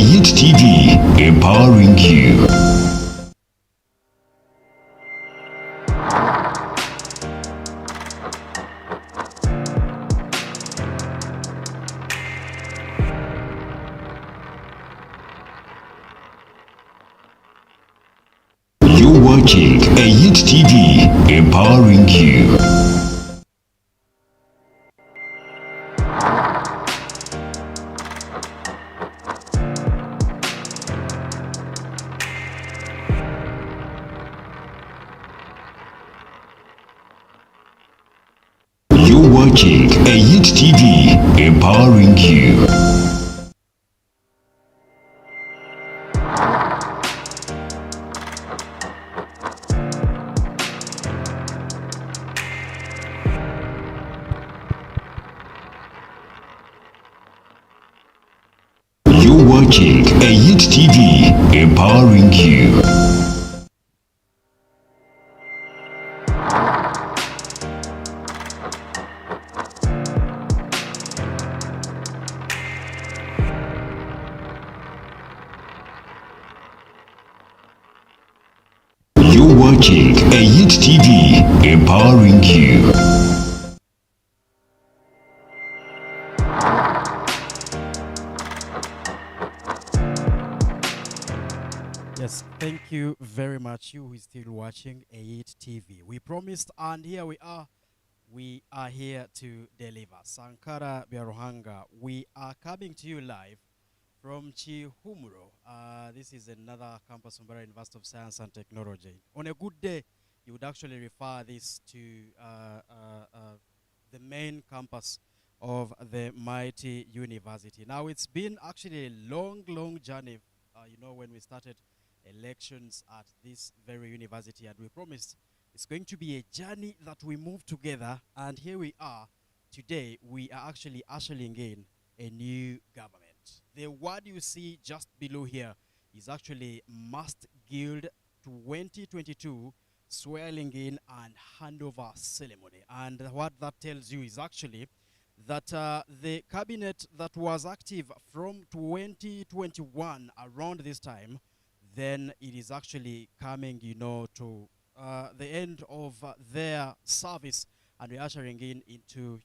Youth TV, empowering you. You're watching a Youth TV, empowering you. You're watching a Youth TV, empowering you. You're watching a Youth TV, empowering you. You're watching a Youth TV, empowering you. Yes, thank you very much, you who is still watching A8 TV. We promised, and here we are. We are here to deliver. Sankara Biaruhanga, we are coming to you live from Chihumuro. This is another campus from Bara University of Science and Technology. On a good day, you would actually refer this to the main campus of the mighty university. Now, it's been actually a long journey, when we started elections at this very university, and we promised it's going to be a journey that we move together, and here we are. Today, we are actually ushering in a new government. The word you see just below here is actually Must Guild 2022 swearing in and handover ceremony. And what that tells you is actually that the cabinet that was active from 2021 around this time, then it is actually coming, to the end of their service, and we're ushering in into,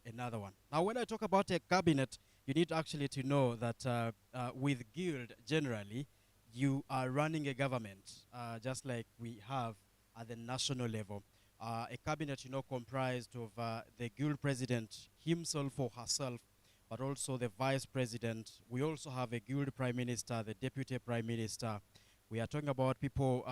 another one. Now, when I talk about a cabinet, you need actually to know that with Guild, generally, you are running a government, just like we have at the national level. A cabinet, comprised of the Guild president himself or herself, but also the vice president. We also have a Guild prime minister, the deputy prime minister. We are talking about people,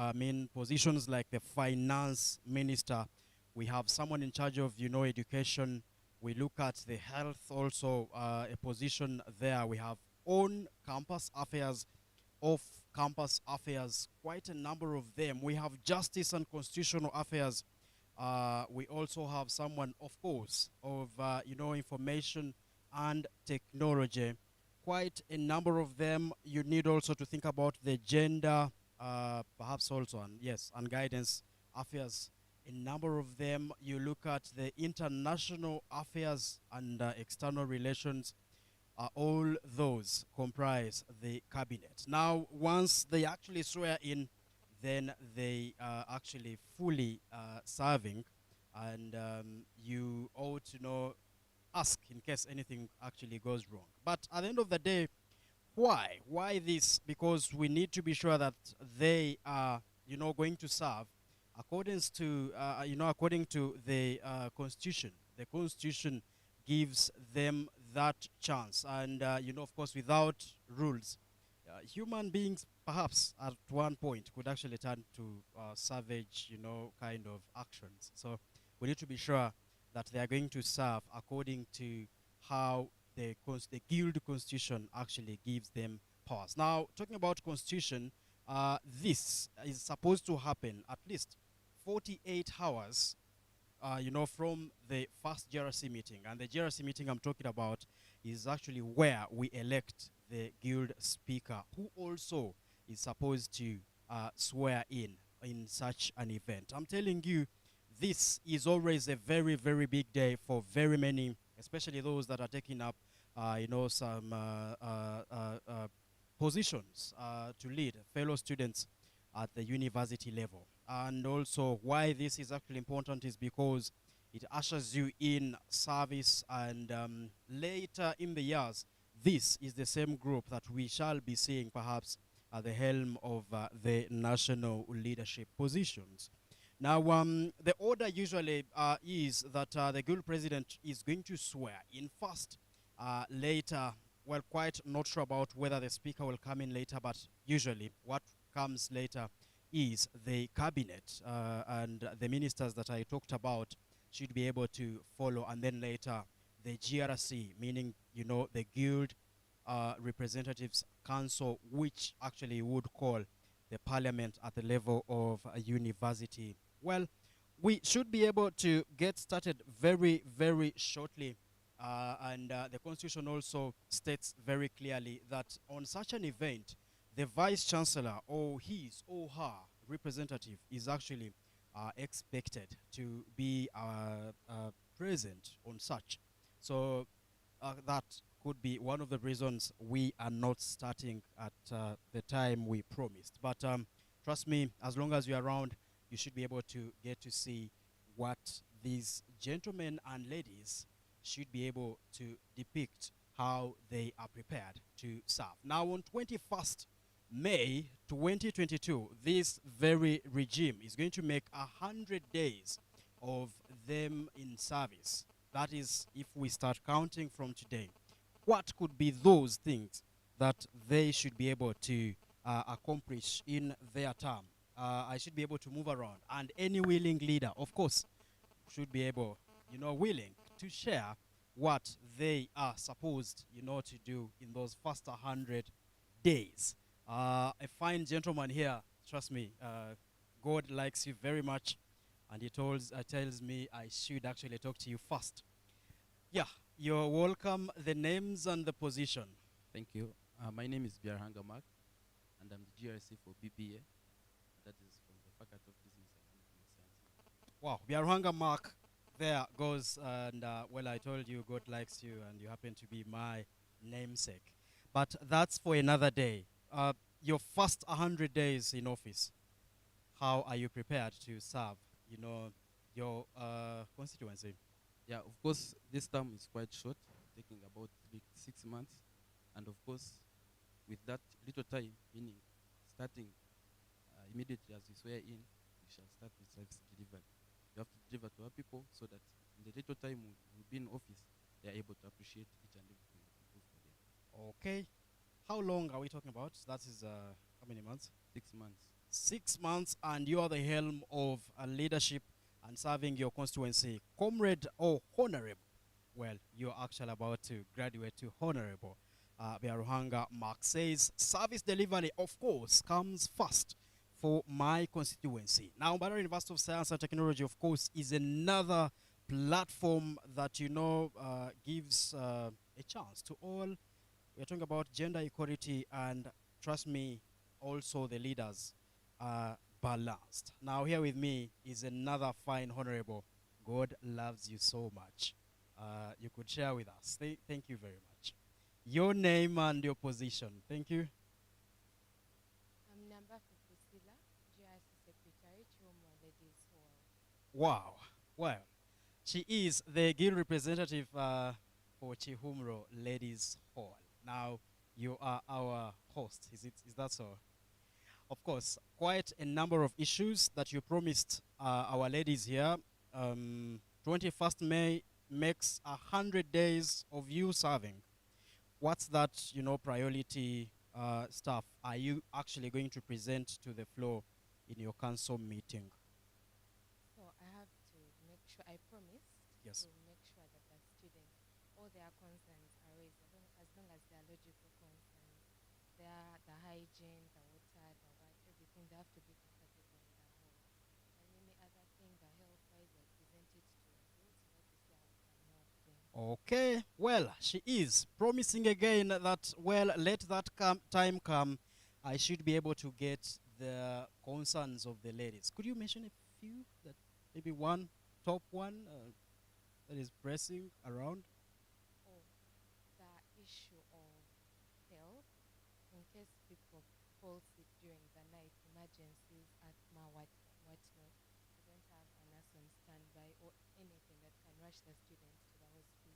positions like the finance minister. We have someone in charge of, education. We look at the health also, a position there. We have on-campus affairs, off-campus affairs, quite a number of them. We have justice and constitutional affairs. We also have someone, of course, of, information and technology. Quite a number of them. You need also to think about the gender, perhaps also, and guidance affairs. A number of them. You look at the international affairs and external relations. All those comprise the cabinet. Now, once they actually swear in, then they are actually fully serving, and you ought to ask in case anything actually goes wrong. But at the end of the day, why? Why this? Because we need to be sure that they are, going to serve according to the Constitution. The Constitution gives them that chance, and of course, without rules, human beings perhaps at one point could actually turn to savage, kind of actions. So we need to be sure that they are going to serve according to how the Guild Constitution actually gives them powers. Now, talking about Constitution, this is supposed to happen at least 48 hours, from the first GRC meeting. And the GRC meeting I'm talking about is actually where we elect the Guild Speaker, who also is supposed to swear in such an event. I'm telling you, this is always a very big day for very many, especially those that are taking up, some positions to lead fellow students at the university level. And also, why this is actually important is because it ushers you in service, and later in the years, this is the same group that we shall be seeing perhaps at the helm of the national leadership positions. Now, the order usually is that the guild president is going to swear in first. Later, well, quite not sure about whether the speaker will come in later, but usually what comes later is the cabinet, and the ministers that I talked about should be able to follow, and then later the GRC, meaning, the guild representatives council, which actually would call the parliament at the level of a university. Well, we should be able to get started very, very shortly. And the Constitution also states very clearly that on such an event, the Vice Chancellor or his or her representative is actually expected to be present on such. So that could be one of the reasons we are not starting at the time we promised. But trust me, as long as you're around, you should be able to get to see what these gentlemen and ladies should be able to depict how they are prepared to serve. Now, on 21st May 2022, this very regime is going to make 100 days of them in service. That is, if we start counting from today. What could be those things that they should be able to accomplish in their term? I should be able to move around, and any willing leader, of course, should be able, willing to share what they are supposed, to do in those first 100 days. A fine gentleman here, trust me, God likes you very much, and he tells me I should actually talk to you first. Yeah, you're welcome. The names and the position. Thank you. My name is Biarhanga Mark, and I'm the GRC for BBA. That is from the Faculty of Business and Management Sciences. Wow, Biarhanga Mark, there goes, and well, I told you God likes you, and you happen to be my namesake. But that's for another day. Your first 100 days in office, how are you prepared to serve, your constituency? Yeah, of course, this term is quite short, taking about 6 months. And of course, with that little time, meaning starting immediately as we swear in, we shall start with service delivery. We have to deliver to our people so that in the little time we'll be in office, they are able to appreciate each and everything that we do for them. Okay. How long are we talking about? That is how many months? 6 months. 6 months, and you are the helm of leadership and serving your constituency. Comrade or honorable? Well, you're actually about to graduate to honorable. Biarhanga Mark says, service delivery, of course, comes first for my constituency. Now, Mbara University of Science and Technology, of course, is another platform that, gives a chance to all. We're talking about gender equality, and trust me, also the leaders are balanced. Now, here with me is another fine honorable. God loves you so much. You could share with us. Thank you very much. Your name and your position. Thank you. I'm Number for Priscilla, GIC Secretary, Chumwa Ladies Hall. Wow. Well, she is the guild representative for Chihumro Ladies Hall. Now, you are our host. Is that so? Of course, quite a number of issues that you promised our ladies here. 21st May makes 100 days of you serving. What's that, priority stuff are you actually going to present to the floor in your council meeting? So I have to make sure, I promised Yes. to make sure that the students, all their concerns are raised, as long as they are logical concerns. They are the hygiene, the water, the what, everything, they have to be comfortable in the hall. And any other thing, the health-wise, I present it to you so that you see how we can help them. Okay, well, she is promising again that, well, let that time come, I should be able to get the concerns of the ladies. Could you mention a few, that maybe one, top one, that is pressing around? Oh, the issue of health, in case during the night, emergencies, asthma, whatnot. We don't have a nurse on standby or anything that can rush the students to the hospital.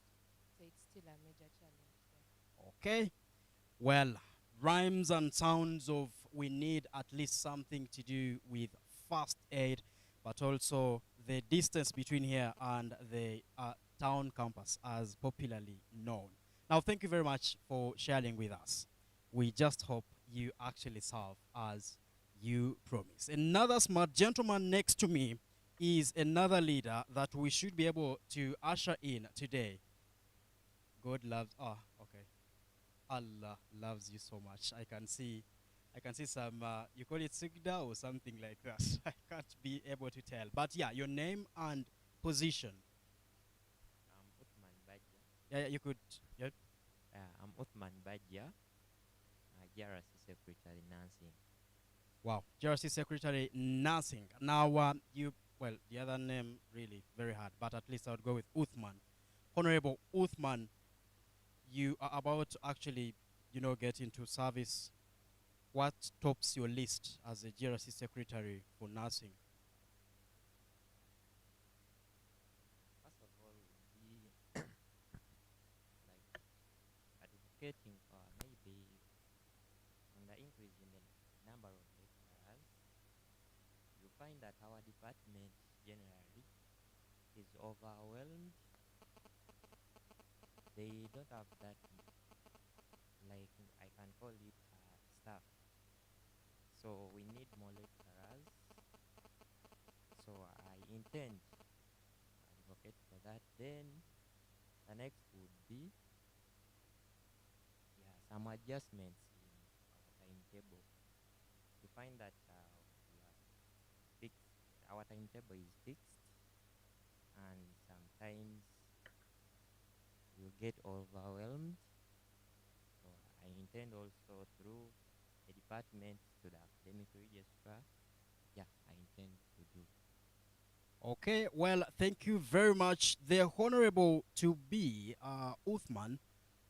So it's still a major challenge there. Okay. Well, rhymes and sounds of we need at least something to do with first aid, but also the distance between here and the town campus as popularly known. Now, thank you very much for sharing with us. We just hope you actually serve as you promise. Another smart gentleman next to me is another leader that we should be able to usher in today. God loves, okay. Allah loves you so much. I can see some, you call it sigda or something like that. I can't be able to tell. But yeah, your name and position. Uthman Bajia. Yeah, you could, yeah. I'm Uthman Bajia, GRC Secretary Nursing. Wow, JRC Secretary Nursing. Now, well, the other name really very hard, but at least I would go with Uthman. Honorable Uthman, you are about to actually, get into service. What tops your list as a GRC Secretary for Nursing? First of all, would be like advocating for maybe on the increase in the number of lecturers. You find that our department generally is overwhelmed. They don't have that, like I can call it staff. So we need more lecturers. So I intend to advocate for that. Then the next would be some adjustments in our timetable. You find that we are fixed. Our timetable is fixed, and sometimes you get overwhelmed. So I intend also through the department to the academic registrar. Yeah, I intend to do. Okay, well, thank you very much. The Honorable to be Uthman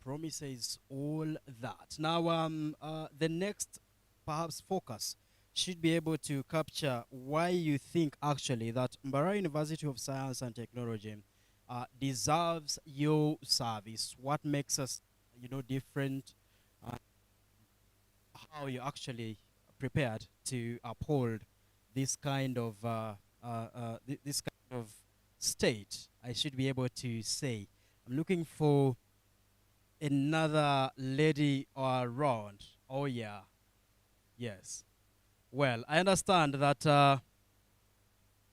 promises all that. Now, the next perhaps focus should be able to capture why you think actually that Mbarara University of Science and Technology deserves your service. What makes us, different? How you actually prepared to uphold this kind of this kind of state. I should be able to say. I'm looking for another lady around. Oh yeah, yes. Well, I understand that.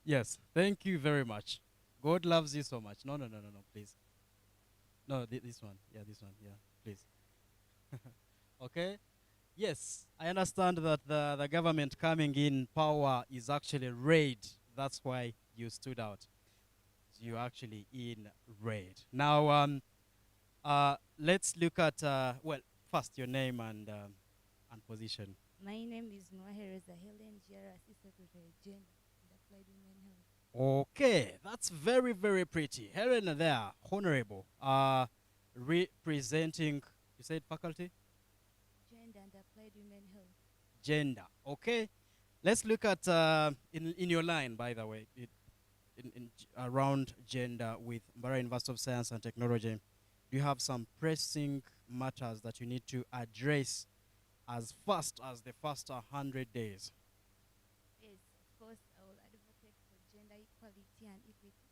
Yes, thank you very much. God loves you so much. No, no, no, no, no, please. No, this one. Yeah, this one. Yeah, please. Okay. Yes, I understand that the government coming in power is actually red. That's why you stood out. You're actually in red. Now, let's look at, well, first your name and position. My name is Noahereza Helen, GRC Secretary Gender and Applied Women Health. Okay, that's very, very pretty. Helen there, honorable, representing, you said faculty? Gender and Applied Women Health. Gender, okay. Let's look at, in your line, by the way, around gender with Mbarara University of Science and Technology. Do you have some pressing matters that you need to address as fast as the first 100 days? Yes, of course, I will advocate for gender equality and equity,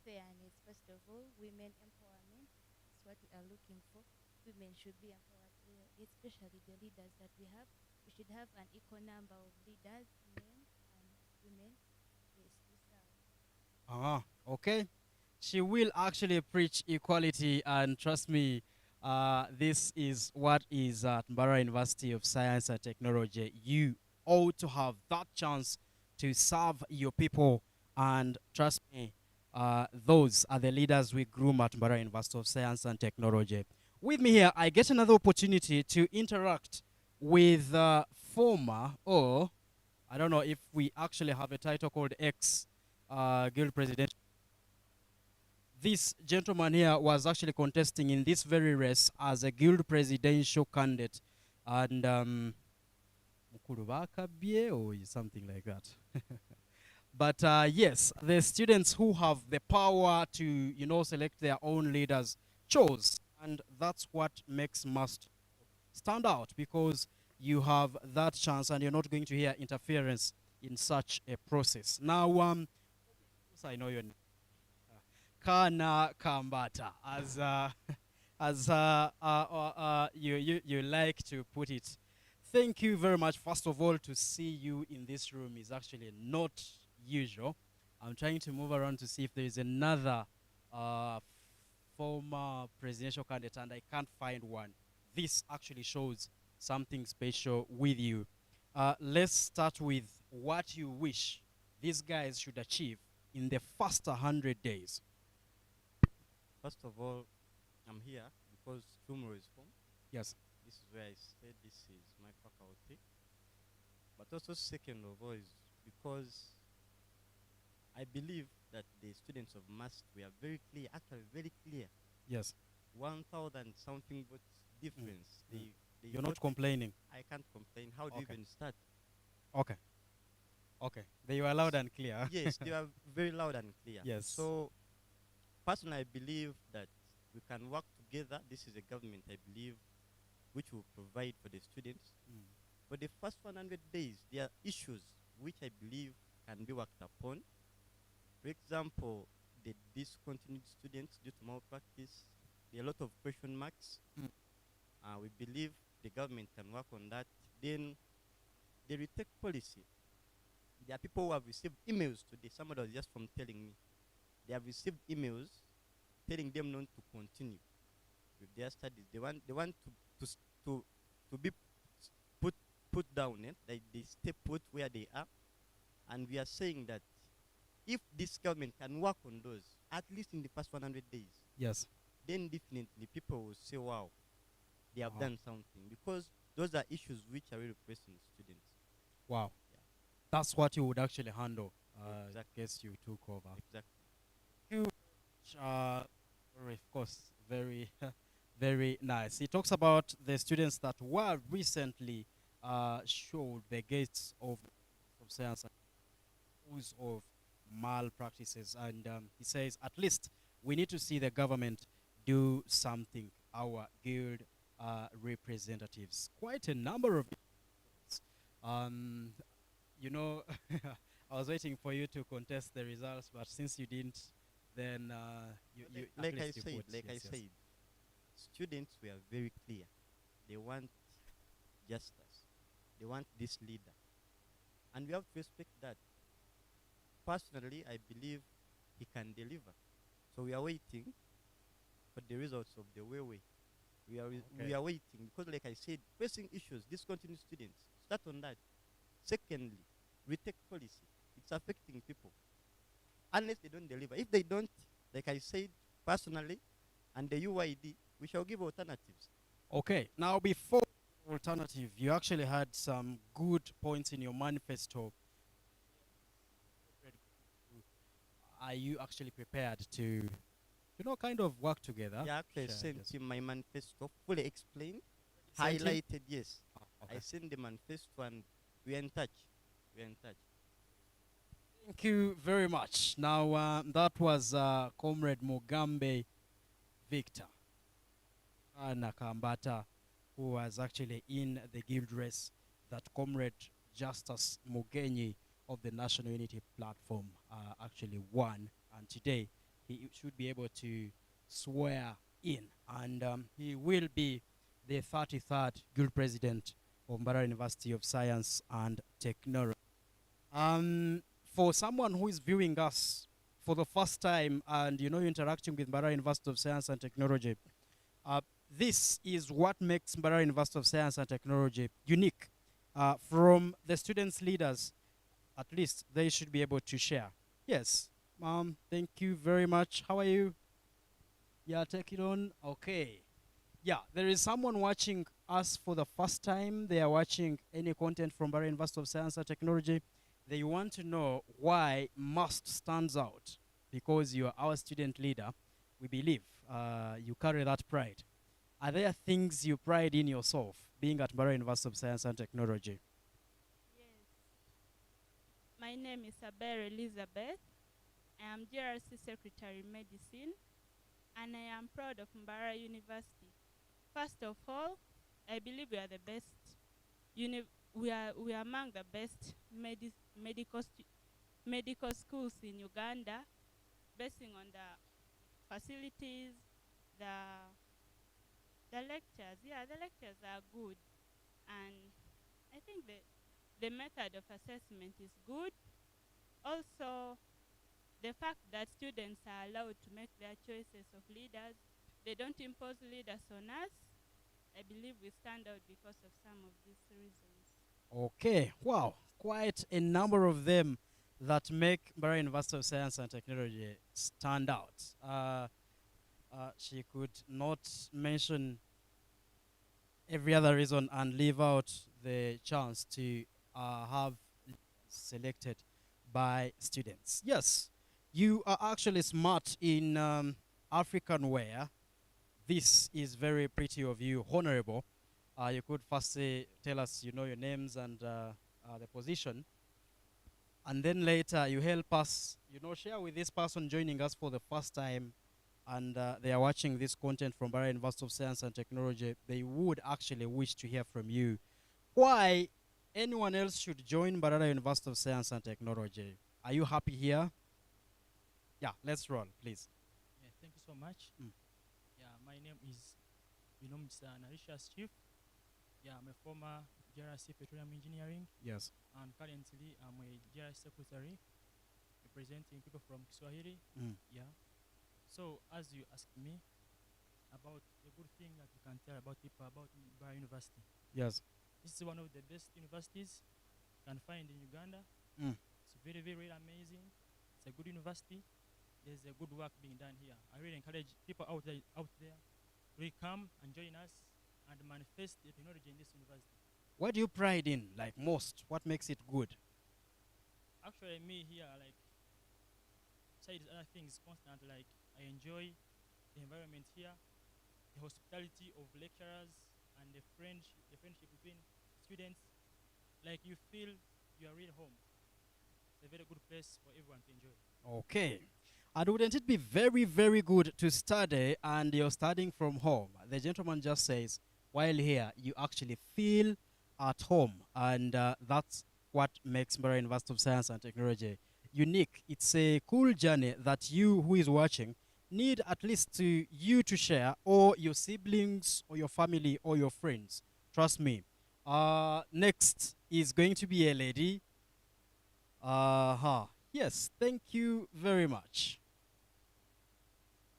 fairness. First of all, women empowerment is what we are looking for. Women should be empowered, especially the leaders that we have. We should have an equal number of leaders, men and women. Yes, to serve. Okay. She will actually preach equality, and trust me, this is what is at Mbarara University of Science and Technology. You ought to have that chance to serve your people, and trust me, those are the leaders we groom at Mbarara University of Science and Technology. With me here, I get another opportunity to interact with former, or I don't know if we actually have a title called ex-guild president. This gentleman here was actually contesting in this very race as a guild presidential candidate, and mukulu bakabye or something like that. But yes, the students who have the power to, select their own leaders chose, and that's what makes must stand out, because you have that chance and you're not going to hear interference in such a process. Now, I know your name. Kana Kambata, as you like to put it. Thank you very much. First of all, to see you in this room is actually not usual. I'm trying to move around to see if there is another uh, former presidential candidate, and I can't find one. This actually shows something special with you. Let's start with what you wish these guys should achieve in the first 100 days. First of all, I'm here because tomorrow is home. Yes. This is where I stay. This is my faculty. But also, second of all, is because I believe that the students of MAST were very clear, actually very clear. Yes. 1,000 something votes difference. They You're not complaining. I can't complain. How do you Okay. even start? Okay. Okay. They were loud and clear. Yes, they are very loud and clear. Yes. So, personally, I believe that we can work together. This is a government, I believe, which will provide for the students. Mm. For the first 100 days, there are issues which I believe can be worked upon. For example, the discontinued students due to malpractice, there are a lot of question marks. Mm. We believe the government can work on that. Then the retake policy. There are people who have received emails today. Somebody was just from telling me. They have received emails telling them not to continue with their studies. They want to be put down. They stay put where they are. And we are saying that if this government can work on those, at least in the past 100 days, Yes. then definitely people will say, wow, they have Wow. done something. Because those are issues which are really pressing students. Wow. Yeah. That's what you would actually handle. Exactly. Guess you took over. Exactly. Of course, very, very nice. He talks about the students that were recently showed the gates of science and use of malpractices, and he says at least we need to see the government do something. Our guild representatives, quite a number of. Um, I was waiting for you to contest the results, but since you didn't, then you at Like I least you said, put, yes, yes. students were very clear. They want justice. They want this leader. And we have to respect that. Personally, I believe he can deliver. So we are waiting for the results of the way. We Okay. are waiting because, like I said, pressing issues, discontinued students. Start on that. Secondly, retake policy. It's affecting people. Unless they don't deliver. If they don't, like I said, personally, and the UID, we shall give alternatives. Okay, now before alternative, you actually had some good points in your manifesto. Are you actually prepared to, kind of work together? Yeah, actually Share sent this. him my manifesto, fully explained, Sent him? highlighted, yes. Okay. I sent the manifesto and we're in touch. We're in touch. Thank you very much. Now, that was Comrade Mugambe Victor Nakambata, who was actually in the guild race that Comrade Justice Mugenyi of the National Unity Platform actually won. And today, he should be able to swear in. And he will be the 33rd guild president of Mbarara University of Science and Technology. For someone who is viewing us for the first time and interacting with Mbarara University of Science and Technology, this is what makes Mbarara University of Science and Technology unique. From the students' leaders, at least they should be able to share. Yes, thank you very much. How are you? Yeah, take it on. Okay. Yeah, there is someone watching us for the first time. They are watching any content from Mbarara University of Science and Technology. They want to know why MUST stands out, because you are our student leader. We believe you carry that pride. Are there things you pride in yourself being at Mbarara University of Science and Technology? My name is Aber Elizabeth. I am GRC Secretary Medicine, and I am proud of Mbara University. First of all, I believe we are the best. We are among the best medical schools in Uganda, basing on the facilities, the the lectures. Yeah, the lectures are good, and I think the method of assessment is good. Also, the fact that students are allowed to make their choices of leaders, they don't impose leaders on us. I believe we stand out because of some of these reasons. Okay, wow, quite a number of them that make Mbara University of Science and Technology stand out. She could not mention every other reason and leave out the chance to have selected by students. Yes, you are actually smart in African wear. This is very pretty of you, honorable. You could first tell us, your names and the position, and then later you help us, share with this person joining us for the first time, and they are watching this content from Bara University of Science and Technology. They would actually wish to hear from you why anyone else should join Barara University of Science and Technology. Are you happy here? Yeah, let's roll, please. Yeah, thank you so much. Mm. Yeah, my name is Mr. Narishas Chief. Yeah, I'm a former GRC Petroleum Engineering, Yes. and currently I'm a GRC Secretary representing people from Kiswahili. Mm. Yeah. So, as you asked me about a good thing that you can tell about people about Bara University, Yes. this is one of the best universities you can find in Uganda. Mm. It's very, very amazing. It's a good university. There's a good work being done here. I really encourage people out there really come and join us and manifest the technology in this university. What do you pride in, like most? What makes it good? Actually, me here, like, besides other things constant, like, I enjoy the environment here, the hospitality of lecturers, and the friendship between students. Like, you feel you are really home. It's a very good place for everyone to enjoy. Okay. And wouldn't it be very, very good to study and you're studying from home? The gentleman just says, while here, you actually feel at home. And that's what makes Mbara University of Science and Technology unique. It's a cool journey that you who is watching need at least you to share, or your siblings or your family or your friends. Trust me. Next is going to be a lady. Yes, thank you very much.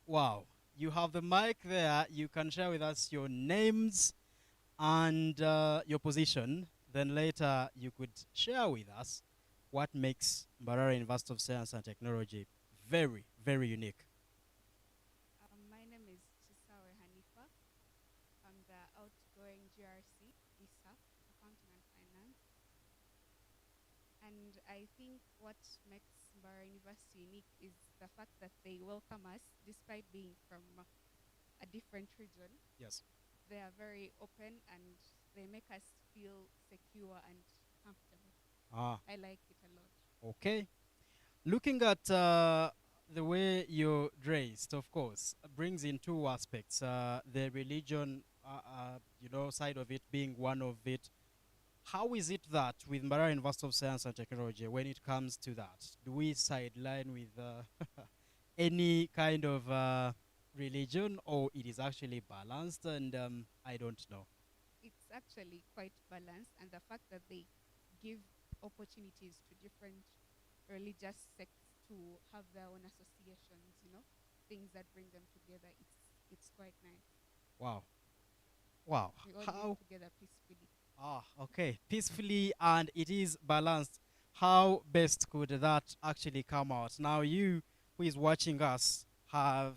Wow, you have the mic there. You can share with us your names and your position. Then later you could share with us what makes Mbarara University of Science and Technology very, very unique. My name is Chisawe Hanifa. I'm the outgoing GRC, ISA, Accounting and Finance. And I think what makes Mbara University unique is the fact that they welcome us despite being from a different region. Yes. They are very open and they make us feel secure and comfortable. I like it a lot. Okay. Looking at the way you're dressed, of course, brings in two aspects. The religion, side of it being one of it. How is it that with Mbarara University of Science and Technology, when it comes to that, do we sideline with any kind of religion, or it is actually balanced? And I don't know. It's actually quite balanced, and the fact that they give opportunities to different religious sects to have their own associations, things that bring them together, it's quite nice. Wow. Wow. We all How? live together peacefully. Okay. Peacefully, and it is balanced. How best could that actually come out? Now, you who is watching us have,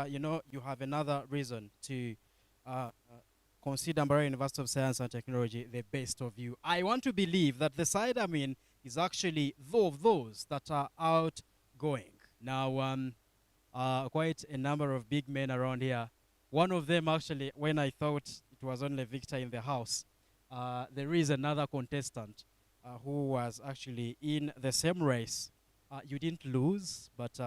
you have another reason to consider Mbarara University of Science and Technology the best of you. I want to believe that the side I'm in is actually those that are outgoing. Now, quite a number of big men around here. One of them actually, when I thought it was only Victor in the house, there is another contestant who was actually in the same race. You didn't lose, but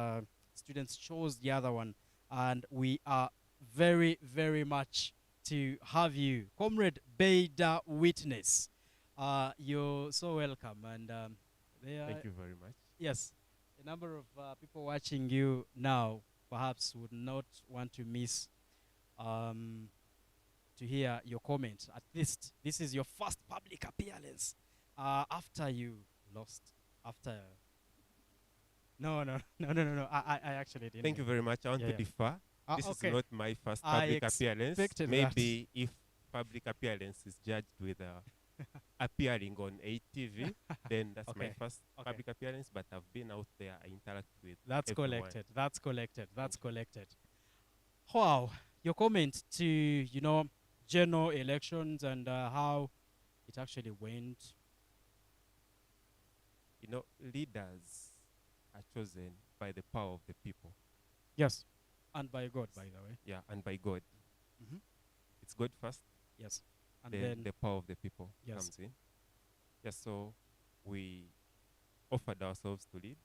students chose the other one, and we are very, very much to have you, Comrade Beda Witness. You're so welcome, and there. Thank you very much. Yes, a number of people watching you now perhaps would not want to miss um, to hear your comment. At least this is your first public appearance after you lost. After no. I actually didn't. Thank you very much. I want Yeah, to yeah. differ. This Okay. is not my first I public appearance. expected Maybe if public appearance is judged with appearing on ATV, then that's my Okay. first Okay. public appearance. But I've been out there. I interact with That's everyone. collected. That's collected. That's Thank you. collected. Wow, your comment to general elections and how it actually went. You know, leaders are chosen by the power of the people. Yes, and by God, by the way. Yeah, and by God. Mhm. It's God first, Yes, and then then the power of the people Yes. comes in. Yeah, so we offered ourselves to lead.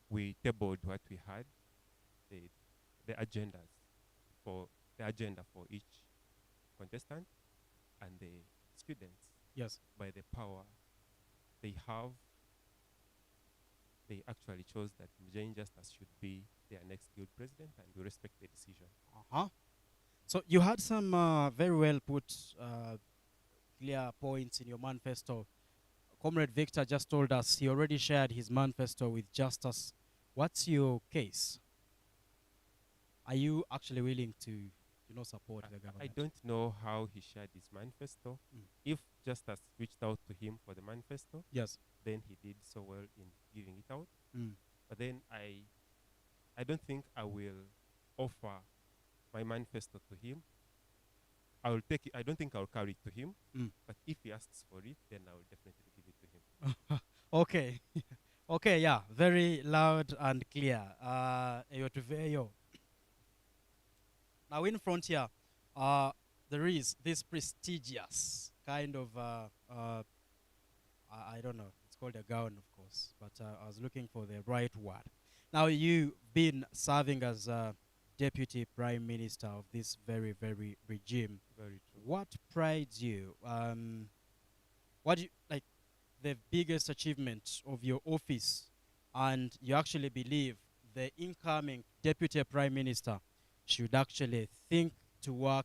We tabled what we had, the agendas for the agenda for each contestant, and the students, yes. by the power they have, they actually chose that Mjain Justice should be their next guild president, and we respect the decision. Uh-huh. So you had some very well put clear points in your manifesto. Comrade Victor just told us he already shared his manifesto with Justice. What's your case? Are you actually willing to, support the I government? don't know how he shared his manifesto. Mm. If Justice reached out to him for the manifesto, Yes. then he did so well in giving it out. Mm. But then I don't think I will offer my manifesto to him. I will take it. I don't think I'll carry it to him. Mm. But if he asks for it, then I will definitely give it to him. Okay. Okay, yeah. Very loud and clear. Eyotuveyo. Now in front here, there is this prestigious kind of, I don't know, it's called a gown, of course, but I was looking for the right word. Now you've been serving as Deputy Prime Minister of this very, very regime. Very true. What prides you? What do you, like, the biggest achievement of your office, and you actually believe the incoming Deputy Prime Minister should actually think to work,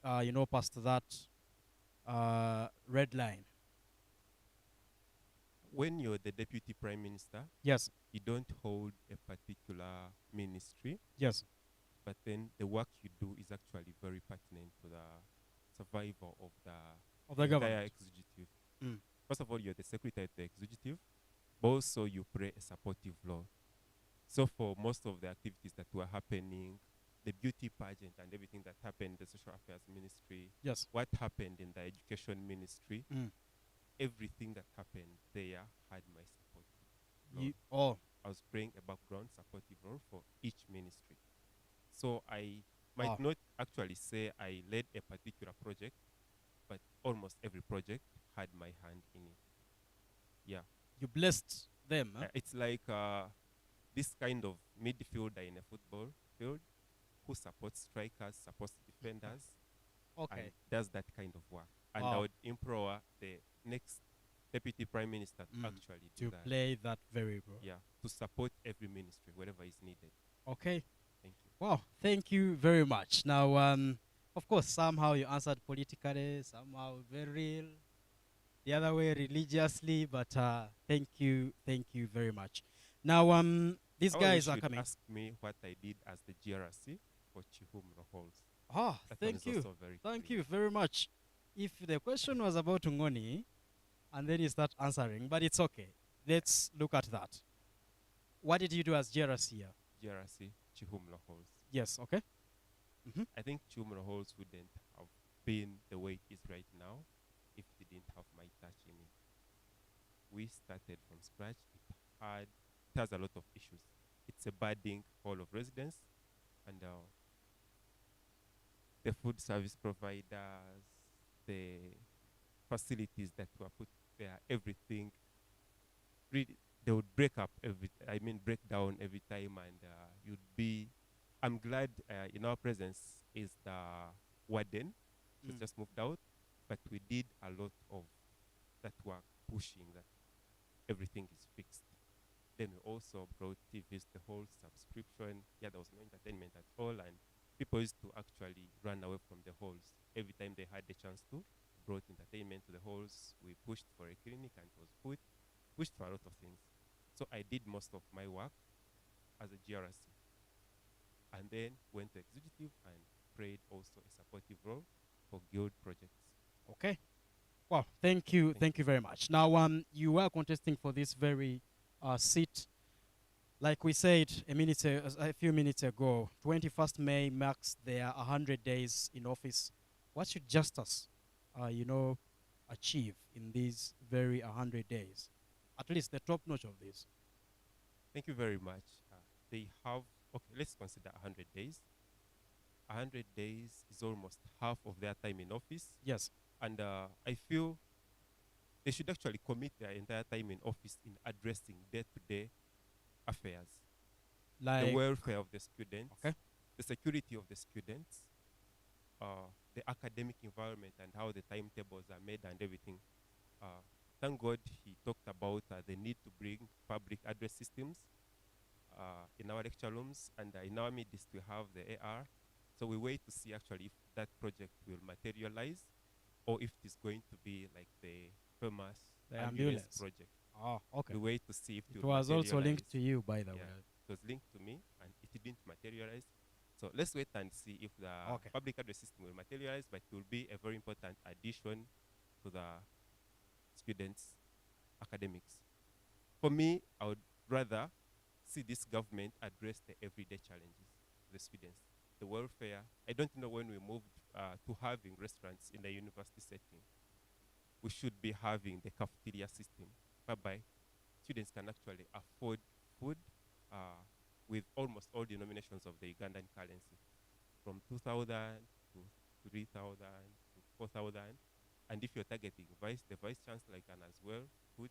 past that red line? When you're the deputy prime minister, Yes, you don't hold a particular ministry, yes, but then the work you do is actually very pertinent to the survival of the of the entire government. executive. Mm. First of all, you're the secretary to the executive, but also you play a supportive role. So for most of the activities that were happening, the beauty pageant and everything that happened in the social affairs ministry, Yes. what happened in the education ministry, Mm. everything that happened there had my supportive role. Oh, I was playing a background supportive role for each ministry. So I might Wow. not actually say I led a particular project, but almost every project had my hand in it. Yeah. you blessed them. Huh? It's like this kind of midfielder in a football field who supports strikers, supports defenders, Okay. and does that kind of work. And Wow. I would implore the next deputy prime minister to Mm. actually do To that. play that very role. Yeah, to support every ministry wherever is needed. Okay. Thank you. Wow. Thank you very much. Now, of course, somehow you answered politically, somehow very real, the other way religiously, but thank you very much. Now, these Probably guys are should coming. ask me what I did as the GRC for Chihumro Halls. Ah, That one thank is you. also very Thank clear. you very much. If the question was about Ngoni, and then you start answering, but it's okay. Let's look at that. What did you do as GRC here? GRC Chihumro Halls. Yes, okay. I think Chihumro Halls wouldn't have been the way it is right now if it didn't have my touch in it. We started from scratch. It has a lot of issues. It's a budding hall of residence, and the food service providers, the facilities that were put atmosphere, everything. Really, they would break up break down every time, and you'd be. I'm glad in our presence is the warden. She's just moved out, but we did a lot of that work, pushing that everything is fixed. Then we also brought TVs, the whole subscription. Yeah, there was no entertainment at all, and people used to actually run away from the halls every time they had the chance to. Brought entertainment to the halls. We pushed for a clinic, and it was pushed for a lot of things. So I did most of my work as a GRC, and then went to executive and played also a supportive role for guild projects. Okay. Well, thank you very much. Now, you are contesting for this very seat. Like we said a few minutes ago, 21st May marks their 100 days in office. What should justice, achieve in these very 100 days? At least the top notch of this. Thank you very much. They have, okay, let's consider 100 days. 100 days is almost half of their time in office. Yes. And I feel they should actually commit their entire time in office in addressing day-to-day affairs. Like the welfare of the students, okay, the security of the students, the academic environment and how the timetables are made and everything. Thank God he talked about the need to bring public address systems in our lecture rooms, and in our midst we have the AR. So we wait to see actually if that project will materialize, or if it is going to be like the famous ambulance project. Oh, okay. We wait to see if it was also linked to you, by the way. It was linked to me, and it didn't materialize. So let's wait and see if the public address system will materialize, but it will be a very important addition to the students' academics. For me, I would rather see this government address the everyday challenges of the students. The welfare, I don't know when we moved to having restaurants in the university setting. We should be having the cafeteria system, whereby students can actually afford food with almost all denominations of the Ugandan currency, from 2,000 to 3,000 to 4,000. And if you're targeting the vice chancellor can as well put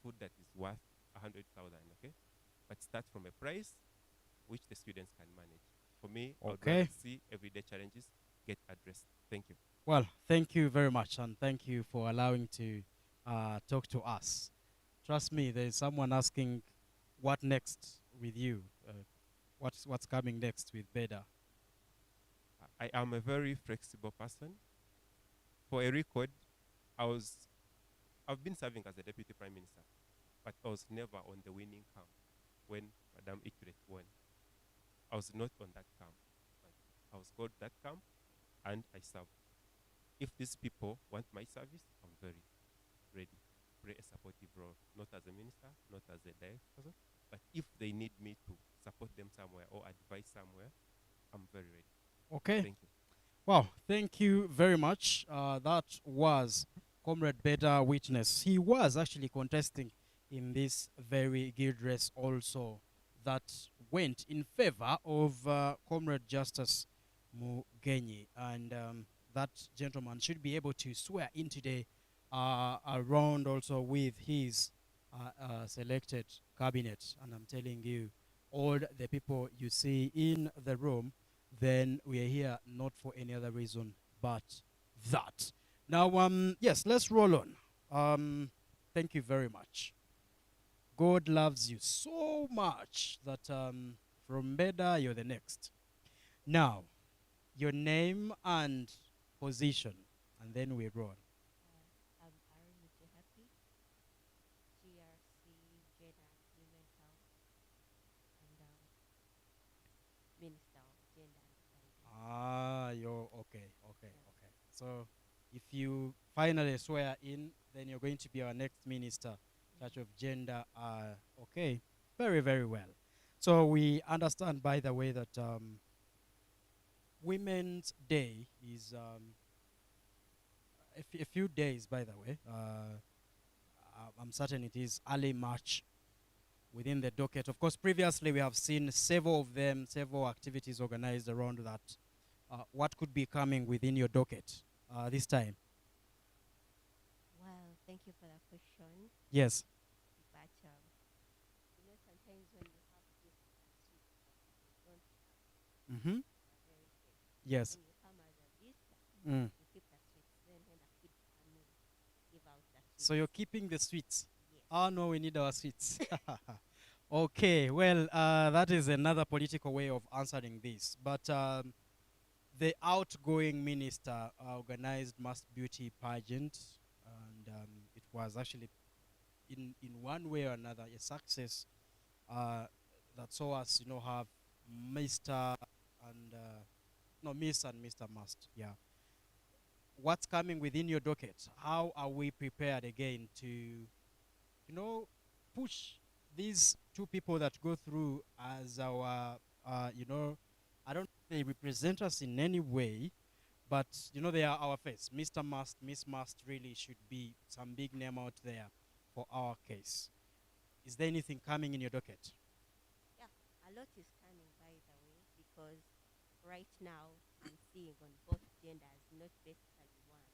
food that is worth 100,000, okay? But start from a price which the students can manage. For me, I would rather see everyday challenges get addressed. Thank you. Well, thank you very much, and thank you for allowing to talk to us. Trust me, there is someone asking, what next with you? What's coming next with Beda? I am a very flexible person. For a record, I've been serving as a deputy prime minister, but I was never on the winning camp when Madame Ikuret won. I was not on that camp, but I was called that camp, and I served. If these people want my service, I'm very ready to play a supportive role, not as a minister, not as a direct person, but if they need me to support them somewhere or advise somewhere, I'm very ready. Okay. Thank you. Wow, thank you very much. That was Comrade Beda Witness. He was actually contesting in this very guild race also that went in favor of Comrade Justice Mugenyi. And that gentleman should be able to swear in today around also with his selected cabinet. And I'm telling you, all the people you see in the room, then we are here not for any other reason but that. Now, yes, let's roll on. Thank you very much. God loves you so much that from Beda, you're the next. Now, your name and position, and then we roll. I'm Arimiche Happy, GRC, Gender, Women Health, and Minister of Gender and Equality. You're okay. So, if you finally swear in, then you're going to be our next minister, Church of Gender. Okay, very, very well. So we understand, by the way, that Women's Day is a few days, by the way. I'm certain it is early March within the docket. Of course, previously we have seen several of them, several activities organized around that. What could be coming within your docket this time? Well, Thank you for that question. Yes. But you know, sometimes when you have this suite that people don't have, Mm-hmm. you are very safe. Yes. When you come as a visitor, Mm. you keep the suites. Then when the kids come in, give out the suites. So you're keeping the sweets. Yes. Oh no, we need our sweets. Okay, well, that is another political way of answering this. But the outgoing minister organized mass beauty pageant, and it was actually, in one way or another, a success that saw us, have Mr. and no, Miss and Mr. Must. Yeah. What's coming within your docket? How are we prepared again to, push these two people that go through as our, I don't think they represent us in any way, but they are our face. Mr. Must, Miss Must really should be some big name out there for our case. Is there anything coming in your docket? Yeah, a lot is coming, by the way, because right now I'm seeing on both genders, not basically one.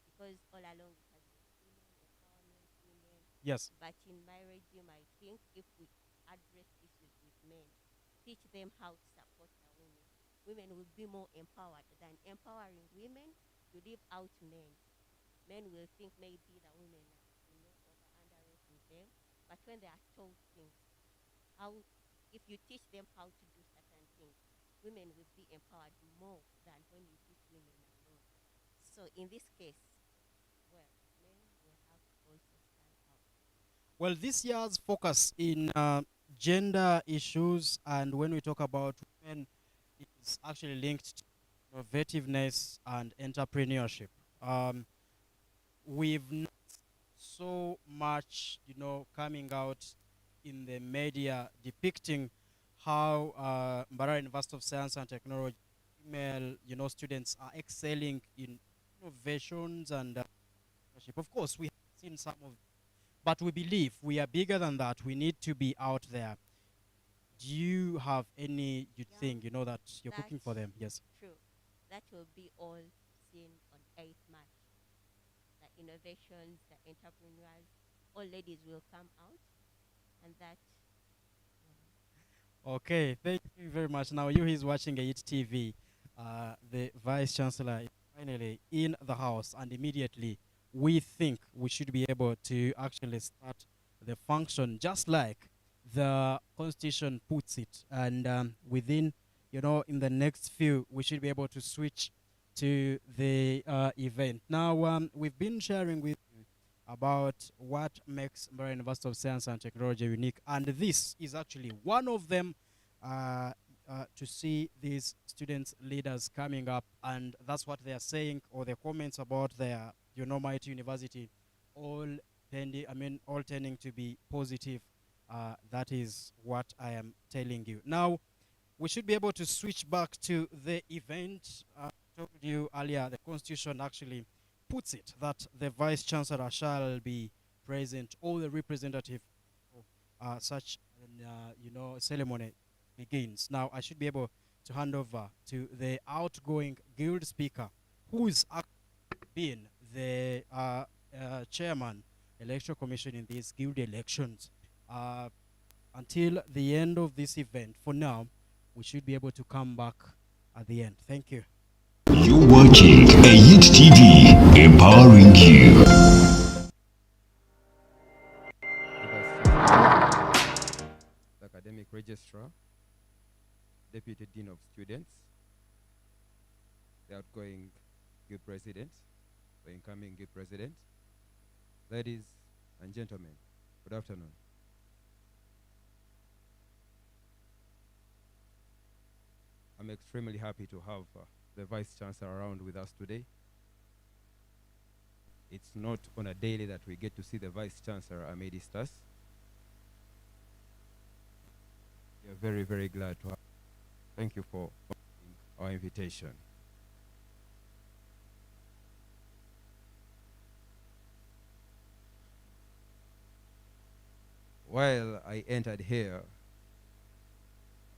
Because all along it has been women, empowerment, women. Yes. But in my regime, I think if we address issues with men, teach them how to support the women, women will be more empowered than empowering women. You leave out men. Men will think maybe the women are, underrating them. But when they are told things, how, if you teach them how to do certain things, women will be empowered more than when you teach women alone. So in this case, well, men will have to also stand out. Well, this year's focus in gender issues, and when we talk about women, is actually linked to innovativeness and entrepreneurship. We've not so much, coming out in the media depicting how Mbarara University of Science and Technology female, students are excelling in innovations and entrepreneurship. Of course, we have seen some of, but we believe we are bigger than that. We need to be out there. Do you have any thing, that you're cooking for them? Yes. True. That will be all seen on 8th March. The innovations, the entrepreneurs, all ladies will come out, and that. Okay, thank you very much. Now, you is watching AIT TV. The Vice Chancellor is finally in the house, and immediately we think we should be able to actually start the function just like the Constitution puts it. And within, in the next few, we should be able to switch to the event. Now, we've been sharing with you about what makes Mbarara University of Science and Technology unique, and this is actually one of them. To see these students leaders coming up, and that's what they are saying, or their comments about their mighty university, all tending to be positive. That is what I am telling you. Now we should be able to switch back to the event. I told you earlier, the Constitution actually puts it that the Vice Chancellor shall be present, all the representative such ceremony begins. Now I should be able to hand over to the outgoing guild speaker, who is being the chairman, election commission in these guild elections. Until the end of this event, for now, we should be able to come back at the end. Thank you. You're watching AIT TV, empowering you. The academic registrar, deputy dean of students, the outgoing guild president, the incoming guild president, ladies and gentlemen, good afternoon. I'm extremely happy to have the Vice Chancellor around with us today. It's not on a daily that we get to see the Vice Chancellor amidst us. We are very, very glad to have. Thank you for our invitation. While I entered here,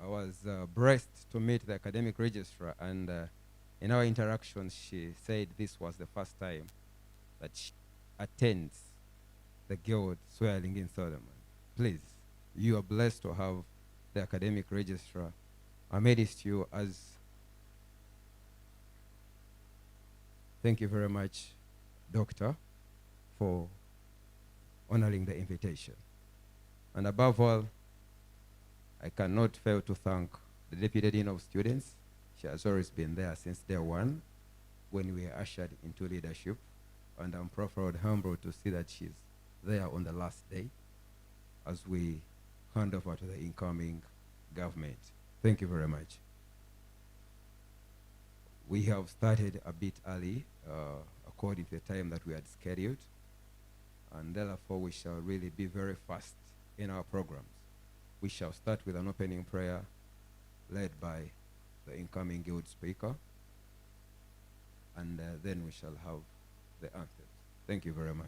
I was blessed to meet the academic registrar, and in our interactions, she said this was the first time that she attends the guild swearing in Solomon. Please, you are blessed to have the academic registrar amidst you as. Thank you very much, Doctor, for honoring the invitation. And above all, I cannot fail to thank the Deputy Dean of Students. She has always been there since day one when we were ushered into leadership. And I'm proud, humbled to see that she's there on the last day as we hand over to the incoming government. Thank you very much. We have started a bit early, according to the time that we had scheduled, and therefore we shall really be very fast in our programs. We shall start with an opening prayer led by the incoming guild speaker, and then we shall have the anthems. Thank you very much.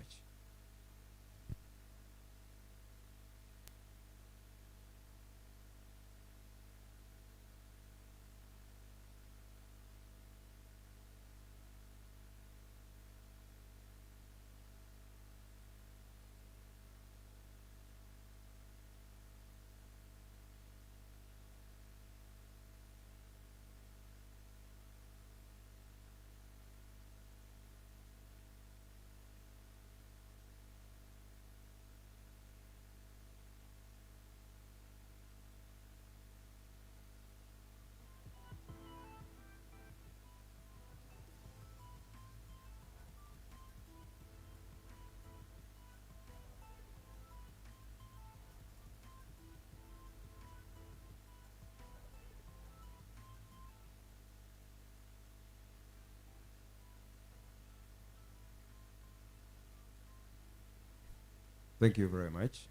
Thank you very much.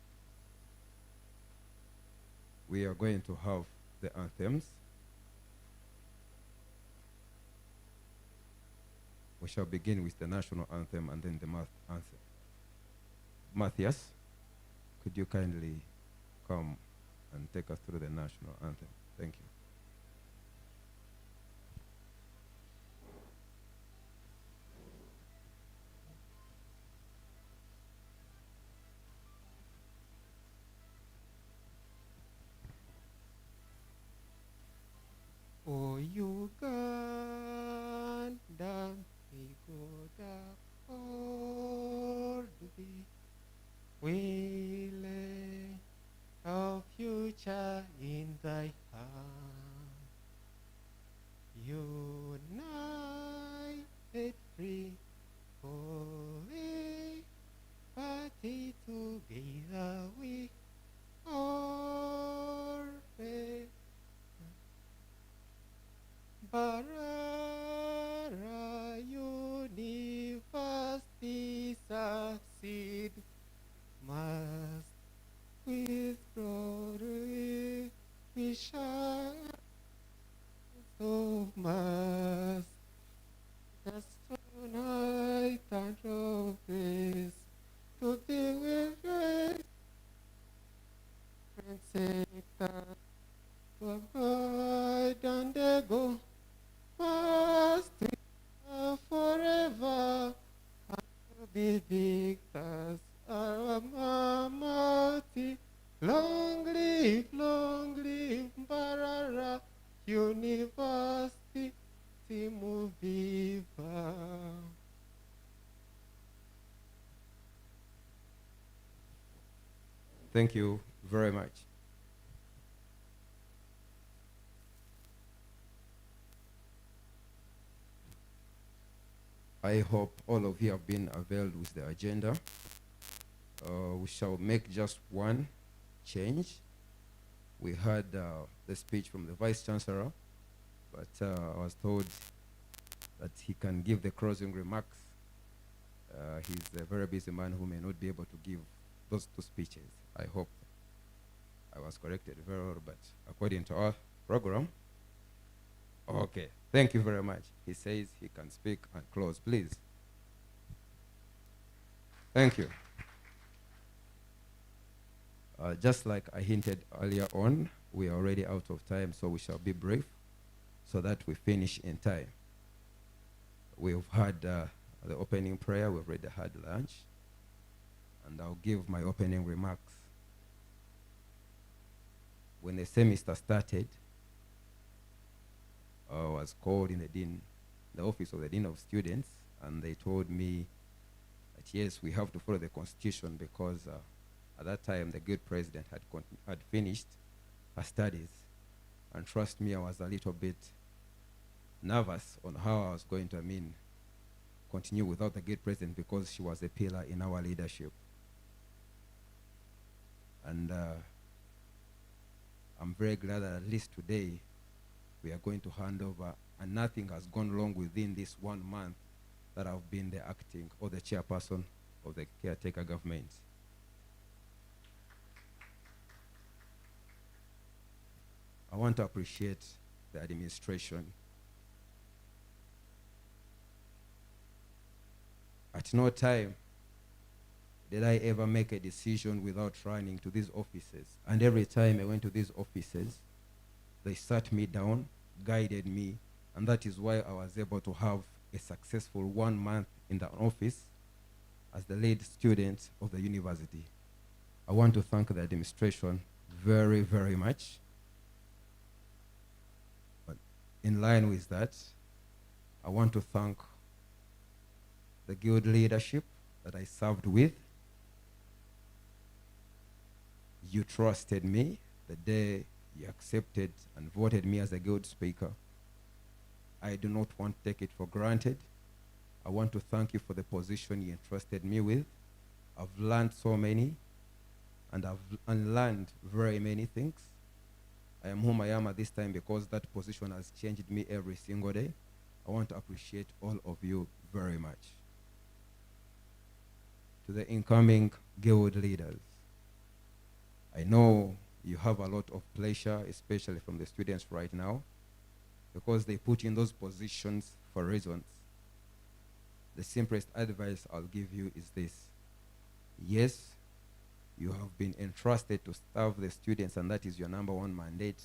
We are going to have the anthems. We shall begin with the national anthem and then the anthem. Matthias, could you kindly come and take us through the national anthem? Thank you. O Uganda, may God accord thee. We lay our future in thy hand. United, free, holy, party together we all faith. Barara University succeed must with glory we shall so must just tonight and of grace to be with grace and Satan to abide and go must forever and be victors our mighty. Long live Barara University, Simu Viva. Thank you very much. I hope all of you have been availed with the agenda. We shall make just one change. We heard the speech from the Vice Chancellor, but I was told that he can give the closing remarks. He's a very busy man who may not be able to give those two speeches. I hope I was corrected very well, but according to our program, okay, thank you very much. He says he can speak and close, please. Thank you. Just like I hinted earlier on, we are already out of time, so we shall be brief so that we finish in time. We've had the opening prayer, we've already had lunch, and I'll give my opening remarks. When the semester started, I was called in the office of the Dean of Students, and they told me that yes, we have to follow the Constitution because at that time the good president had finished her studies. And trust me, I was a little bit nervous on how I was going to, continue without the good president because she was a pillar in our leadership. And I'm very glad that at least today we are going to hand over, and nothing has gone wrong within this 1 month that I've been the acting or the chairperson of the caretaker government. I want to appreciate the administration. At no time did I ever make a decision without running to these offices. And every time I went to these offices, they sat me down, guided me, and that is why I was able to have a successful 1 month in the office as the lead student of the university. I want to thank the administration very, very much. But in line with that, I want to thank the guild leadership that I served with. You trusted me the day you accepted and voted me as a guild speaker. I do not want to take it for granted. I want to thank you for the position you entrusted me with. I've learned so many, and I've unlearned very many things. I am whom I am at this time because that position has changed me every single day. I want to appreciate all of you very much. To the incoming guild leaders, I know you have a lot of pleasure, especially from the students right now, because they put in those positions for reasons. The simplest advice I'll give you is this. Yes, you have been entrusted to serve the students, and that is your number one mandate.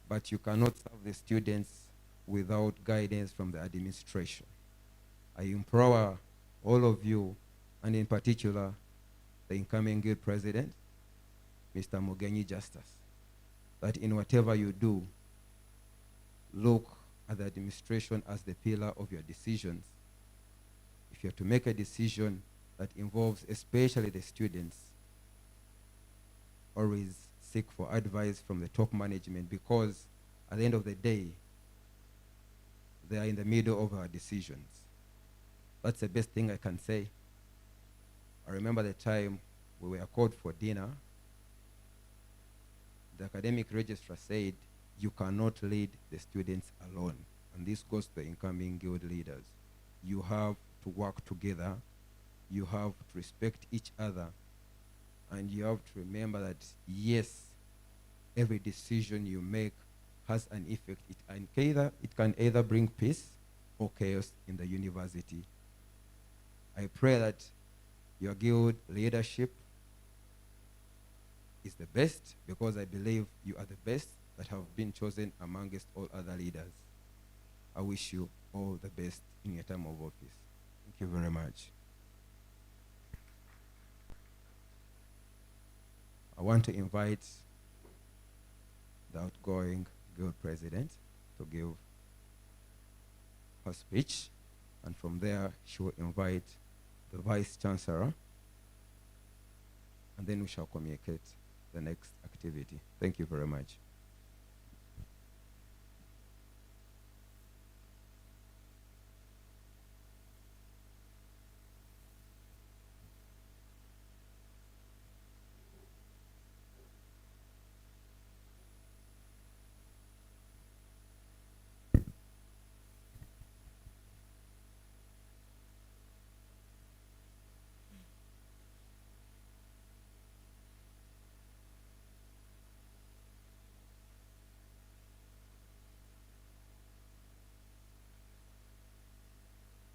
But you cannot serve the students without guidance from the administration. I implore all of you, and in particular, the incoming guild president, Mr. Mugenyi Justice, that in whatever you do, look at the administration as the pillar of your decisions. If you're to make a decision that involves especially the students, always seek for advice from the top management, because at the end of the day, they are in the middle of our decisions. That's the best thing I can say. I remember the time we were called for dinner. The academic registrar said, you cannot lead the students alone. And this goes to the incoming guild leaders. You have to work together. You have to respect each other. And you have to remember that, yes, every decision you make has an effect. It can either bring peace or chaos in the university. I pray that your guild leadership is the best, because I believe you are the best that have been chosen amongst all other leaders. I wish you all the best in your time of office. Thank you very much. I want to invite the outgoing guild president to give her speech, and from there she will invite the vice chancellor, and then we shall communicate the next activity. Thank you very much.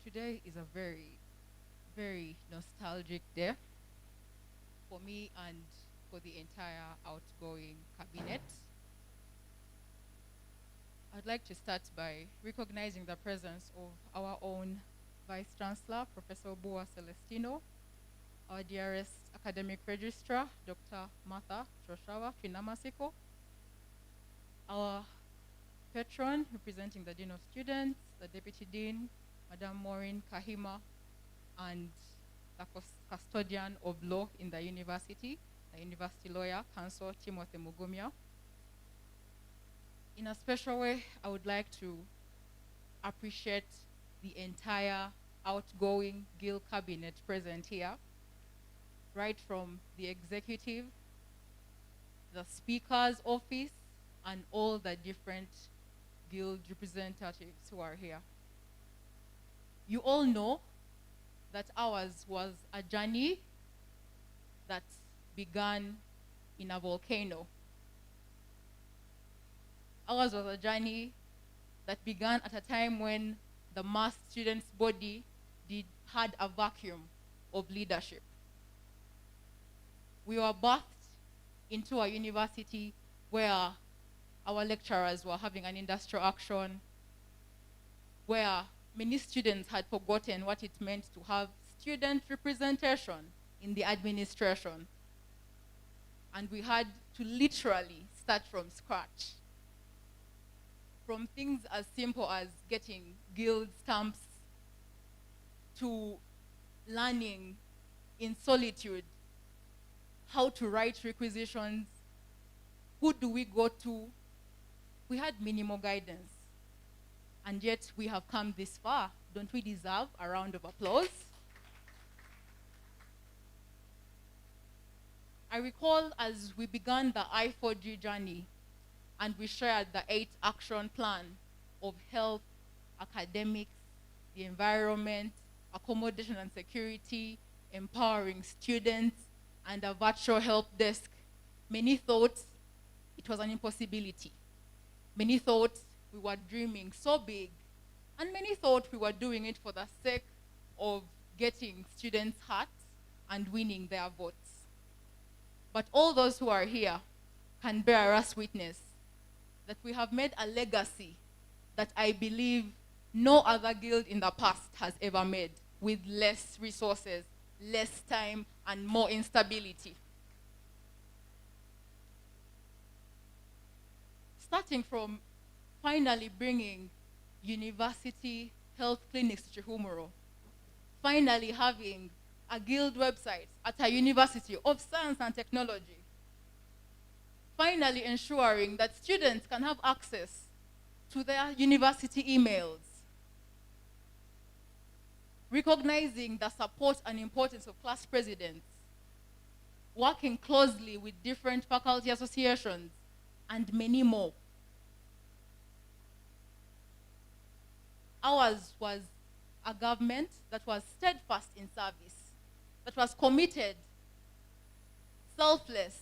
Today is a very, very nostalgic day for me and for the entire outgoing cabinet. I'd like to start by recognizing the presence of our own Vice Chancellor, Professor Boa Celestino, our dearest academic registrar, Dr. Martha Troshawa Finamasiko, our patron representing the Dean of Students, the Deputy Dean, Madam Maureen Kahima, and the custodian of law in the university lawyer, Chancellor Timothy Mugumya. In a special way, I would like to appreciate the entire outgoing Guild cabinet present here, right from the executive, the speaker's office, and all the different Guild representatives who are here. You all know that ours was a journey that began in a volcano. Ours was a journey that began at a time when the mass students' body had a vacuum of leadership. We were birthed into a university where our lecturers were having an industrial action, where many students had forgotten what it meant to have student representation in the administration. And we had to literally start from scratch. From things as simple as getting guild stamps to learning in solitude how to write requisitions, who do we go to? We had minimal guidance. And yet we have come this far. Don't we deserve a round of applause? I recall as we began the I4G journey and we shared the 8-action plan of health, academics, the environment, accommodation and security, empowering students, and a virtual help desk. Many thought it was an impossibility. Many thought we were dreaming so big, and many thought we were doing it for the sake of getting students' hearts and winning their votes. But all those who are here can bear us witness that we have made a legacy that I believe no other guild in the past has ever made, with less resources, less time, and more instability. Starting from finally bringing university health clinics to Chihumuro, finally having a guild website at a university of science and technology, finally ensuring that students can have access to their university emails, recognizing the support and importance of class presidents, working closely with different faculty associations, and many more. Ours was a government that was steadfast in service, that was committed, selfless,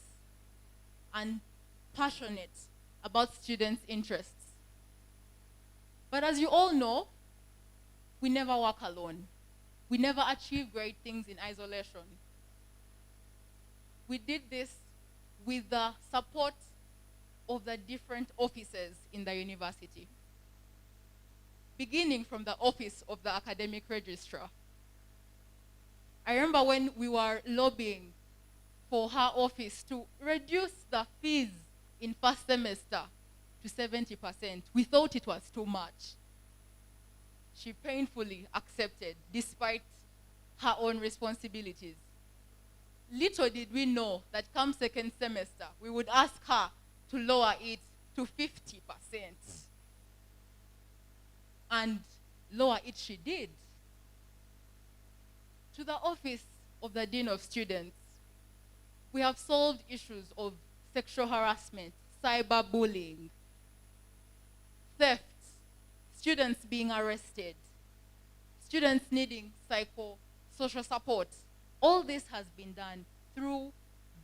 and passionate about students' interests. But as you all know, we never work alone. We never achieve great things in isolation. We did this with the support of the different offices in the university, beginning from the office of the academic registrar. I remember when we were lobbying for her office to reduce the fees in first semester to 70%. We thought it was too much. She painfully accepted, despite her own responsibilities. Little did we know that come second semester, we would ask her to lower it to 50%. And lower it she did. To the office of the Dean of Students, we have solved issues of sexual harassment, cyberbullying, theft, students being arrested, students needing psychosocial support. All this has been done through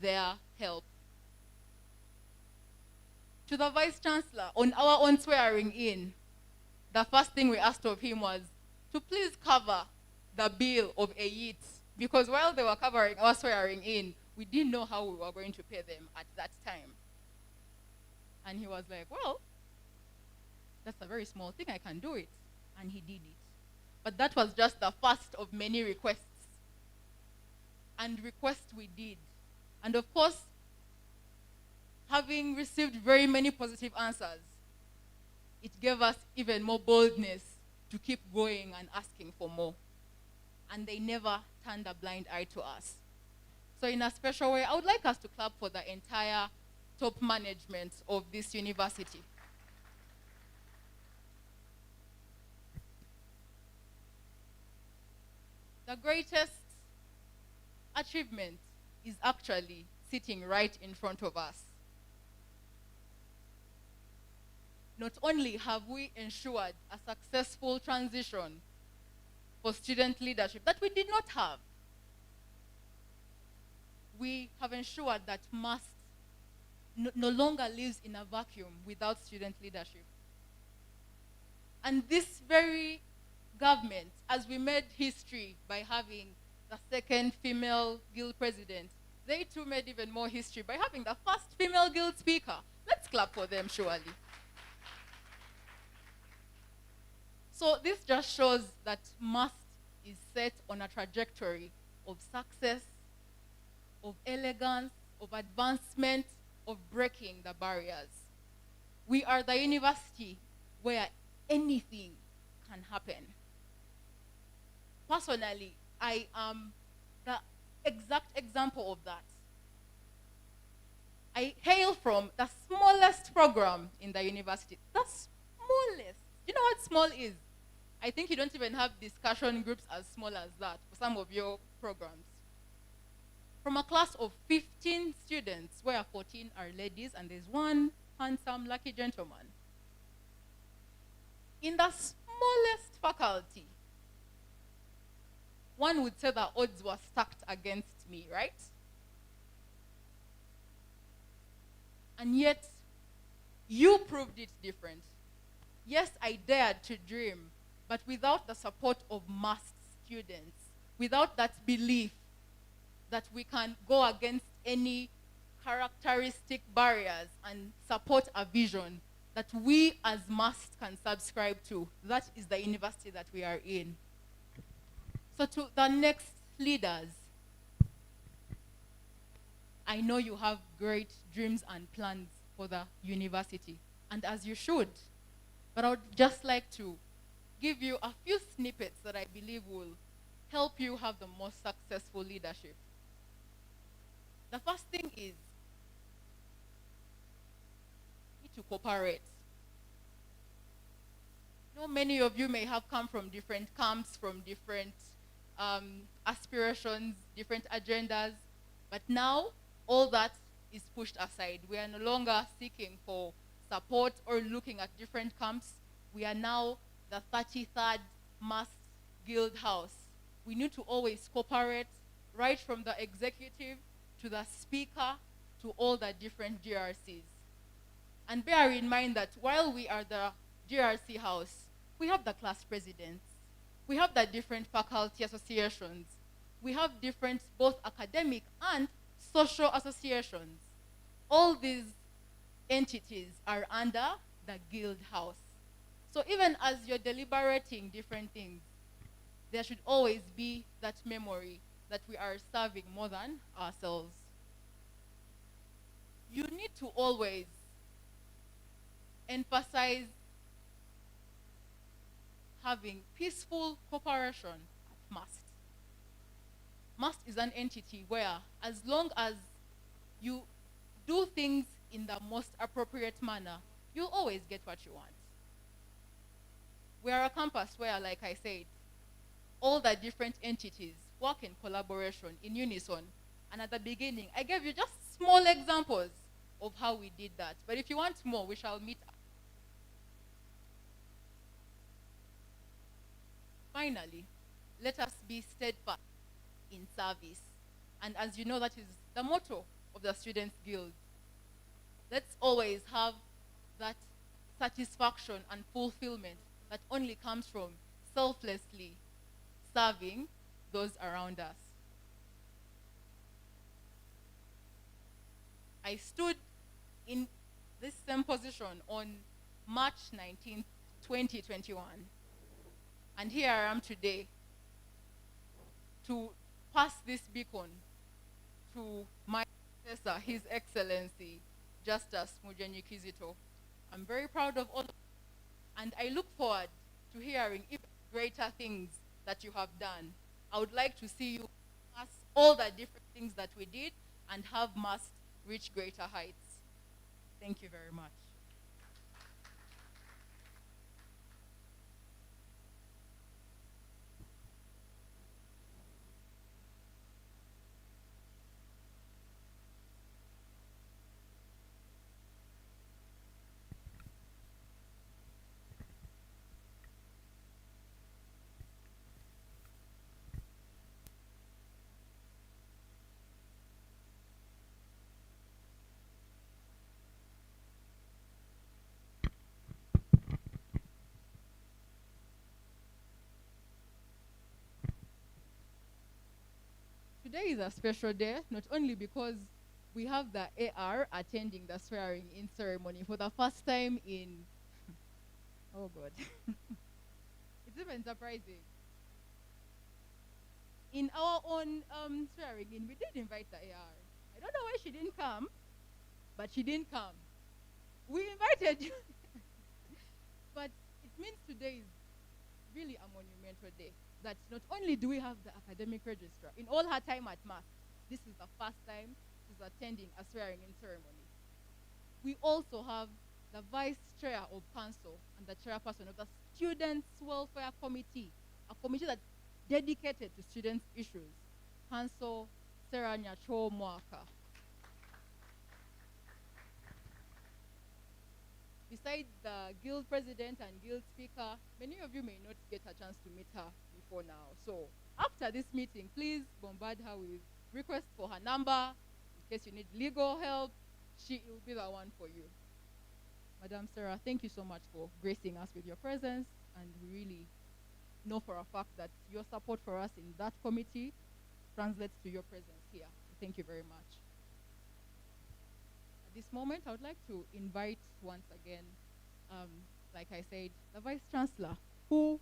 their help. To the Vice Chancellor, on our own swearing in, the first thing we asked of him was to please cover the bill of a YIT, because while they were covering our swearing in, we didn't know how we were going to pay them at that time. And he was like, well, that's a very small thing, I can do it. And he did it. But that was just the first of many requests. and requests we did. And of course, having received very many positive answers, it gave us even more boldness to keep going and asking for more. And they never turned a blind eye to us. So in a special way, I would like us to clap for the entire top management of this university. The greatest achievement is actually sitting right in front of us. Not only have we ensured a successful transition for student leadership that we did not have, we have ensured that MUST no longer lives in a vacuum without student leadership. And this very government, as we made history by having the second female guild president, they too made even more history by having the first female guild speaker. Let's clap for them, surely. So this just shows that MUST is set on a trajectory of success, of elegance, of advancement, of breaking the barriers. We are the university where anything can happen. Personally, I am the exact example of that. I hail from the smallest program in the university. The smallest. You know what small is? I think you don't even have discussion groups as small as that for some of your programs. From a class of 15 students, where 14 are ladies and there's one handsome, lucky gentleman. In the smallest faculty, one would say the odds were stacked against me, right? And yet, you proved it different. Yes, I dared to dream, but without the support of MUST students, without that belief that we can go against any characteristic barriers and support a vision that we as MUST can subscribe to, that is the university that we are in. So to the next leaders, I know you have great dreams and plans for the university, and as you should. But I would just like to give you a few snippets that I believe will help you have the most successful leadership. The first thing is, you need to cooperate. You know, many of you may have come from different camps, from different aspirations, different agendas, but now all that is pushed aside. We are no longer seeking for support or looking at different camps. We are now the 33rd MUST Guild House. We need to always cooperate, right from the executive to the speaker to all the different GRCs. And bear in mind that while we are the GRC house, we have the class presidents, we have the different faculty associations, we have different both academic and social associations. All these entities are under the guild house. So even as you're deliberating different things, there should always be that memory that we are serving more than ourselves. You need to always emphasize having peaceful cooperation at MUST. MUST is an entity where, as long as you do things in the most appropriate manner, you'll always get what you want. We are a campus where, like I said, all the different entities work in collaboration, in unison. And at the beginning, I gave you just small examples of how we did that. But if you want more, we shall meet. Finally, let us be steadfast in service. And as you know, that is the motto of the Students' Guild. Let's always have that satisfaction and fulfillment that only comes from selflessly serving those around us. I stood in this same position on March 19th, 2021. And here I am today to pass this beacon to my successor, His Excellency, Justice Mujenyi Kizito. I'm very proud of all, and I look forward to hearing even greater things that you have done. I would like to see you pass all the different things that we did and have must reach greater heights. Thank you very much. Today is a special day, not only because we have the AR attending the swearing in ceremony for the first time in, oh God, it's even surprising. In our own swearing in, we did invite the AR. I don't know why she didn't come, but she didn't come. We invited you. But it means today is really a monumental day. That not only do we have the academic registrar, in all her time at Mass, this is the first time she's attending a swearing-in ceremony. We also have the Vice Chair of Council and the Chairperson of the Students' Welfare Committee, a committee that's dedicated to students' issues, Council Sarah Nyacho Mwaka. Besides the guild president and guild speaker, many of you may not get a chance to meet her before now. So after this meeting, please bombard her with requests for her number. In case you need legal help, she will be the one for you. Madam Sarah, thank you so much for gracing us with your presence, and we really know for a fact that your support for us in that committee translates to your presence here. So thank you very much. This moment, I would like to invite once again, like I said, the Vice Chancellor, who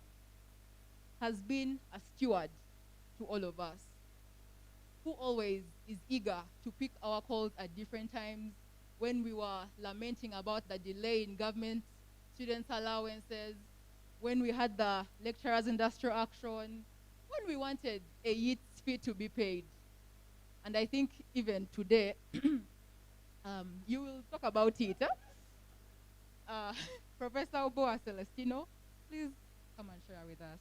has been a steward to all of us, who always is eager to pick our calls at different times when we were lamenting about the delay in government students' allowances, when we had the lecturers' industrial action, when we wanted a YIT fee to be paid. And I think even today, you will talk about it. Professor Oboa Celestino, please come and share with us.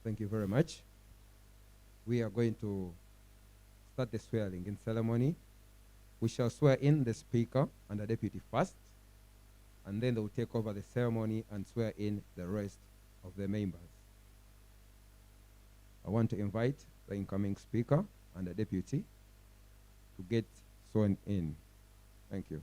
Thank you very much. We are going to start the swearing-in ceremony. We shall swear in the speaker and the deputy first, and then they will take over the ceremony and swear in the rest of the members. I want to invite the incoming speaker and the deputy to get sworn in. Thank you.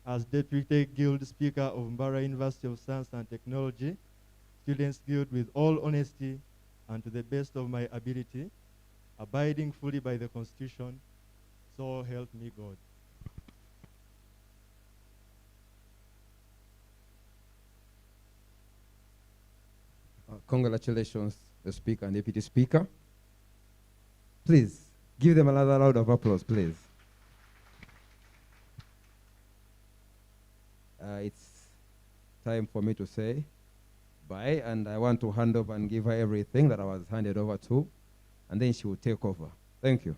As Deputy Guild Speaker of Mbara University of Science and Technology, Students Guild, with all honesty and to the best of my ability, abiding fully by the Constitution, so help me God. Congratulations, the speaker and deputy speaker. Please, give them another round of applause, please. It's time for me to say bye, and I want to hand over and give her everything that I was handed over to, and then she will take over. Thank you.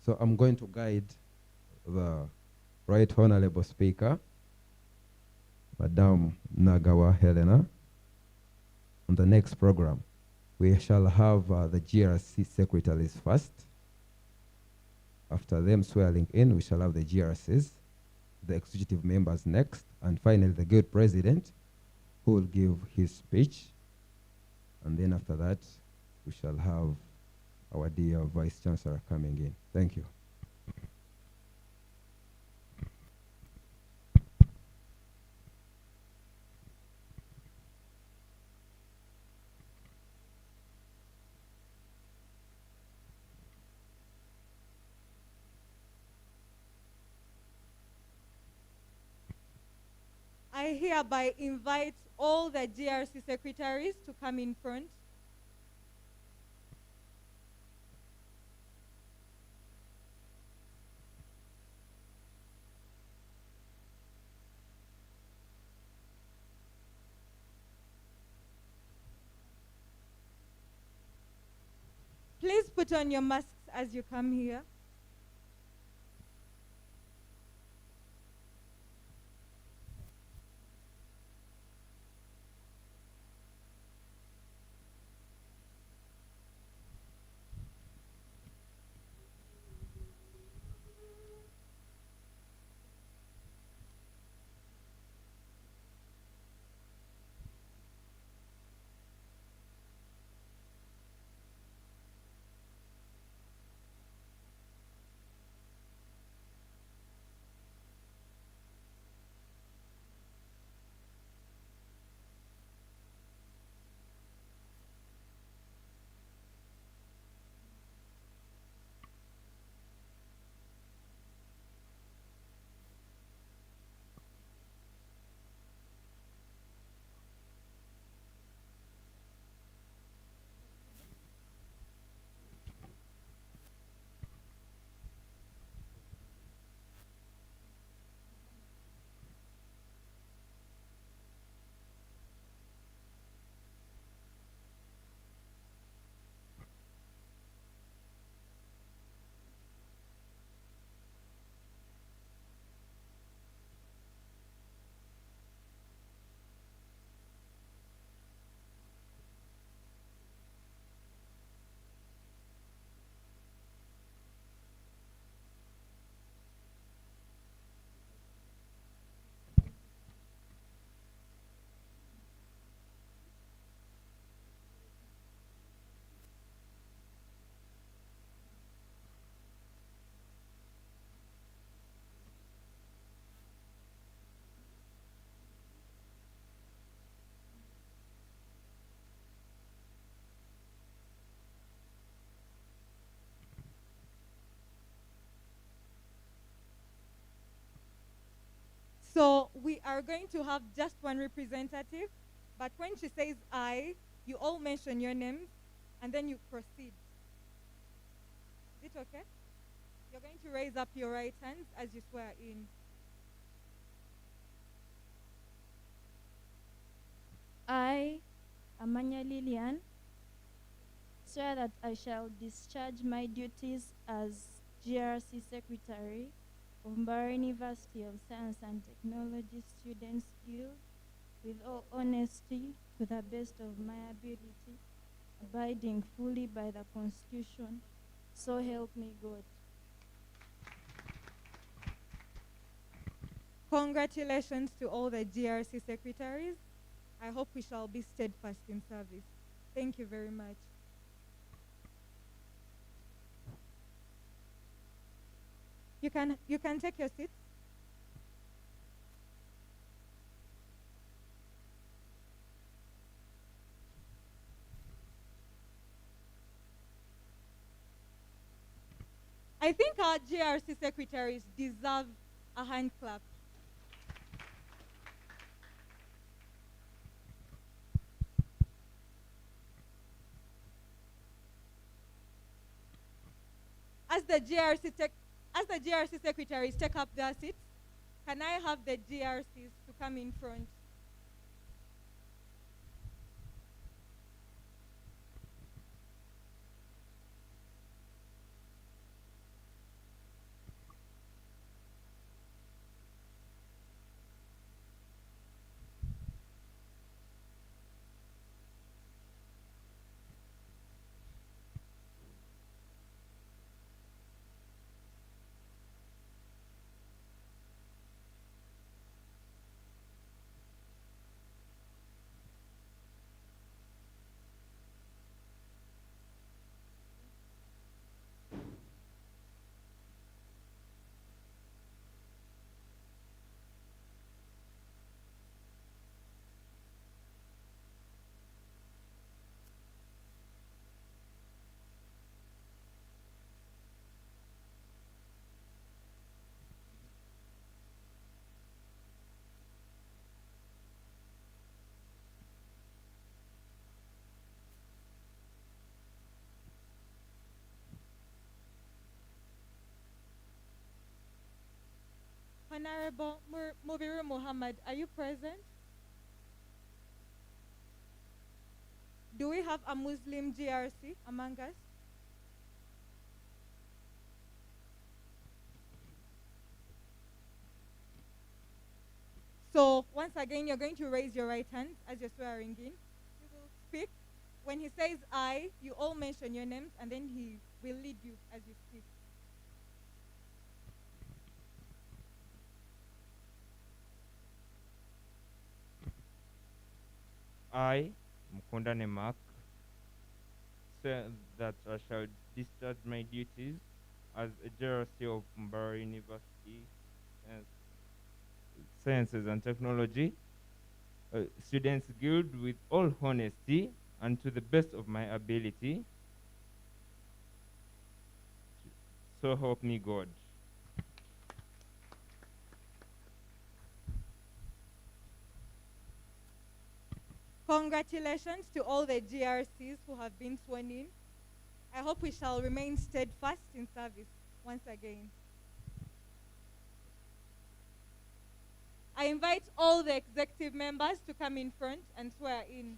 So I'm going to guide the Right Honorable Speaker, Madam Nagawa Helena, on the next program. We shall have the GRC secretaries first. After them swearing in, we shall have the GRCs, the executive members next, and finally the guild president, who will give his speech. And then after that, we shall have our dear Vice Chancellor coming in. Thank you. I hereby invite all the GRC secretaries to come in front. Please put on your masks as you come here. So we are going to have just one representative, but when she says I, you all mention your names, and then you proceed. Is it okay? You're going to raise up your right hands as you swear in. I, Amanya Lilian, swear that I shall discharge my duties as GRC Secretary of Mbara University of Science and Technology Students Guild with all honesty, to the best of my ability, abiding fully by the Constitution, so help me God. Congratulations to all the GRC secretaries. I hope we shall be steadfast in service. Thank you very much. You can take your seats. I think our GRC secretaries deserve a hand clap. As the GRC secretaries take up their seats, can I have the GRCs to come in front? Honorable Mubiru Muhammad, are you present? Do we have a Muslim GRC among us? So once again, you're going to raise your right hand as you're swearing in. You will speak. When he says I, you all mention your names, and then he will lead you as you speak. I, Mkondane Mark, swear that I shall discharge my duties as a JRC of Mbara University Sciences and Technology Students Guild with all honesty and to the best of my ability. So help me God. Congratulations to all the GRCs who have been sworn in. I hope we shall remain steadfast in service once again. I invite all the executive members to come in front and swear in.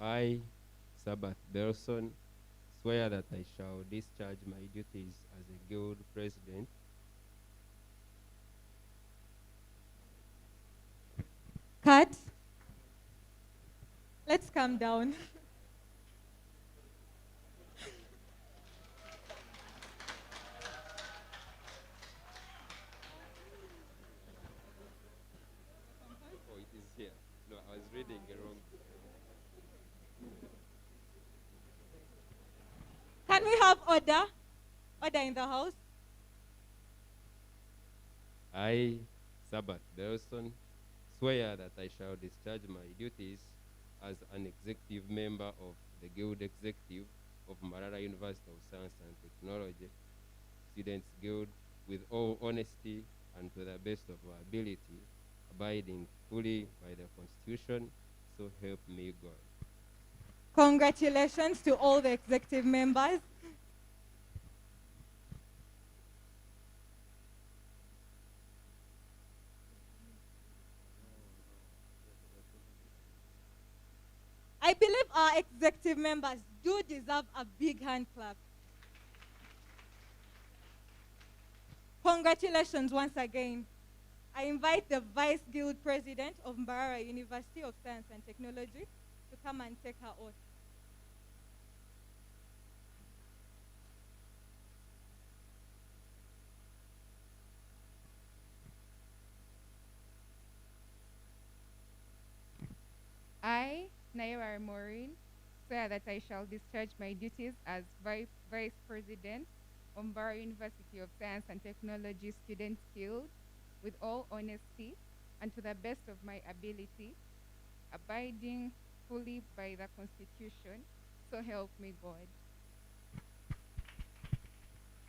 I, Sabbath Belson, swear that I shall discharge my duties as a guild president. Cut. Let's calm down. Oh, it is here. No, I was reading it wrong. Can we have order? Order in the house. I, Sabbath Belson, swear that I shall discharge my duties as an executive member of the Guild Executive of Marara University of Science and Technology Students Guild with all honesty and to the best of our ability, abiding fully by the Constitution, so help me God. Congratulations to all the executive members. I believe our executive members do deserve a big hand clap. Congratulations once again. I invite the Vice Guild President of Mbarara University of Science and Technology to come and take her oath. I, Naira Maureen, swear that I shall discharge my duties as Vice President of Mbara University of Science and Technology Students Guild with all honesty and to the best of my ability, abiding fully by the Constitution, so help me God.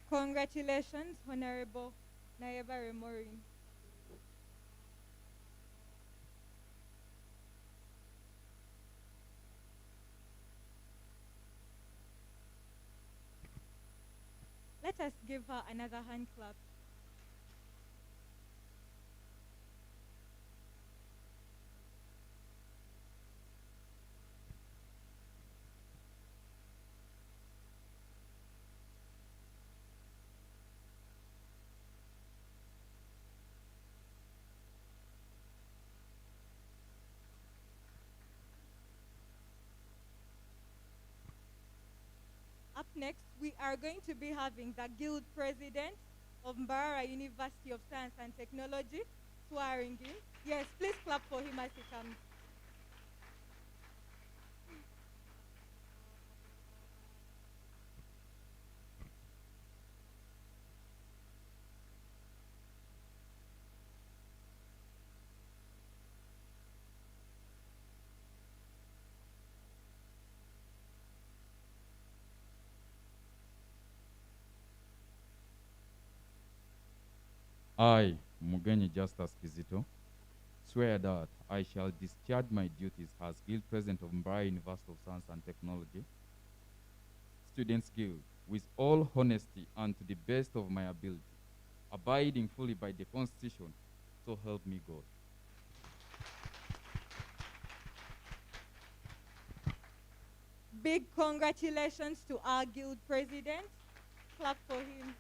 Congratulations, Honorable Naira Maureen. Let us give her another hand clap. next, we are going to be having the Guild President of Mbarara University of Science and Technology swearing in. Yes, please clap for him as he comes. I, Mugenyi Justus Kizito, swear that I shall discharge my duties as Guild President of Mbarara University of Science and Technology, Students Guild, with all honesty and to the best of my ability, abiding fully by the Constitution, so help me God. Big congratulations to our Guild President. Clap for him.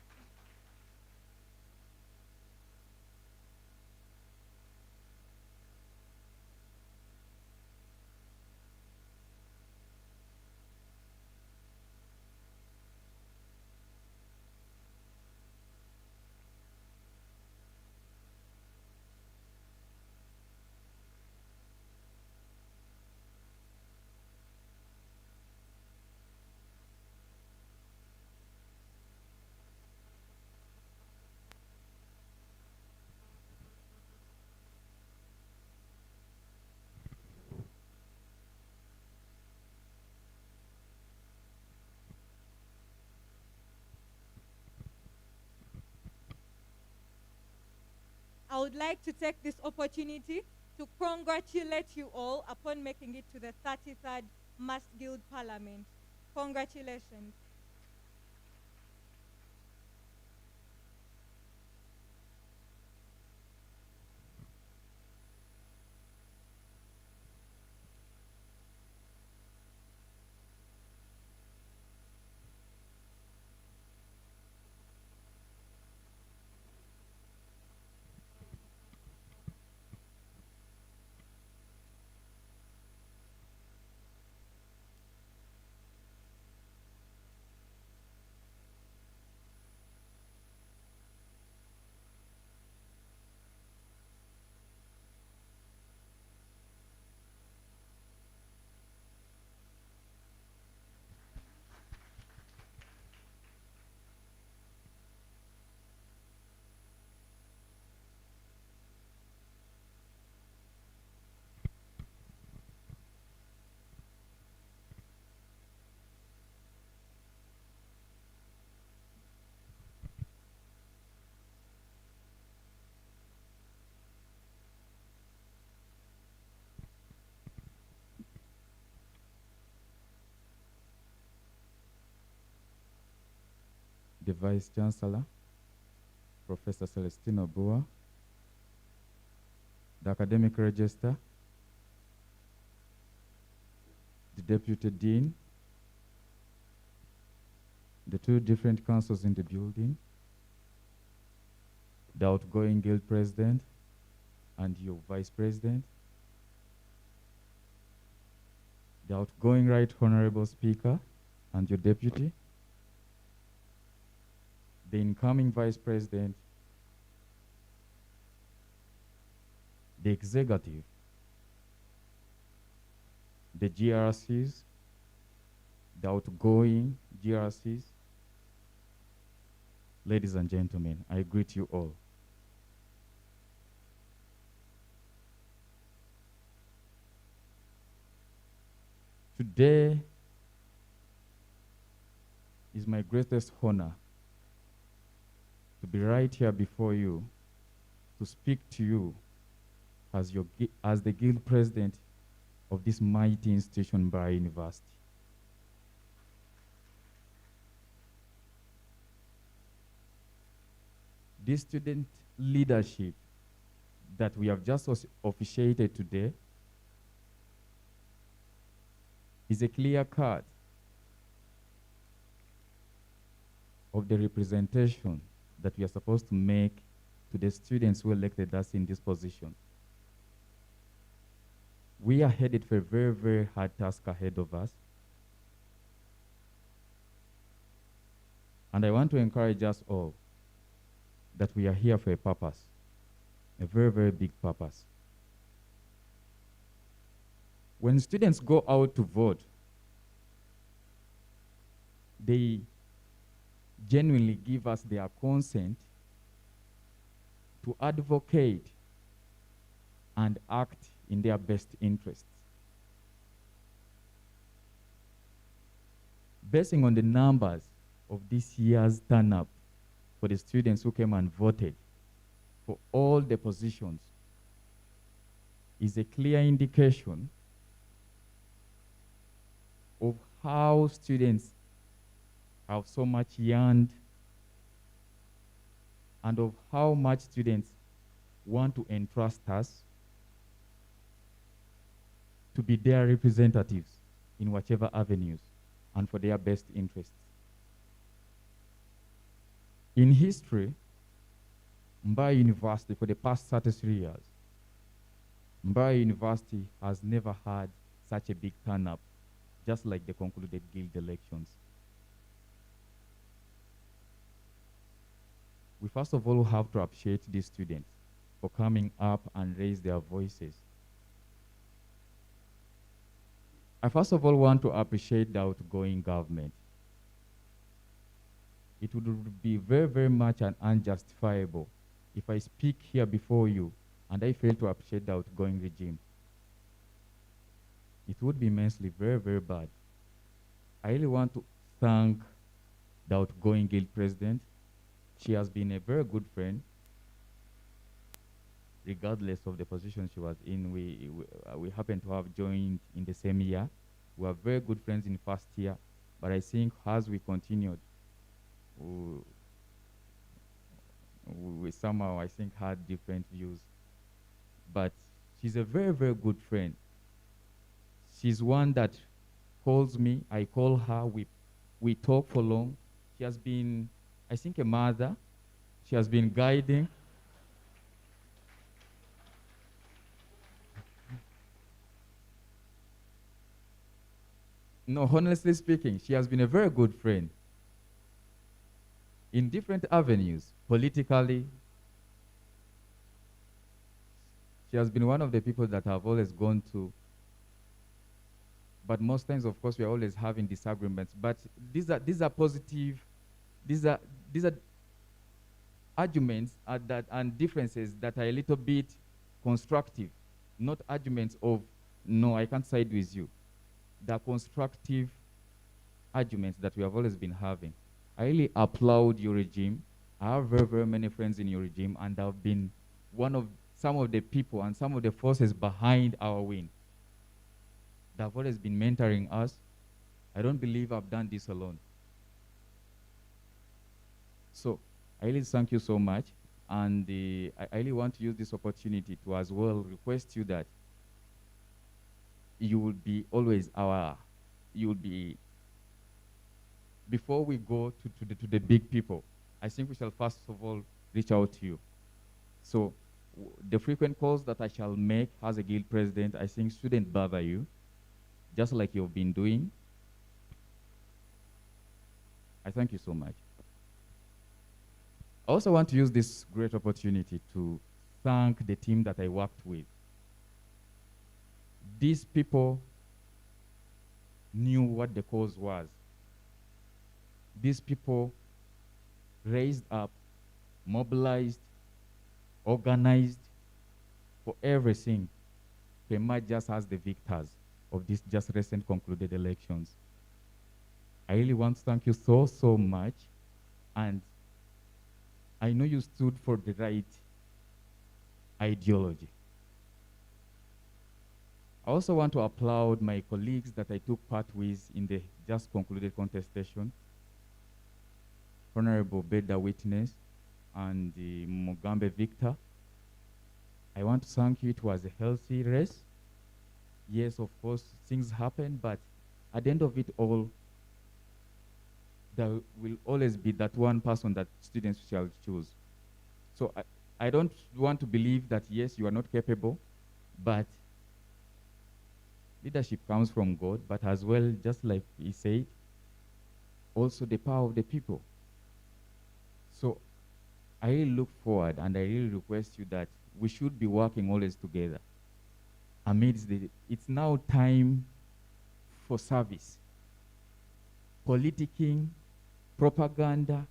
I would like to take this opportunity to congratulate you all upon making it to the 33rd Mass Guild Parliament. Congratulations. The Vice Chancellor, Professor Celestino Bua, the Academic Register, the Deputy Dean, the two different councils in the building, the outgoing Guild President, and your Vice President, the outgoing Right Honorable Speaker and your Deputy, the incoming Vice President, the Executive, the GRCs, the outgoing GRCs. Ladies and gentlemen, I greet you all. Today is my greatest honor to be right here before you, to speak to you as the Guild President of this mighty institution, Mbarara University. This student leadership that we have just officiated today is a clear card of the representation that we are supposed to make to the students who elected us in this position. We are headed for a very, very hard task ahead of us. And I want to encourage us all that we are here for a purpose, a very, very big purpose. When students go out to vote, they genuinely give us their consent to advocate and act in their best interests. Basing on the numbers of this year's turn-up for the students who came and voted for all the positions is a clear indication of how students have so much yearned and of how much students want to entrust us to be their representatives in whatever avenues and for their best interests. In history, Mbai University, for the past 33 years, Mbai University has never had such a big turn-up, just like the concluded guild elections. We first of all have to appreciate these students for coming up and raise their voices. I first of all want to appreciate the outgoing government. It would be very, very much unjustifiable if I speak here before you and I fail to appreciate the outgoing regime. It would be immensely very, very bad. I really want to thank the outgoing guild president. She has been a very good friend, regardless of the position she was in. We happen to have joined in the same year. We were very good friends in first year, but I think as we continued, we somehow, I think, had different views. But she's a very, very good friend. She's one that calls me, I call her, we talk for long. She has been, I think, a mother. She has been guiding. No, honestly speaking, she has been a very good friend in different avenues, politically. She has been one of the people that I've always gone to. But most times, of course, we are always having disagreements. But these are positive. These are arguments and differences that are a little bit constructive, not arguments of no, I can't side with you. The constructive arguments that we have always been having. I really applaud your regime. I have very, very many friends in your regime, and I've been one of some of the people and some of the forces behind our win. They've always been mentoring us. I don't believe I've done this alone. So I really thank you so much, and I really want to use this opportunity to as well request you that you will be always you will be, before we go to the big people, I think we shall first of all reach out to you. So the frequent calls that I shall make as a guild president, I think shouldn't bother you, just like you've been doing. I thank you so much. I also want to use this great opportunity to thank the team that I worked with. These people knew what the cause was. These people raised up, mobilized, organized for everything to emerge just as the victors of these just recent concluded elections. I really want to thank you so, so much. And I know you stood for the right ideology. I also want to applaud my colleagues that I took part with in the just concluded contestation. Honorable Beda Witness and the Mugambe Victor. I want to thank you. It was a healthy race. Yes, of course, things happen, but at the end of it all, there will always be that one person that students shall choose. So I don't want to believe that, yes, you are not capable, but leadership comes from God, but as well, just like he said, also the power of the people. So I really look forward and I really request you that we should be working always together. It's now time for service. Politicking, propaganda,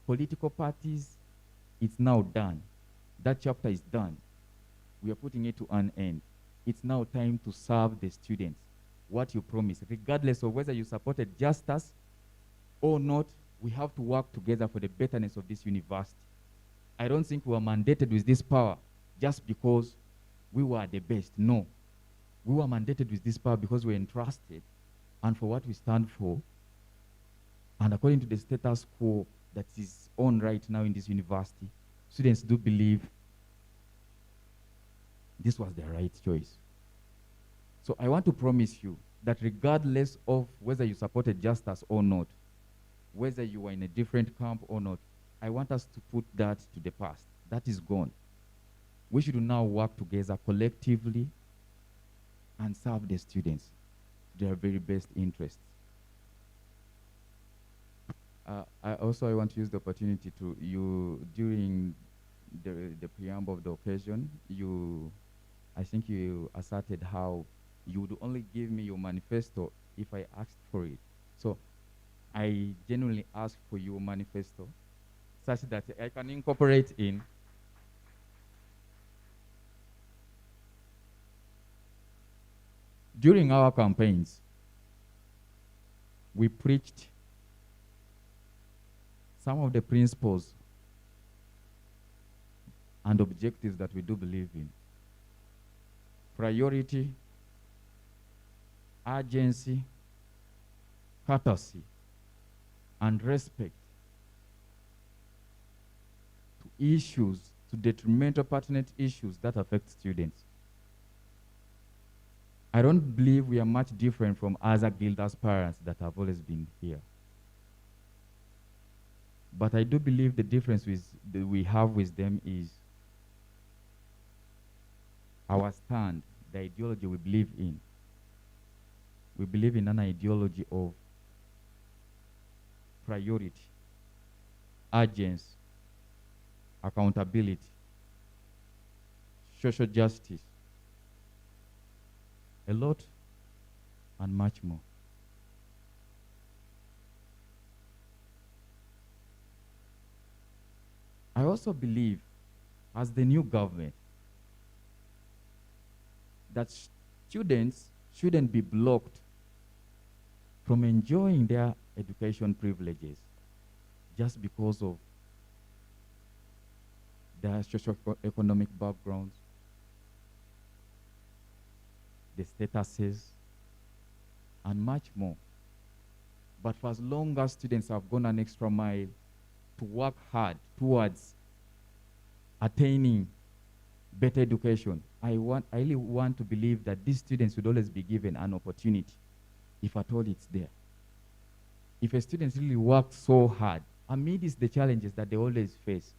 political parties, it's now done. That chapter is done. We are putting it to an end. It's now time to serve the students what you promised. Regardless of whether you supported justice or not, we have to work together for the betterness of this university. I don't think we are mandated with this power just because we were the best. No. We were mandated with this power because we were entrusted and for what we stand for. And according to the status quo that is on right now in this university, students do believe this was the right choice. So I want to promise you that regardless of whether you supported justice or not, whether you were in a different camp or not, I want us to put that to the past. That is gone. We should now work together collectively and serve the students to their very best interests. I want to use the opportunity during the preamble of the occasion, I think you asserted how you would only give me your manifesto if I asked for it. So I genuinely asked for your manifesto such that I can incorporate in during our campaigns. We preached some of the principles and objectives that we do believe in. Priority, urgency, courtesy, and respect to issues, to detrimental pertinent issues that affect students. I don't believe we are much different from other guild aspirants that have always been here. But I do believe the difference that we have with them is our stand, the ideology we believe in. We believe in an ideology of priority, urgency, accountability, social justice, a lot and much more. I also believe, as the new government, that students shouldn't be blocked from enjoying their education privileges just because of their socio-economic backgrounds, the statuses, and much more. But for as long as students have gone an extra mile to work hard towards attaining better education, I really want to believe that these students would always be given an opportunity, if at all it's there. If a student really works so hard, amidst the challenges that they always face,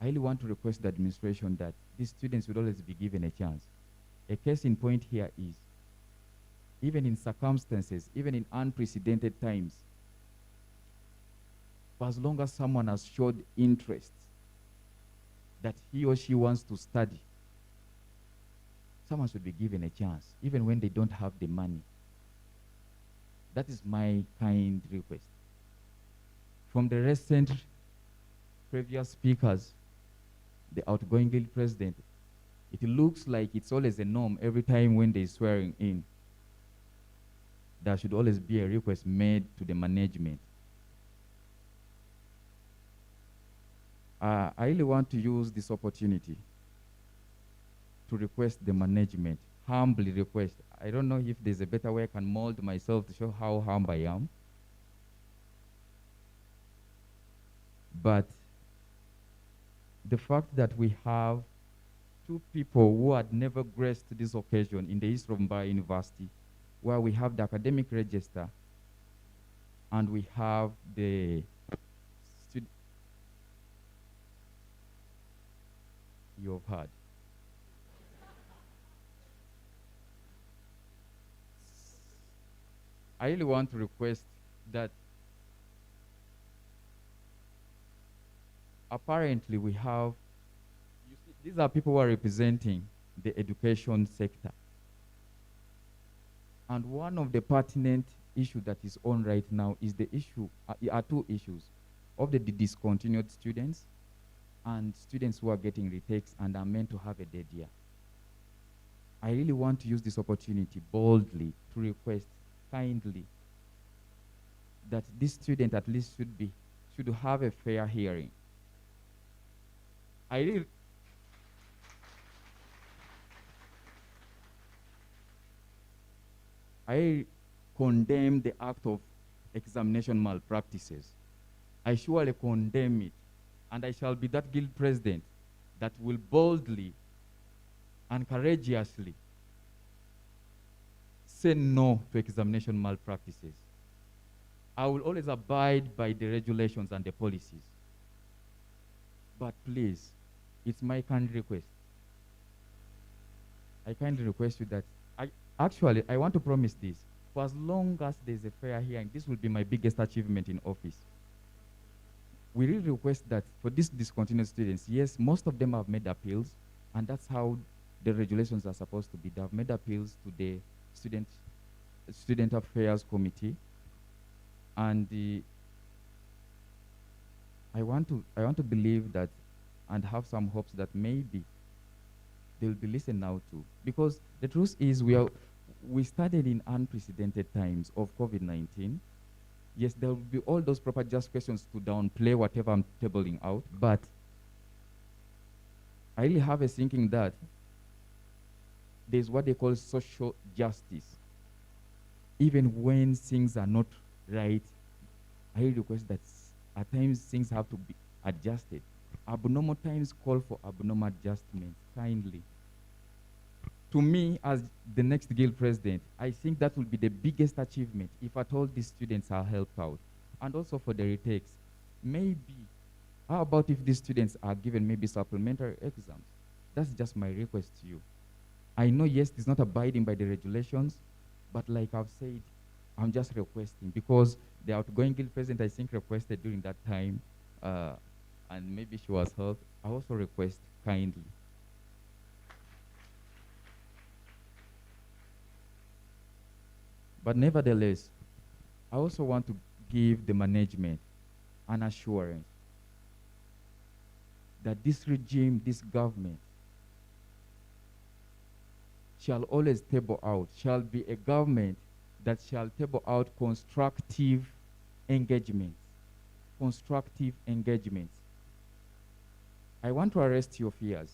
I really want to request the administration that these students would always be given a chance. A case in point here is, even in circumstances, even in unprecedented times, for as long as someone has showed interest that he or she wants to study, someone should be given a chance, even when they don't have the money. That is my kind request. From the recent previous speakers, the outgoing guild president, it looks like it's always a norm every time when they're swearing in. There should always be a request made to the management. I really want to use this opportunity to request the management, humbly request. I don't know if there's a better way I can mold myself to show how humble I am. But the fact that we have two people who had never graced this occasion in the history of Mbarara University, where we have the academic register and we have the student you have heard. I really want to request that apparently we have, these are people who are representing the education sector. And one of the pertinent issue that is on right now is the issue, are two issues, of the discontinued students and students who are getting retakes and are meant to have a dead year. I really want to use this opportunity boldly to request kindly that this student at least should have a fair hearing. I condemn the act of examination malpractices. I surely condemn it, and I shall be that guild president that will boldly and courageously say no to examination malpractices. I will always abide by the regulations and the policies. But please, it's my kind request. I kindly request you that, I want to promise this. For as long as there's a fair hearing, this will be my biggest achievement in office. We really request that for these discontinued students, yes, most of them have made appeals, and that's how the regulations are supposed to be. They have made appeals to the Student Affairs Committee, and I want to believe that and have some hopes that maybe they'll be listened now to. Because the truth is we started in unprecedented times of COVID-19. Yes, there will be all those proper just questions to downplay whatever I'm tabling out, but I really have a thinking that there's what they call social justice. Even when things are not right, I request that at times things have to be adjusted. Abnormal times call for abnormal adjustment, kindly. To me, as the next guild president, I think that will be the biggest achievement if at all these students are helped out. And also for the retakes, maybe, how about if these students are given maybe supplementary exams? That's just my request to you. I know, yes, it's not abiding by the regulations, but like I've said, I'm just requesting, because the outgoing guild president, I think, requested during that time, and maybe she was heard. I also request kindly. But nevertheless, I also want to give the management an assurance that this regime, this government, shall always table out, shall be a government that shall table out constructive engagements. Constructive engagements. I want to arrest your fears.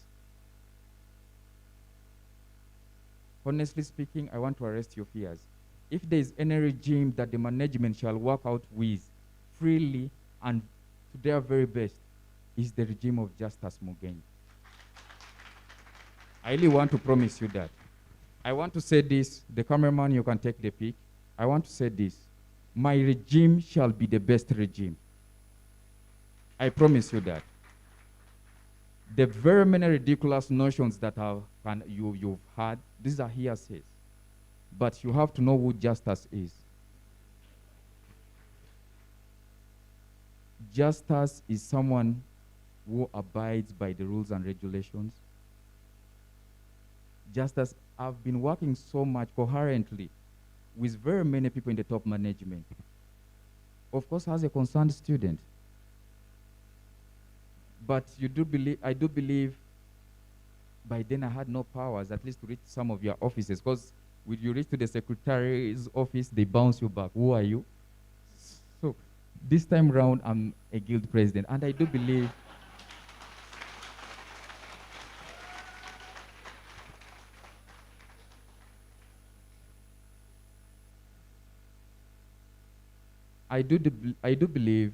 Honestly speaking, I want to arrest your fears. If there is any regime that the management shall work out with freely and to their very best, is the regime of Justice Mugenyi. I really want to promise you that. I want to say this, the cameraman, you can take the pic. I want to say this. My regime shall be the best regime. I promise you that. The very many ridiculous notions that you've had, these are hearsays. But you have to know who Justice is. Justice is someone who abides by the rules and regulations. Justice, I've been working so much coherently with very many people in the top management. Of course, as a concerned student. But I do believe by then I had no powers, at least to reach some of your offices, because when you reach to the secretary's office, they bounce you back. Who are you? So this time round, I'm a guild president, and I do believe I do believe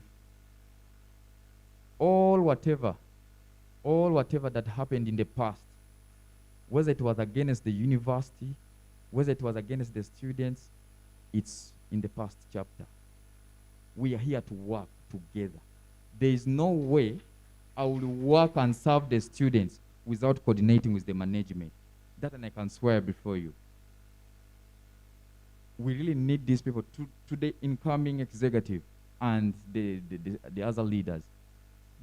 all whatever that happened in the past, whether it was against the university, whether it was against the students, it's in the past chapter. We are here to work together. There is no way I will work and serve the students without coordinating with the management. That and I can swear before you. We really need these people, to the incoming executive and the other leaders.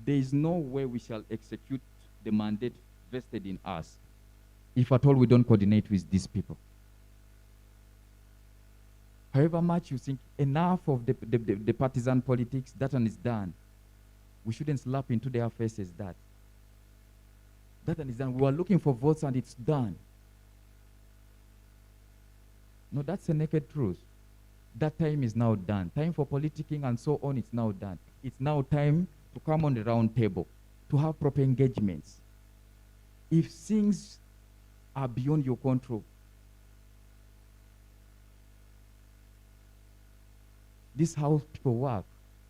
there is no way we shall execute the mandate vested in us if at all we don't coordinate with these people. However much you think enough of the partisan politics, that one is done. We shouldn't slap into their faces that. That one is done. We were looking for votes and it's done. No, that's a naked truth. That time is now done. Time for politicking and so on, it's now done. It's now time to come on the round table, to have proper engagements. If things are beyond your control, this is how people work.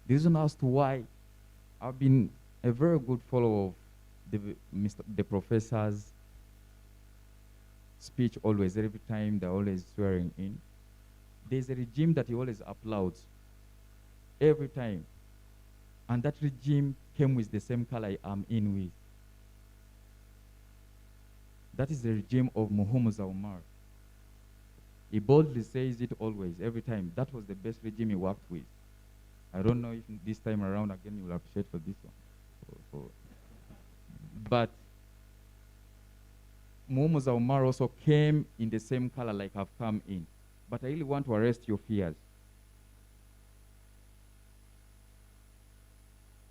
The reason as to why I've been a very good follower of the professor's speech always, every time they're always swearing in. There's a regime that he always applauds every time. And that regime came with the same color I'm in with. That is the regime of Muhammad Umar. He boldly says it always, every time. That was the best regime he worked with. I don't know if this time around again you will appreciate for this one. But Muhammad Umar also came in the same color like I've come in. But I really want to arrest your fears.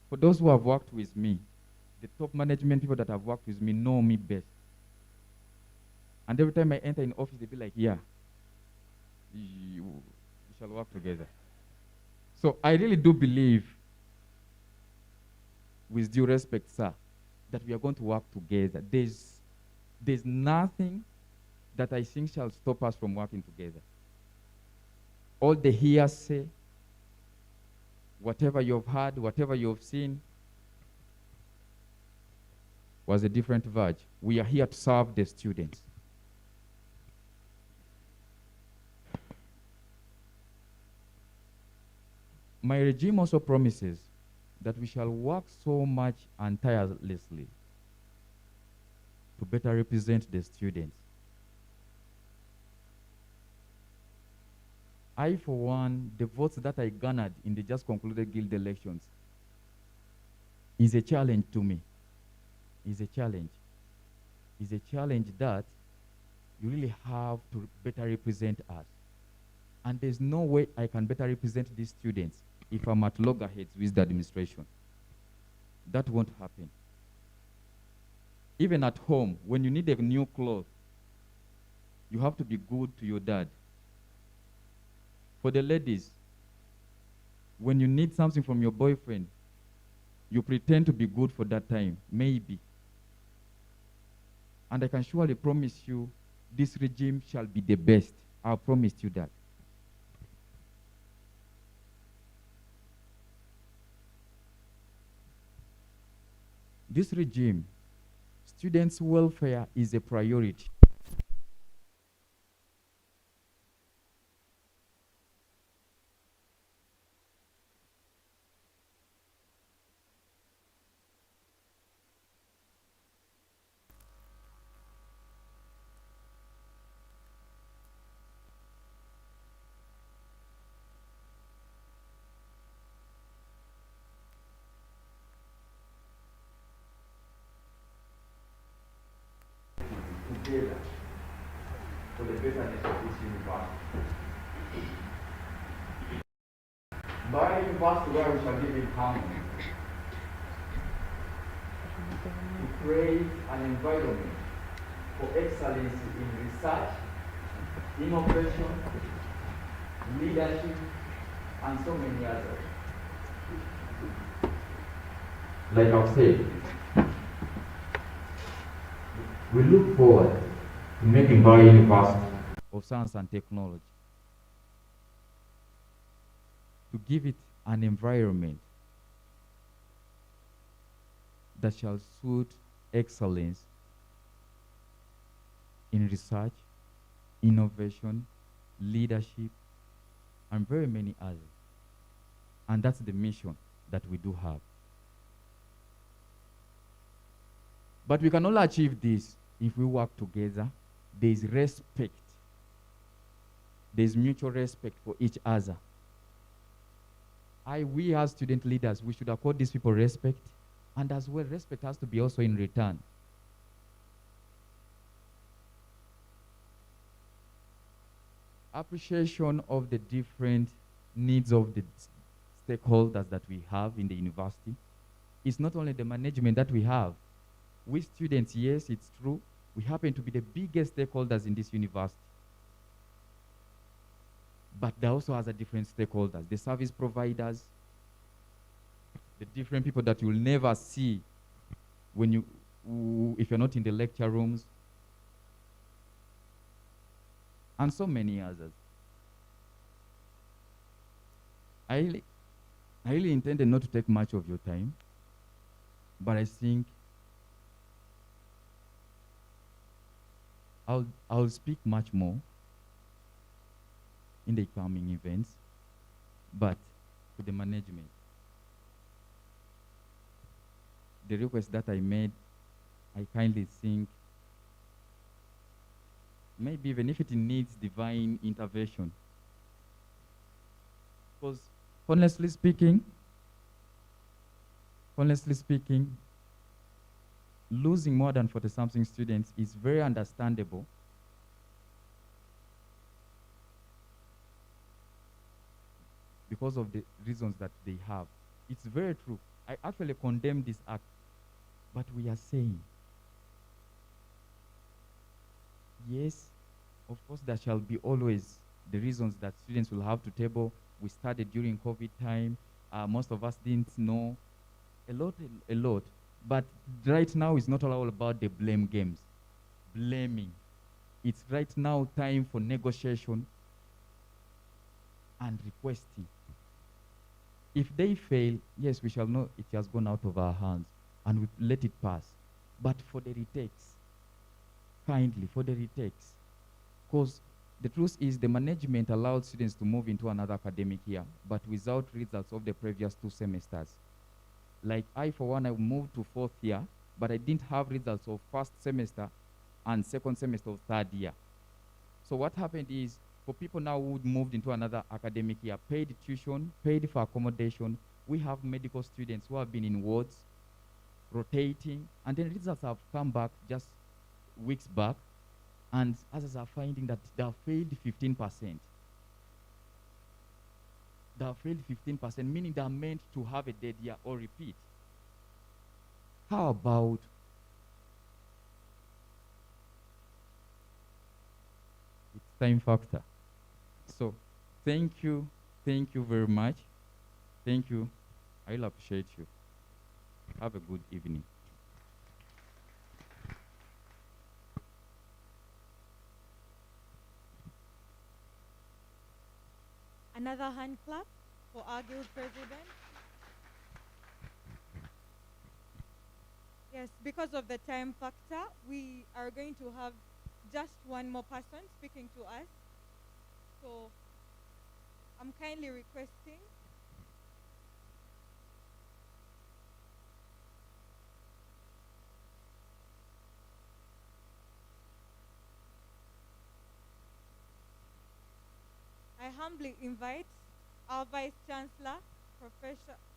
For those who have worked with me, the top management people that have worked with me know me best. And every time I enter in office, they be like, yeah, we shall work together. So I really do believe, with due respect, sir, that we are going to work together. There's nothing that I think shall stop us from working together. All the hearsay, whatever you've heard, whatever you've seen, was a different verge. We are here to serve the students. My regime also promises that we shall work so much and tirelessly to better represent the students. I, for one, the votes that I garnered in the just concluded guild elections is a challenge to me. Is a challenge. Is a challenge that you really have to better represent us. And there's no way I can better represent these students if I'm at loggerheads with the administration. That won't happen. Even at home, when you need a new cloth, you have to be good to your dad. For the ladies, when you need something from your boyfriend, you pretend to be good for that time, maybe. And I can surely promise you, this regime shall be the best. I promise you that. This regime, students' welfare is a priority. Together for the betterness of this university. By university where we shall live in harmony, to create an environment for excellence in research, innovation, leadership, and so many others. Like I've said, we look forward to making Bari University of Science and Technology, to give it an environment that shall suit excellence in research, innovation, leadership, and very many others. And that's the mission that we do have. But we can only achieve this if we work together. There is respect. There is mutual respect for each other. We as student leaders, we should accord these people respect. And as well, respect has to be also in return. Appreciation of the different needs of the stakeholders that we have in the university. It's not only the management that we have. We students, yes, it's true, we happen to be the biggest stakeholders in this university. But there also has a different stakeholders, the service providers, the different people that you'll never see when if you're not in the lecture rooms, and so many others. I really intended not to take much of your time, but I think I'll speak much more in the coming events, but to the management. The request that I made, I kindly think maybe even if it needs divine intervention. Because honestly speaking, losing more than 40-something students is very understandable. Because of the reasons that they have. It's very true. I actually condemn this act, but we are saying, yes, of course there shall be always the reasons that students will have to table. We started during COVID time. Most of us didn't know a lot. But right now it's not all about the blame games. Blaming. It's right now time for negotiation and requesting. If they fail, yes, we shall know it has gone out of our hands and we let it pass. But for the retakes, kindly, for the retakes, because the truth is the management allowed students to move into another academic year, but without results of the previous 2 semesters. Like I, for one, I moved to 4th year, but I didn't have results of 1st semester and 2nd semester of 3rd year. So what happened is, for people now who moved into another academic year, paid tuition, paid for accommodation, we have medical students who have been in wards, rotating, and then results have come back just weeks back, and others are finding that they have failed 15%. They have failed 15%, meaning they are meant to have a dead year or repeat. How about it's time factor? So, thank you very much. Thank you. I'll appreciate you. Have a good evening. Another hand clap for our guild president. Yes, because of the time factor, we are going to have just one more person speaking to us. So I'm kindly requesting I humbly invite our Vice Chancellor,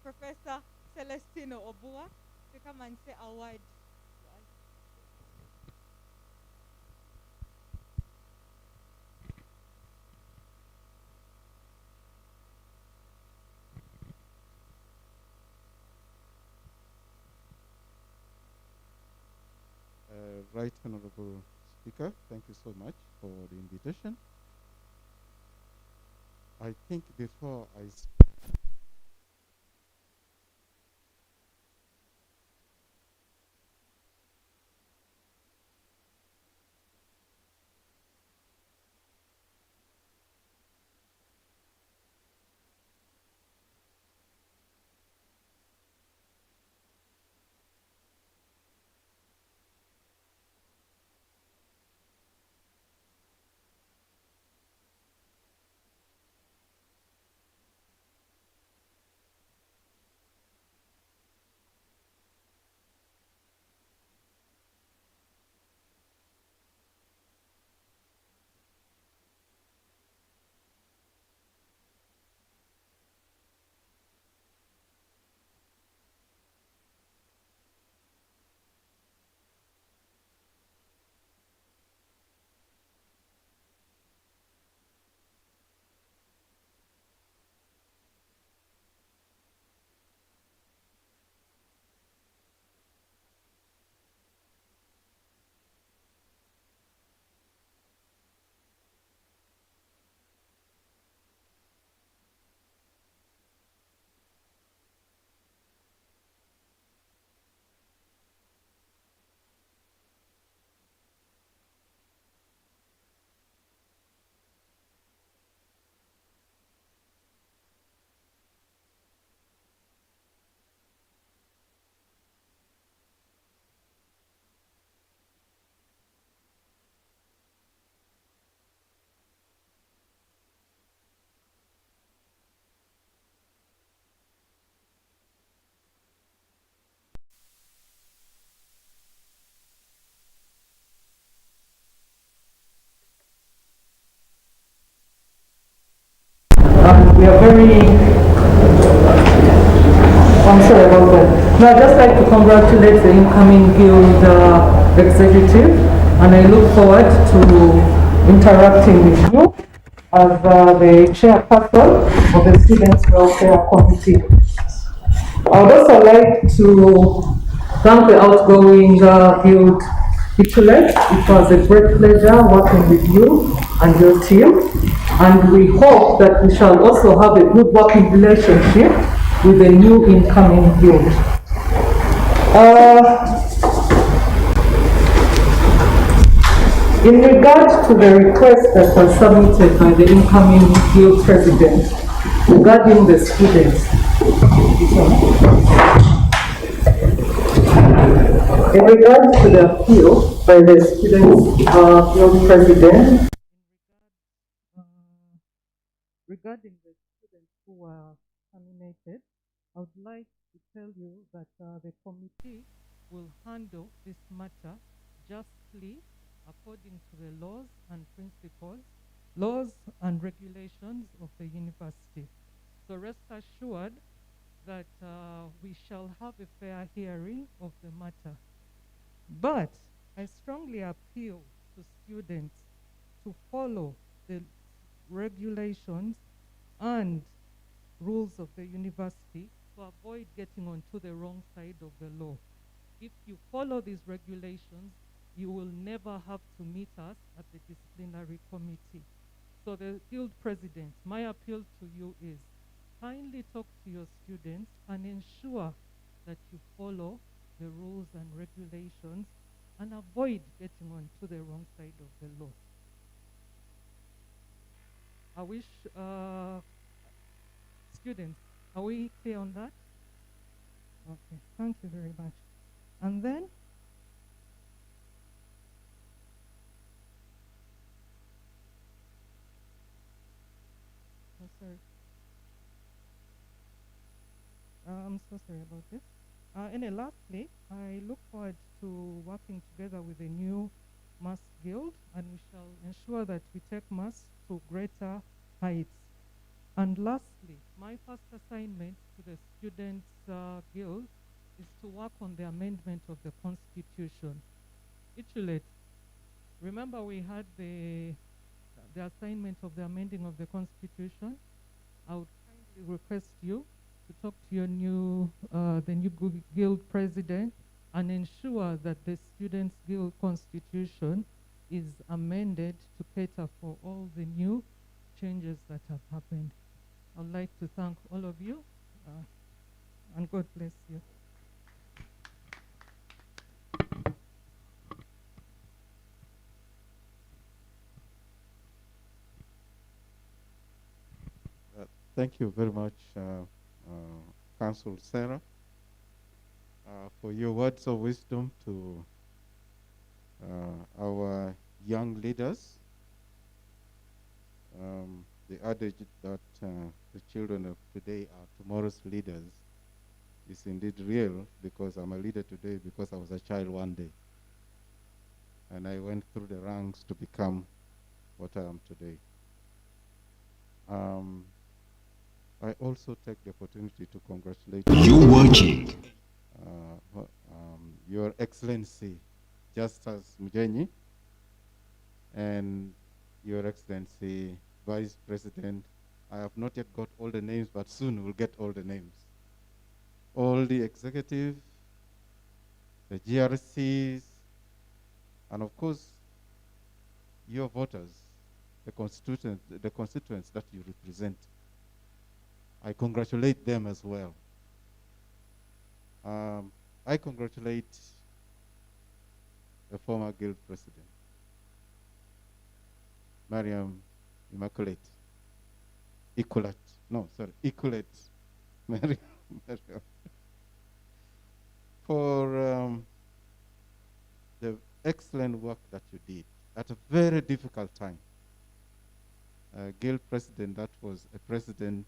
Professor Celestino Obua, to come and say a word to us. Right Honorable Speaker, thank you so much for the invitation. I think before I and we are very, I'm sorry about that. No, I'd just like to congratulate the incoming guild executive, and I look forward to interacting with you as the chairperson of the Students' Welfare Committee. I would also like to thank the outgoing guild titular. It was a great pleasure working with you and your team, and we hope that we shall also have a good working relationship with the new incoming guild. In regard to the request that was submitted by the incoming guild president regarding the students, in regard to the appeal by the students guild president, regarding the students who were terminated, I would like to tell you that the committee will handle this matter justly according to the laws and principles, laws and regulations of the university. So rest assured that we shall have a fair hearing of the matter. But I strongly appeal to students to follow the regulations and rules of the university to avoid getting onto the wrong side of the law. If you follow these regulations, you will never have to meet us at the disciplinary committee. So the guild president, my appeal to you is kindly talk to your students and ensure that you follow the rules and regulations and avoid getting onto the wrong side of the law. I wish students, are we clear on that? Okay, thank you very much. And then, oh, sorry. I'm so sorry about this. And lastly, I look forward to working together with the new Mass Guild, and we shall ensure that we take Mass to greater heights. And lastly, my first assignment to the Students' Guild is to work on the amendment of the Constitution. Ichulate, remember we had the assignment of the amending of the Constitution. I would kindly request you to talk to your new, the new guild president and ensure that the Students' Guild Constitution is amended to cater for all the new changes that have happened. I'd like to thank all of you, and God bless you. Thank you very much, Council Sarah, for your words of wisdom to our young leaders. The adage that the children of today are tomorrow's leaders is indeed real, because I'm a leader today because I was a child one day. And I went through the ranks to become what I am today. I also take the opportunity to congratulate You're watching Your Excellency Justice Mujenyi and Your Excellency Vice President. I have not yet got all the names, but soon we'll get all the names. All the executive, the GRCs, and of course, your voters, the constituents that you represent. I congratulate them as well. I congratulate the former guild president, Mariam Immaculate, Immaculate Mariam, for the excellent work that you did at a very difficult time. Guild president, that was a president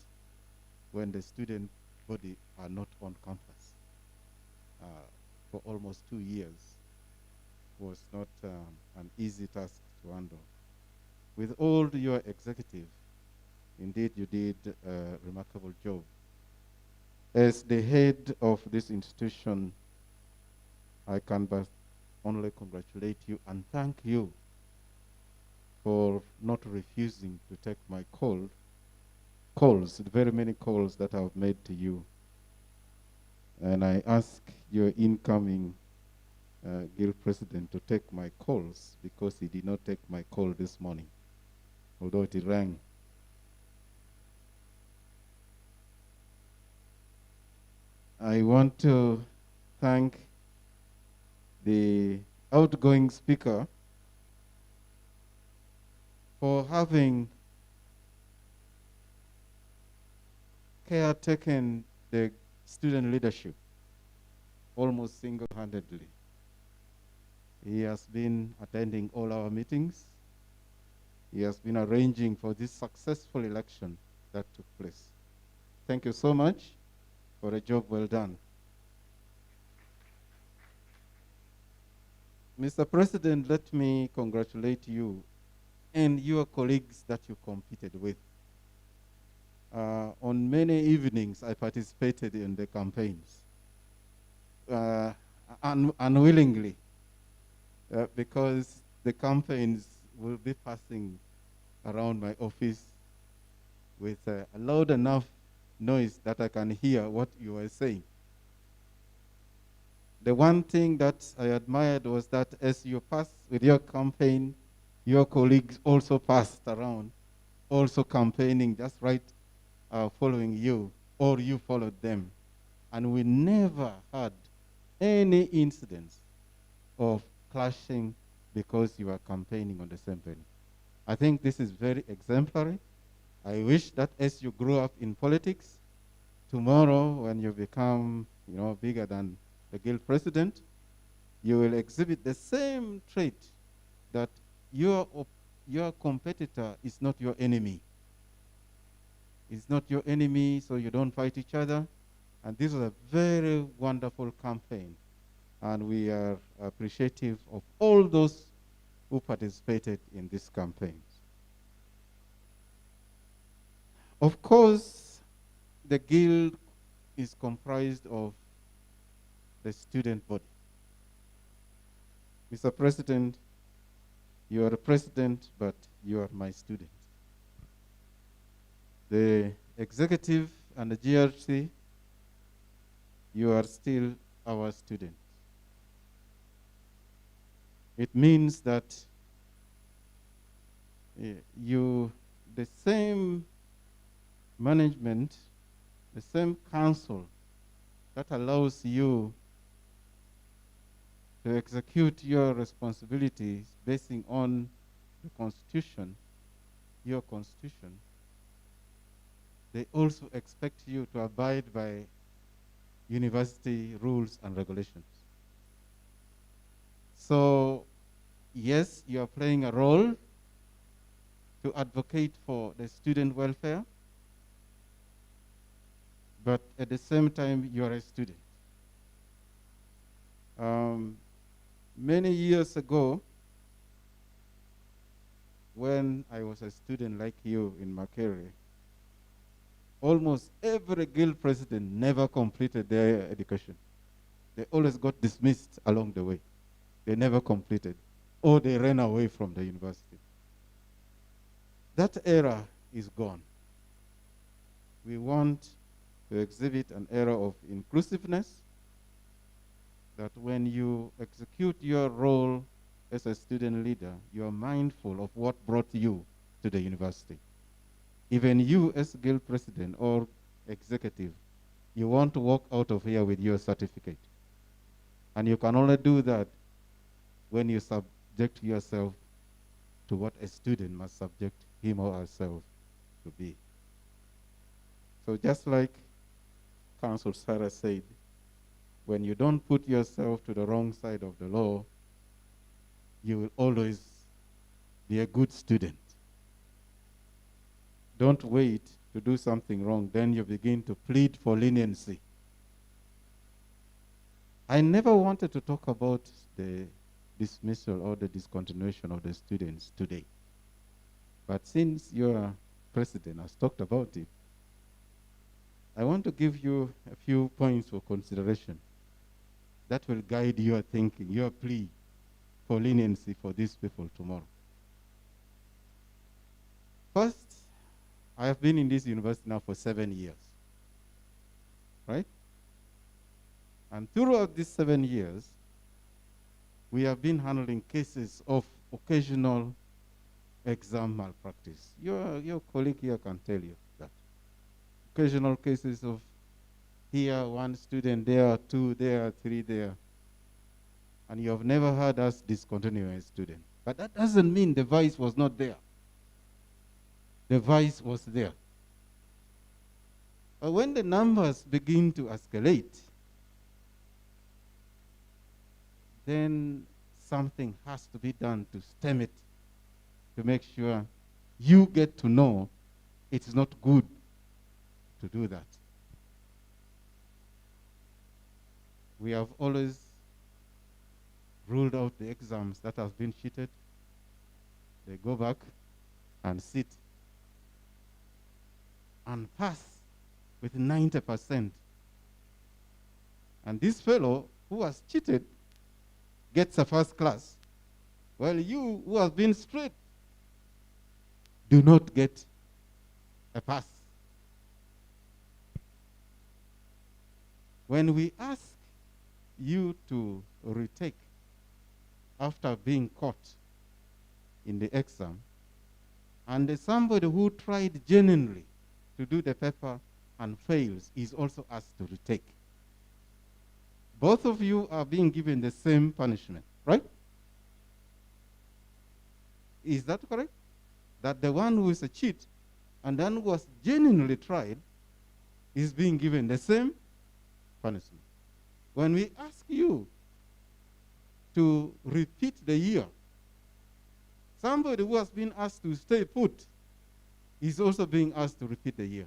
when the student body are not on campus for almost 2 years. Was not an easy task to handle. With all your executive, Indeed, you did a remarkable job. As the head of this institution, I can but only congratulate you and thank you for not refusing to take my calls, the very many calls that I've made to you. And I ask your incoming guild president to take my calls because he did not take my call this morning, although it rang. I want to thank the outgoing speaker for having caretaken the student leadership almost single-handedly. He has been attending all our meetings. He has been arranging for this successful election that took place. Thank you so much for a job well done. Mr. President, let me congratulate you and your colleagues that you competed with. On many evenings, I participated in the campaigns unwillingly because the campaigns will be passing around my office with a loud enough noise that I can hear what you are saying. The one thing that I admired was that as you passed with your campaign, your colleagues also passed around, also campaigning just right, following you, or you followed them. And we never had any incidents of clashing because you are campaigning on the same venue. I think this is very exemplary. I wish that as you grow up in politics, tomorrow when you become, bigger than the guild president, you will exhibit the same trait that your competitor is not your enemy. It's not your enemy, so you don't fight each other. And this was a very wonderful campaign. And we are appreciative of all those who participated in this campaign. Of course, the guild is comprised of the student body. Mr. President, you are a president, but you are my student. The executive and the GRC, you are still our student. It means that the same management, the same council that allows you to execute your responsibilities basing on the Constitution, your Constitution, they also expect you to abide by university rules and regulations. So, yes, you are playing a role to advocate for the student welfare, but at the same time, you are a student. Many years ago, when I was a student like you in Makerere, almost every guild president never completed their education. They always got dismissed along the way. They never completed, or they ran away from the university. That era is gone. We want to exhibit an era of inclusiveness, that when you execute your role as a student leader, you are mindful of what brought you to the university. Even you as guild president or executive, you want to walk out of here with your certificate. And you can only do that when you subject yourself to what a student must subject him or herself to be. So just like Council Sarah said, when you don't put yourself to the wrong side of the law, you will always be a good student. Don't wait to do something wrong, then you begin to plead for leniency. I never wanted to talk about the dismissal or the discontinuation of the students today. But since you are president has talked about it. I want to give you a few points for consideration that will guide your thinking, your plea for leniency for these people tomorrow. First, I have been in this university now for 7 years, right? And throughout these 7 years, we have been handling cases of occasional exam malpractice. Your colleague here can tell you that. Occasional cases of here, one student, there, two, there, three, there. And you have never heard us discontinue a student. But that doesn't mean the vice was not there. The vice was there. But when the numbers begin to escalate, then something has to be done to stem it, to make sure you get to know it's not good to do that. We have always ruled out the exams that have been cheated. They go back and sit and pass with 90%. And this fellow who was cheated gets a first class, while you who have been straight do not get a pass. When we ask you to retake after being caught in the exam, and somebody who tried genuinely to do the paper and fails is also asked to retake, both of you are being given the same punishment, right? Is that correct? That the one who is a cheat and then who was genuinely tried is being given the same punishment. When we ask you to repeat the year, somebody who has been asked to stay put is also being asked to repeat the year.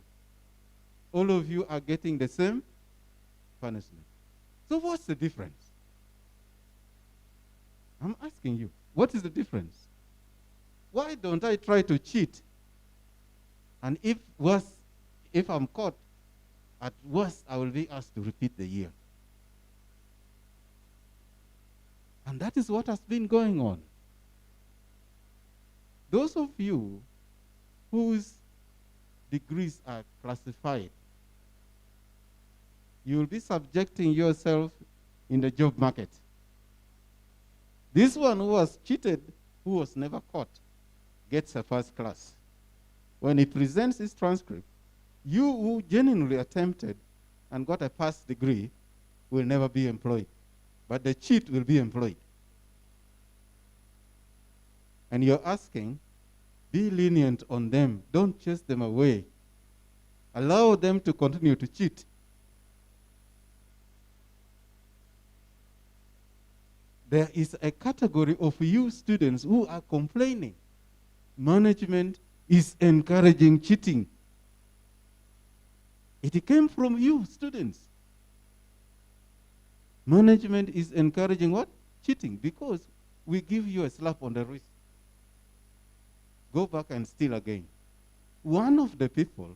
All of you are getting the same punishment. So what's the difference? I'm asking you, what is the difference? Why don't I try to cheat? And if I'm caught, at worst, I will be asked to repeat the year. And that is what has been going on. Those of you whose degrees are classified, you will be subjecting yourself in the job market. This one who was cheated, who was never caught, gets a first class. When he presents his transcript, you who genuinely attempted and got a pass degree will never be employed, but the cheat will be employed. And you're asking, be lenient on them. Don't chase them away. Allow them to continue to cheat. There is a category of you students who are complaining. Management is encouraging cheating. It came from you, students. Management is encouraging what? Cheating, because we give you a slap on the wrist. Go back and steal again. One of the people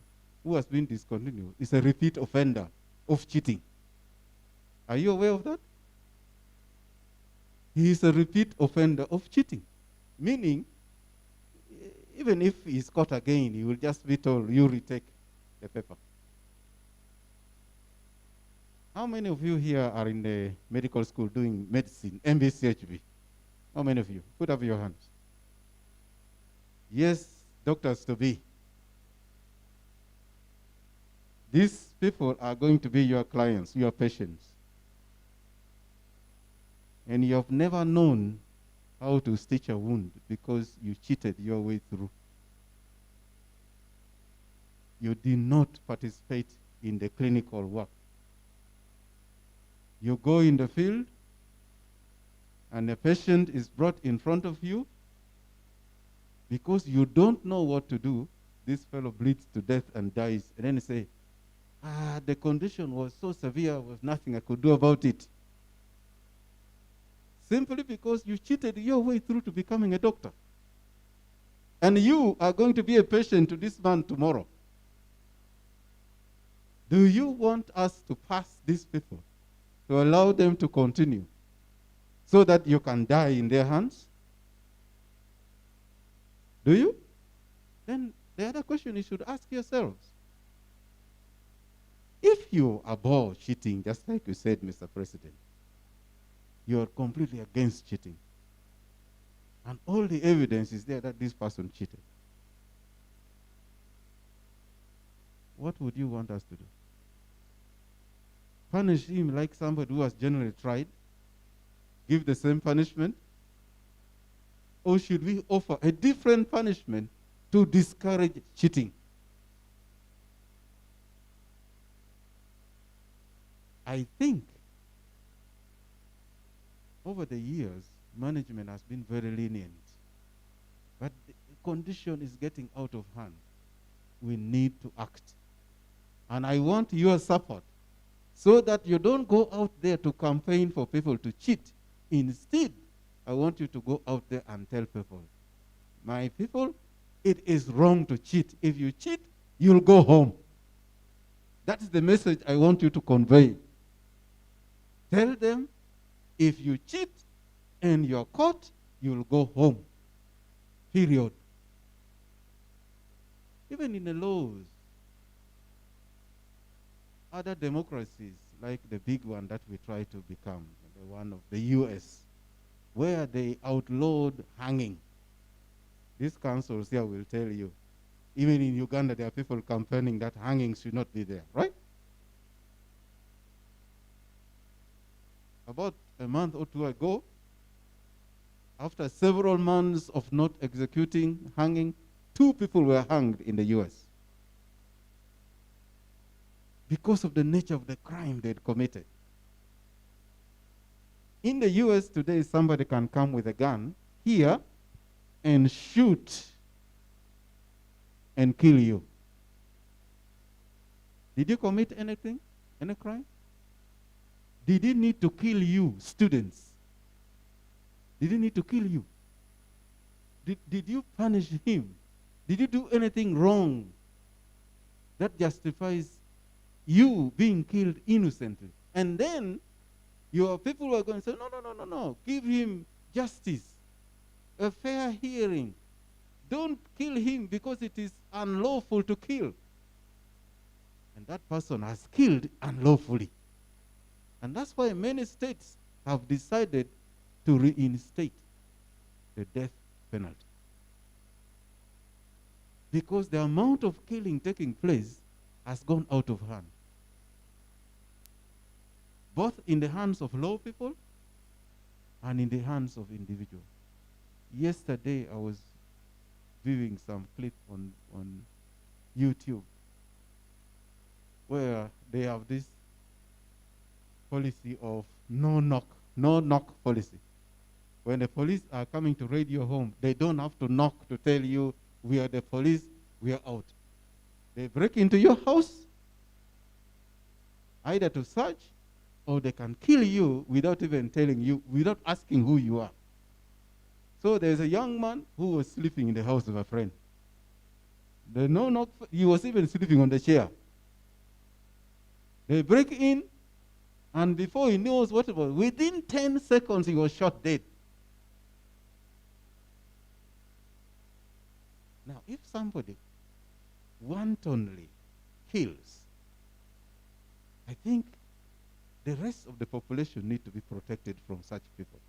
who has been discontinued is a repeat offender of cheating. Are you aware of that? He is a repeat offender of cheating, meaning even if he's caught again, he will just be told, you retake the paper. How many of you here are in the medical school doing medicine, MBCHB? How many of you? Put up your hands. Yes, doctors to be. These people are going to be your clients, your patients. And you have never known how to stitch a wound because you cheated your way through. You did not participate in the clinical work. You go in the field, and a patient is brought in front of you. Because you don't know what to do, this fellow bleeds to death and dies. And then you say, the condition was so severe, there was nothing I could do about it. Simply because you cheated your way through to becoming a doctor. And you are going to be a patient to this man tomorrow. Do you want us to pass these people, to allow them to continue, so that you can die in their hands? Do you? Then the other question you should ask yourselves. If you abhor cheating, just like you said, Mr. President, you are completely against cheating. And all the evidence is there that this person cheated. What would you want us to do? Punish him like somebody who has generally tried? Give the same punishment? Or should we offer a different punishment to discourage cheating? I think over the years, management has been very lenient. But the condition is getting out of hand. We need to act. And I want your support so that you don't go out there to campaign for people to cheat. Instead, I want you to go out there and tell people, my people, it is wrong to cheat. If you cheat, you'll go home. That's the message I want you to convey. Tell them, if you cheat and you're caught, you'll go home. Period. Even in the laws, other democracies, like the big one that we try to become, the one of the US, where they outlawed hanging. These councils here will tell you, even in Uganda, there are people campaigning that hanging should not be there, right? About a month or two ago, after several months of not executing hanging, 2 people were hanged in the US because of the nature of the crime they'd committed. In the US today, somebody can come with a gun here and shoot and kill you. Did you commit anything? Any crime? Did he need to kill you, students? Did he need to kill you? Did you punish him? Did you do anything wrong that justifies you being killed innocently? And then your people are going to say, no. Give him justice, a fair hearing. Don't kill him because it is unlawful to kill. And that person has killed unlawfully. And that's why many states have decided to reinstate the death penalty. Because the amount of killing taking place has gone out of hand. Both in the hands of law people and in the hands of individuals. Yesterday, I was viewing some clip on YouTube where they have this policy of no knock policy. When the police are coming to raid your home, they don't have to knock to tell you, we are the police, we are out. They break into your house, either to search, or they can kill you without even telling you, without asking who you are. So there's a young man who was sleeping in the house of a friend. The no-knock, he was even sleeping on the chair. They break in, and before he knows what it was, within 10 seconds he was shot dead. Now, if somebody wantonly kills, I think the rest of the population need to be protected from such people.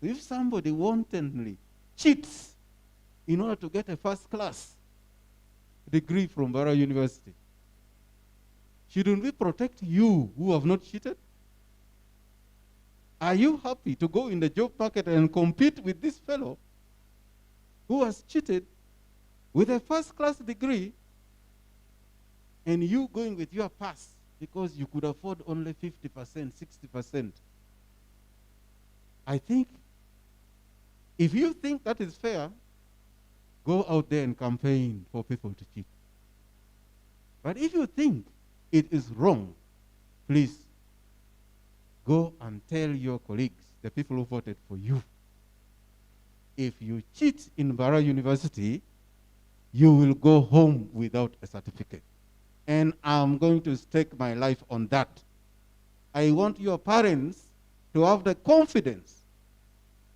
If somebody wantonly cheats in order to get a first-class degree from Bara University, shouldn't we protect you who have not cheated? Are you happy to go in the job market and compete with this fellow who has cheated with a first-class degree and you going with your pass because you could afford only 50%, 60%? I think if you think that is fair, go out there and campaign for people to cheat. But if you think it is wrong, please go and tell your colleagues, the people who voted for you, if you cheat in Bara University, you will go home without a certificate. And I'm going to stake my life on that. I want your parents to have the confidence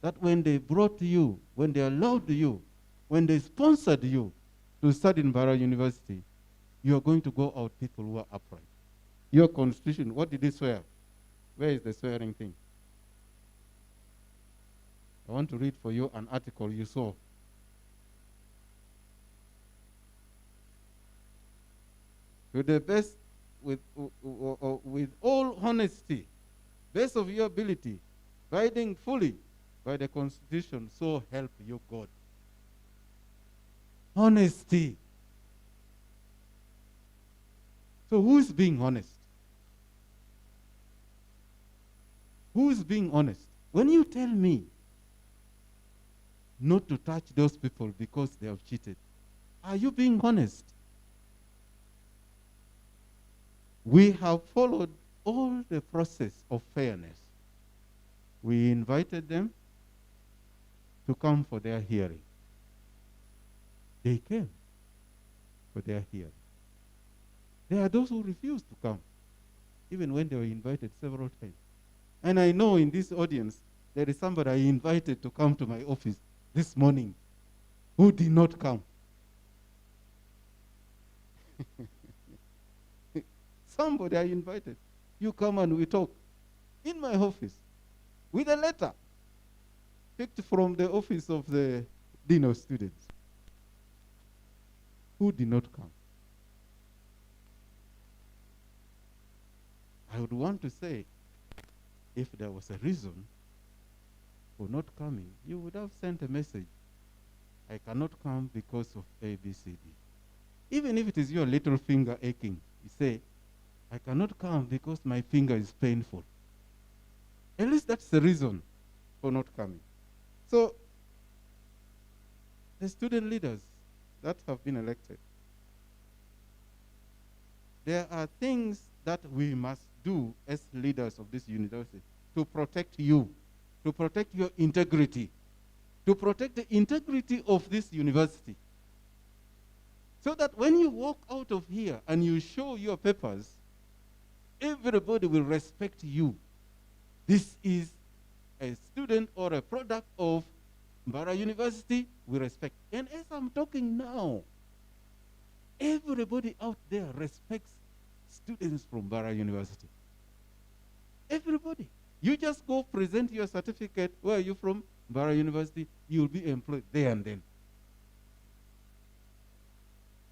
that when they brought you, when they allowed you, when they sponsored you to study in Bara University, you are going to go out people who are upright. Your constitution, what did it swear? Where is the swearing thing? I want to read for you an article you saw. To the best, with all honesty, best of your ability, abiding fully by the Constitution, so help you God. Honesty. So who is being honest? Who is being honest? When you tell me not to touch those people because they have cheated, are you being honest? We have followed all the process of fairness. We invited them to come for their hearing. They came for their hearing. There are those who refused to come, even when they were invited several times. And I know in this audience, there is somebody I invited to come to my office this morning who did not come. Somebody I invited. You come and we talk in my office with a letter picked from the office of the Dean of Students. Who did not come? I would want to say, if there was a reason for not coming, you would have sent a message. I cannot come because of A, B, C, D. Even if it is your little finger aching, you say, I cannot come because my finger is painful. At least that's the reason for not coming. So, the student leaders that have been elected, there are things that we must do as leaders of this university to protect you, to protect your integrity, to protect the integrity of this university. So that when you walk out of here and you show your papers, everybody will respect you. This is a student or a product of Bara University, we respect. And as I'm talking now, everybody out there respects students from Bara University. Everybody. You just go present your certificate. Where are you from? Bara University. You'll be employed there and then.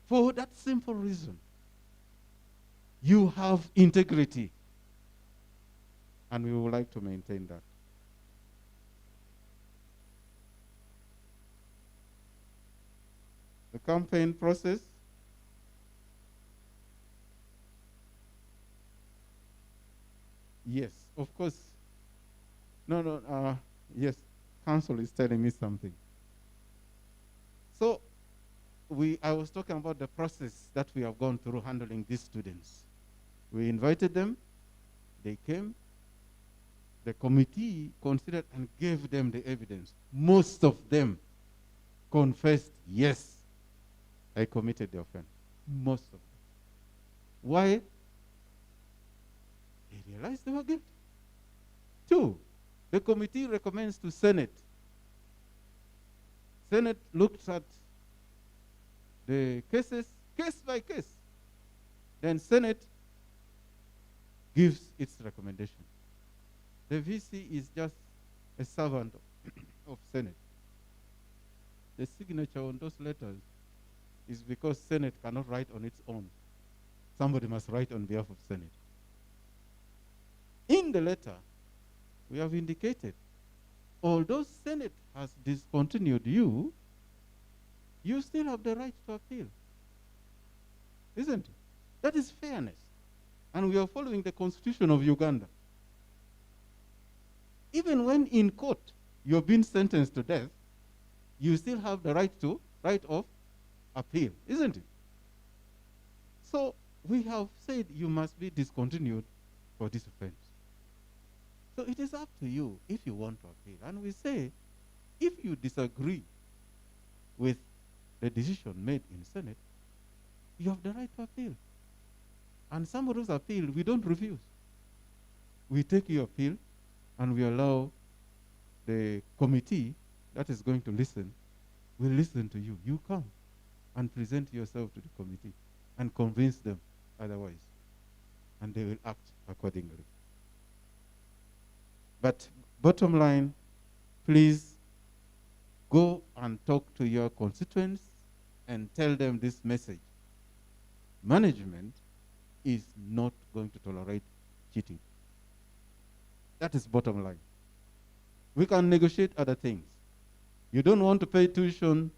For that simple reason. You have integrity. And we would like to maintain that. The campaign process. Yes, of course. Yes, council is telling me something. So, I was talking about the process that we have gone through handling these students. We invited them, they came, the committee considered and gave them the evidence. Most of them confessed, yes, I committed the offense. Most of them. Why? They realized they were guilty. 2, the committee recommends to Senate. Senate looked at the cases, case by case. Then Senate gives its recommendation. The VC is just a servant of Senate. The signature on those letters is because Senate cannot write on its own. Somebody must write on behalf of Senate. In the letter, we have indicated, although Senate has discontinued you, you still have the right to appeal. Isn't it? That is fairness. And we are following the Constitution of Uganda. Even when in court you're being sentenced to death, you still have the right of appeal, isn't it? So we have said you must be discontinued for this offense. So it is up to you if you want to appeal. And we say if you disagree with the decision made in Senate, you have the right to appeal. And some of those appeal, we don't refuse. We take your appeal and we allow the committee that is going to listen, will listen to you. You come and present yourself to the committee and convince them otherwise. And they will act accordingly. But bottom line, please go and talk to your constituents and tell them this message. Management is not going to tolerate cheating. That is bottom line. We can negotiate other things. You don't want to pay tuition,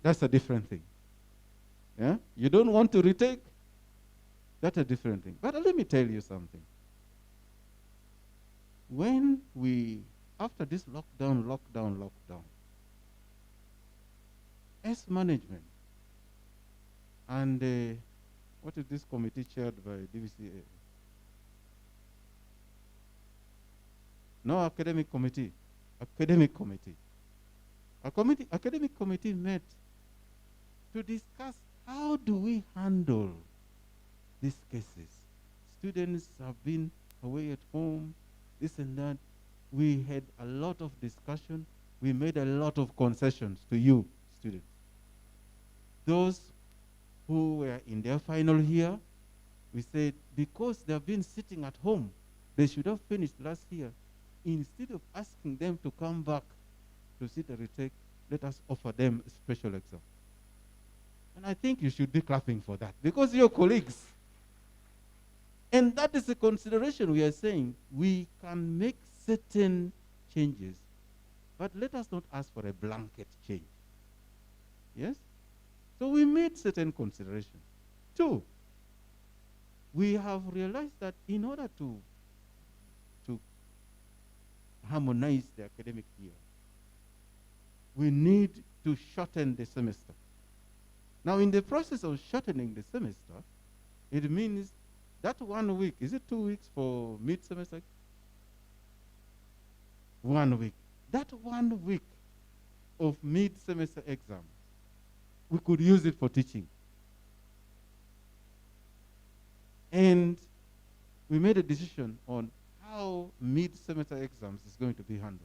that's a different thing. Yeah? You don't want to retake, that's a different thing. But let me tell you something. When we, after this lockdown, as management, and what is this committee chaired by DVCA? No, academic committee. Academic committee. Academic committee met to discuss how do we handle these cases. Students have been away at home, this and that. We had a lot of discussion. We made a lot of concessions to you, students. Those who were in their final year, we said, because they have been sitting at home, they should have finished last year. Instead of asking them to come back to sit a retake, let us offer them a special exam. And I think you should be clapping for that, because you're colleagues. And that is a consideration we are saying. We can make certain changes, but let us not ask for a blanket change. Yes? So we made certain considerations. Two, we have realized that in order to harmonize the academic year, we need to shorten the semester. Now, in the process of shortening the semester, it means that 1 week, is it 2 weeks for mid-semester? 1 week. That 1 week of mid-semester exam, we could use it for teaching. And we made a decision on how mid-semester exams is going to be handled.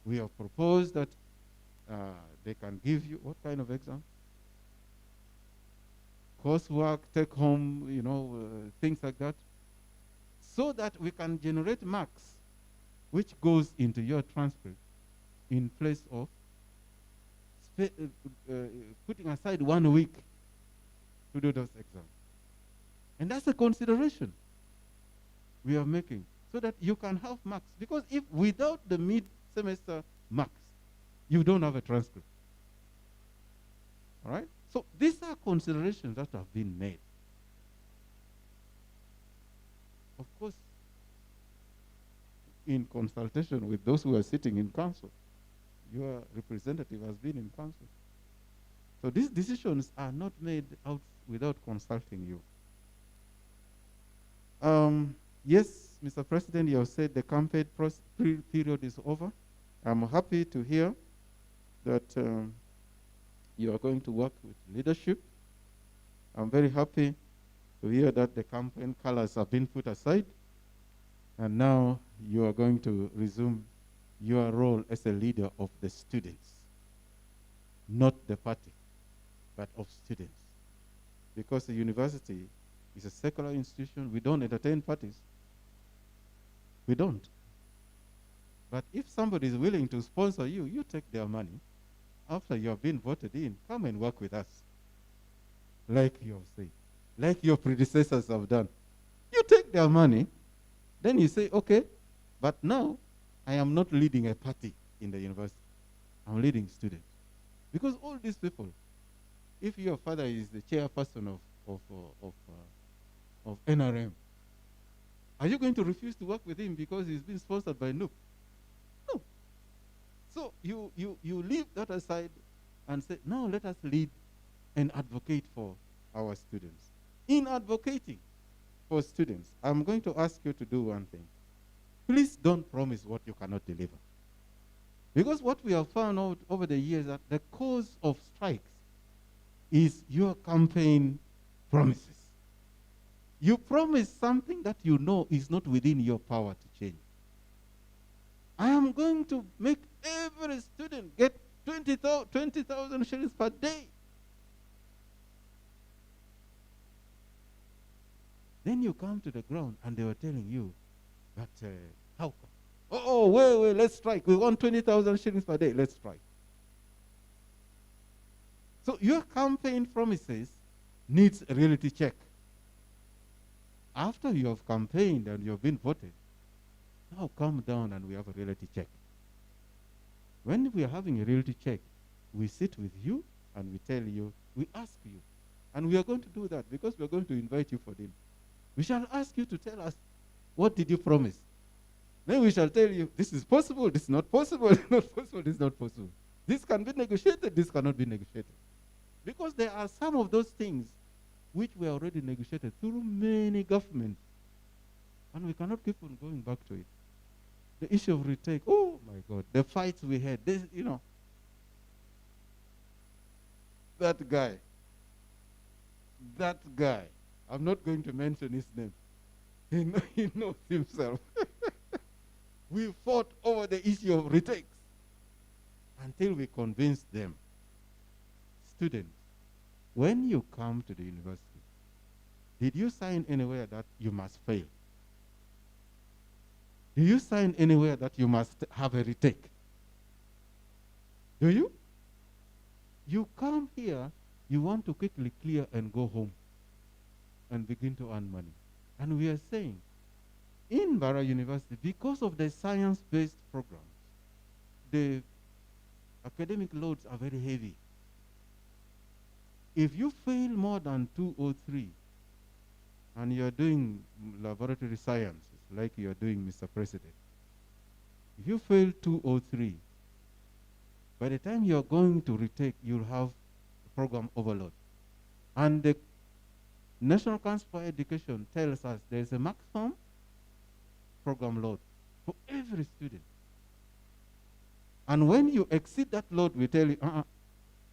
We have proposed that they can give you what kind of exam? Coursework, take home, things like that, so that we can generate marks which goes into your transcript in place of putting aside 1 week to do those exams. And that's a consideration we are making, so that you can have marks. Because if without the mid-semester marks, you don't have a transcript. All right? So these are considerations that have been made. Of course, in consultation with those who are sitting in council, your representative has been in council. So these decisions are not made out without consulting you. Yes, Mr. President, you have said the campaign period is over. I'm happy to hear that you are going to work with leadership. I'm very happy to hear that the campaign colors have been put aside, and now you are going to resume your role as a leader of the students, not the party, but of students. Because the university is a secular institution, we don't entertain parties. We don't. But if somebody is willing to sponsor you, you take their money. After you have been voted in, come and work with us. Like you have said, like your predecessors have done. You take their money, then you say, okay, but now I am not leading a party in the university. I'm leading students. Because all these people, if your father is the chairperson of NRM, are you going to refuse to work with him because he's been sponsored by NUP? No. So you leave that aside and say, no, let us lead and advocate for our students. In advocating for students, I'm going to ask you to do one thing. Please don't promise what you cannot deliver. Because what we have found out over the years that the cause of strikes is your campaign promises. You promise something that you know is not within your power to change. I am going to make every student get 20,000 shillings per day. Then you come to the ground and they were telling you that, how come? Oh, wait, let's strike. We want 20,000 shillings per day. Let's strike. So your campaign promises needs a reality check. After you have campaigned and you have been voted, now calm down and we have a reality check. When we are having a reality check, we sit with you and we tell you, we ask you. And we are going to do that because we are going to invite you for dinner. We shall ask you to tell us, what did you promise? Then we shall tell you, this is possible, this is not possible, not possible, this is not possible. This can be negotiated, this cannot be negotiated. Because there are some of those things which were already negotiated through many governments. And we cannot keep on going back to it. The issue of retake, oh my God, the fights we had, this, that guy, I'm not going to mention his name. He knows himself. We fought over the issue of retakes until we convinced them. Students, when you come to the university, did you sign anywhere that you must fail? Do you sign anywhere that you must have a retake? Do you? You come here, you want to quickly clear and go home and begin to earn money. And we are saying, in Bara University, because of the science-based programs, the academic loads are very heavy. If you fail more than 2 or 3, and you're doing laboratory sciences, like you're doing, Mr. President, if you fail 2 or 3, by the time you're going to retake, you'll have program overload. And the National Council for Education tells us there's a maximum program load for every student. And when you exceed that load, we tell you,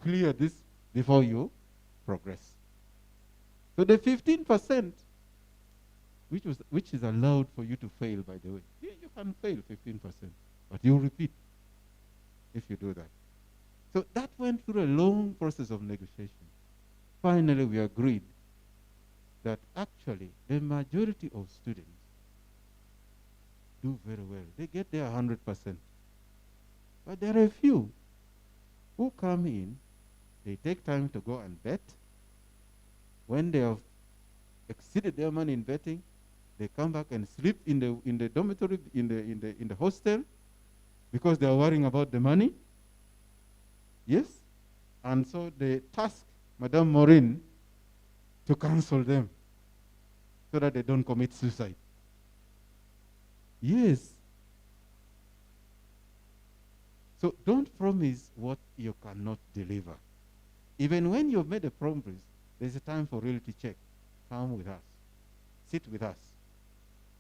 clear this before you progress. So the 15%, which is allowed for you to fail, by the way, you can fail 15%, but you repeat if you do that. So that went through a long process of negotiation. Finally, we agreed that actually the majority of students do very well. They get their 100%. But there are a few who come in, they take time to go and bet. When they have exceeded their money in betting, they come back and sleep in the dormitory, in the hostel, because they are worrying about the money. Yes? And so they task Madame Maureen to counsel them so that they don't commit suicide. Yes. So don't promise what you cannot deliver. Even when you've made a promise, there's a time for reality check. Come with us. Sit with us.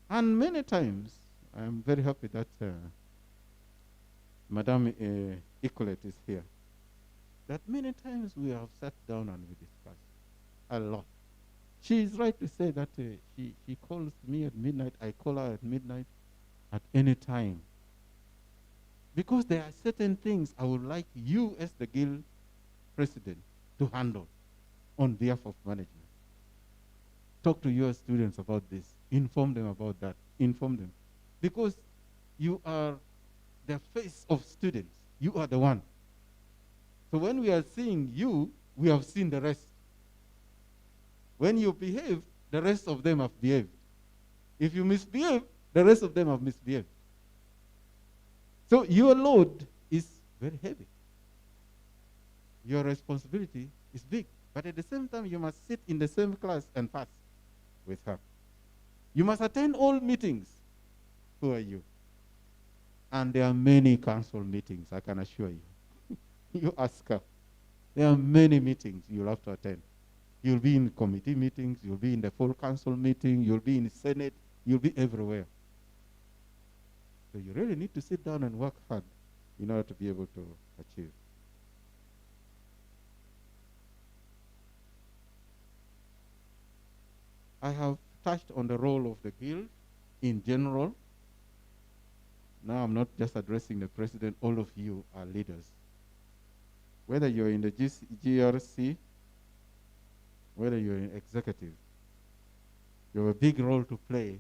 And many times, I'm very happy that Madame Icolette is here. That many times we have sat down and we discussed a lot. She is right to say that she calls me at midnight. I call her at midnight at any time. Because there are certain things I would like you as the guild president to handle on behalf of management. Talk to your students about this. Inform them about that. Inform them. Because you are the face of students. You are the one. So when we are seeing you, we have seen the rest. When you behave, the rest of them have behaved. If you misbehave, the rest of them have misbehaved. So your load is very heavy. Your responsibility is big. But at the same time, you must sit in the same class and pass with her. You must attend all meetings. Who are you? And there are many council meetings, I can assure you. You ask her. There are many meetings you'll have to attend. You'll be in committee meetings, you'll be in the full council meeting, you'll be in the Senate, you'll be everywhere. So you really need to sit down and work hard in order to be able to achieve. I have touched on the role of the guild in general. Now I'm not just addressing the president, all of you are leaders. Whether you're in the GRC, whether you're in executive, you have a big role to play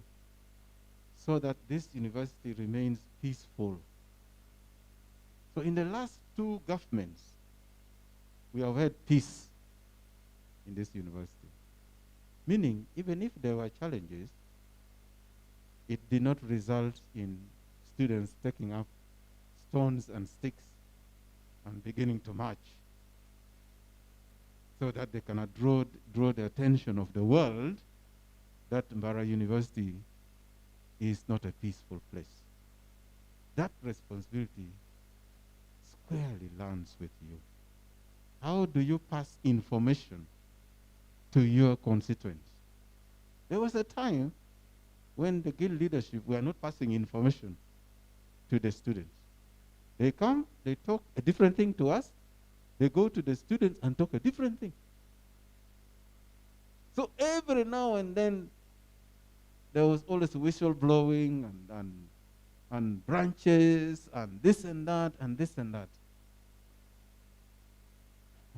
so that this university remains peaceful. So in the last 2 governments, we have had peace in this university. Meaning, even if there were challenges, it did not result in students taking up stones and sticks and beginning to march so that they cannot draw the attention of the world that Mbara University is not a peaceful place. That responsibility squarely lands with you. How do you pass information to your constituents? There was a time when the guild leadership were not passing information to the students. They come, they talk a different thing to us, they go to the students and talk a different thing. So every now and then, there was always whistle blowing and branches and this and that and this and that.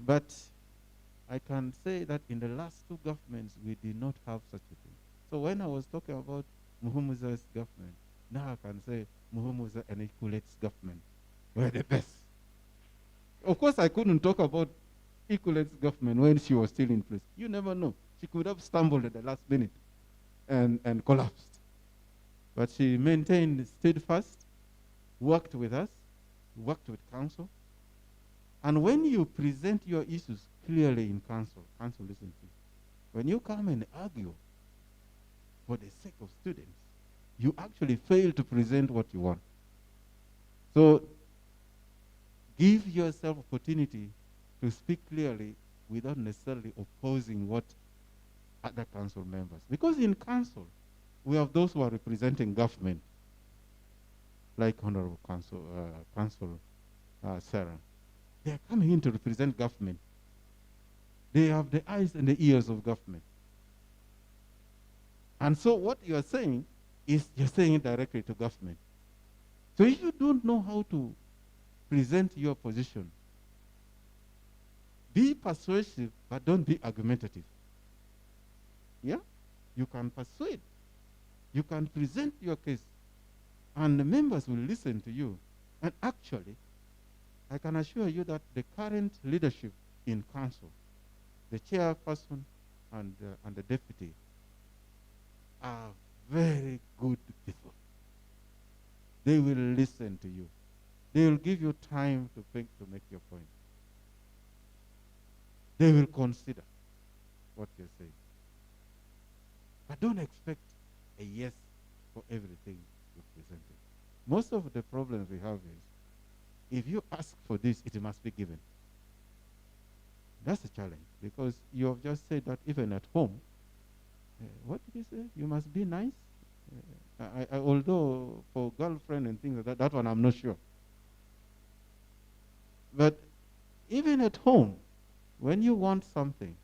But I can say that in the last 2 governments, we did not have such a thing. So when I was talking about Muhumuza's government, now I can say Muhumuza and Ikulet's government were the best. Of course, I couldn't talk about Ikulet's government when she was still in place. You never know. She could have stumbled at the last minute and collapsed. But she maintained steadfast, worked with us, worked with council. And when you present your issues clearly in council, council listens to you. When you come and argue for the sake of students, you actually fail to present what you want. So give yourself opportunity to speak clearly without necessarily opposing what other council members. Because in council, we have those who are representing government, like Honorable Council Sarah. They are coming in to represent government. They have the eyes and the ears of government. And so what you are saying is you're saying it directly to government. So if you don't know how to present your position, be persuasive, but don't be argumentative. Yeah? You can persuade. You can present your case. And the members will listen to you. And actually, I can assure you that the current leadership in council, the chairperson and the deputy, are very good people. They will listen to you. They will give you time to think, to make your point. They will consider what you're saying. But don't expect a yes for everything you presented. Most of the problems we have is, if you ask for this, it must be given. That's a challenge, because you have just said that even at home, what did you say? You must be nice? Although for girlfriend and things like that, that one I'm not sure. But even at home, when you want something,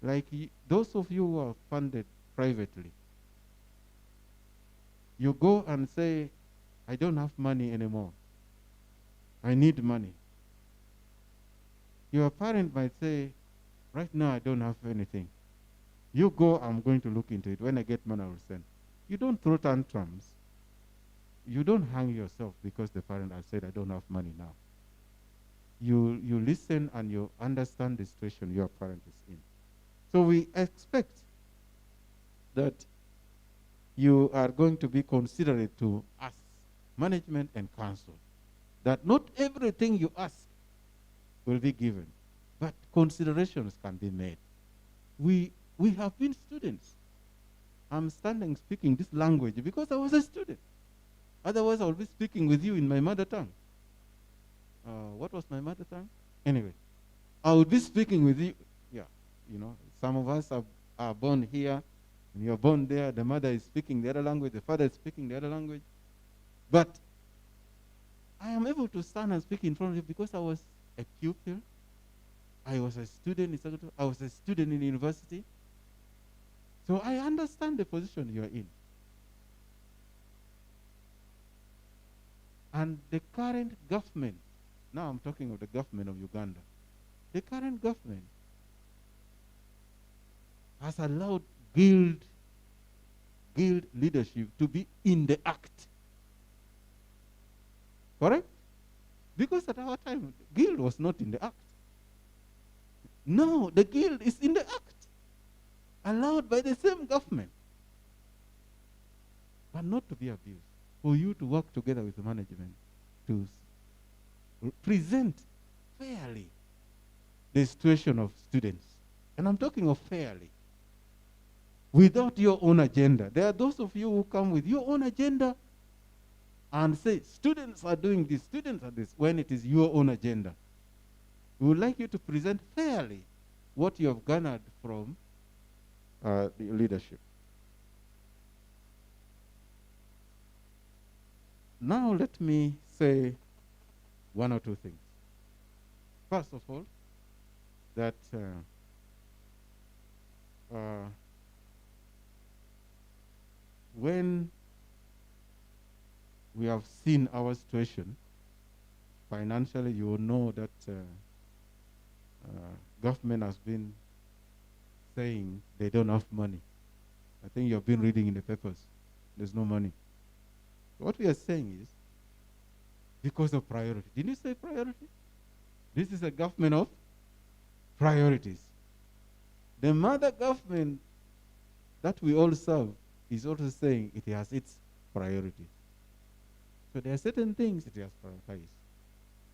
like those of you who are funded privately, you go and say, I don't have money anymore. I need money. Your parent might say, right now I don't have anything. You go, I'm going to look into it. When I get money, I will send. You don't throw tantrums. You don't hang yourself because the parent has said, I don't have money now. You listen and you understand the situation your parent is in. So we expect that you are going to be considerate to us, management and council, that not everything you ask will be given, but considerations can be made. We have been students. I'm standing speaking this language because I was a student. Otherwise, I would be speaking with you in my mother tongue. What was my mother tongue? Anyway, I would be speaking with you. Yeah, you know, some of us are born here, and you're born there. The mother is speaking the other language, the father is speaking the other language. But I am able to stand and speak in front of you because I was a pupil. I was a student in secondary. I was a student in university. So I understand the position you are in. And the current government, now I'm talking of the government of Uganda, the current government has allowed guild leadership to be in the act. Correct? Because at our time, guild was not in the act. No, the guild is in the act, allowed by the same government, but not to be abused. For you to work together with the management to present fairly the situation of students. And I'm talking of fairly. Without your own agenda. There are those of you who come with your own agenda and say, students are doing this, students are this, when it is your own agenda. We would like you to present fairly what you have garnered from the leadership. Now let me say one or two things. First of all, that when we have seen our situation, financially, you will know that government has been saying they don't have money. I think you have been reading in the papers. There's no money. What we are saying is, because of priority. Didn't you say priority? This is a government of priorities. The mother government that we all serve is also saying it has its priorities. So there are certain things it has prioritized.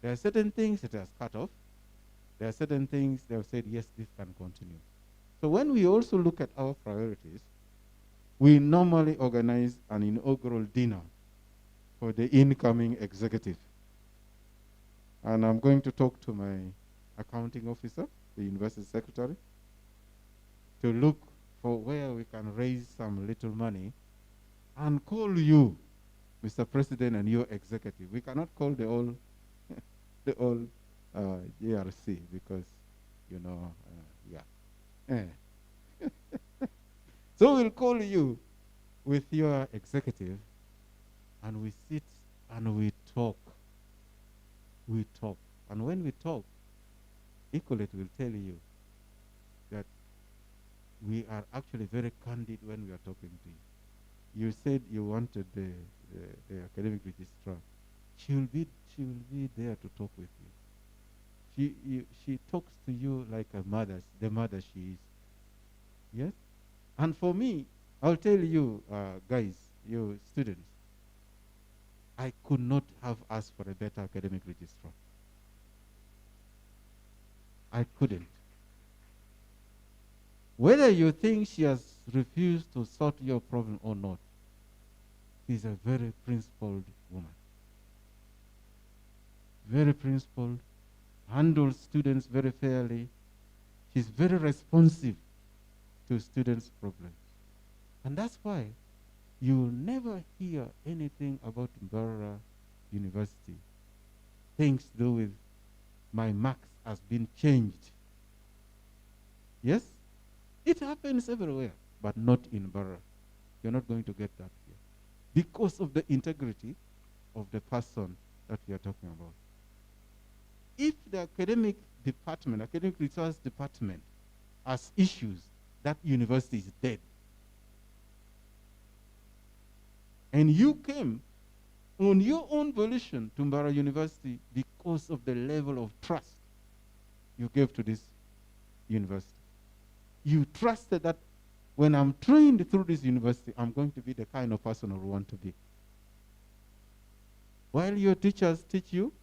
There are certain things it has cut off. There are certain things they have said, yes, this can continue. So when we also look at our priorities, we normally organize an inaugural dinner for the incoming executive. And I'm going to talk to my accounting officer, the university secretary, to look for where we can raise some little money and call you, Mr. President, and your executive. We cannot call the all JRC because, you know, yeah. So we'll call you with your executive, and we sit and we talk. We talk. And when we talk, Ecolet will tell you that we are actually very candid when we are talking to you. You said you wanted the academic registrar. She will be there to talk with you. She talks to you like a mother, the mother she is. Yes? And for me, I'll tell you, guys, you students, I could not have asked for a better academic registrar. I couldn't. Whether you think she has refused to sort your problem or not, she's a very principled woman. Very principled, handles students very fairly. She's very responsive to students' problems. And that's why you will never hear anything about Mbarara University. Things to do with my marks has been changed. Yes? It happens everywhere, but not in Mbarara. You're not going to get that here. Because of the integrity of the person that we are talking about. If the academic department, academic research department, has issues, that university is dead. And you came on your own volition to Mbarara University because of the level of trust you gave to this university. You trusted that when I'm trained through this university, I'm going to be the kind of person I want to be. While your teachers teach you,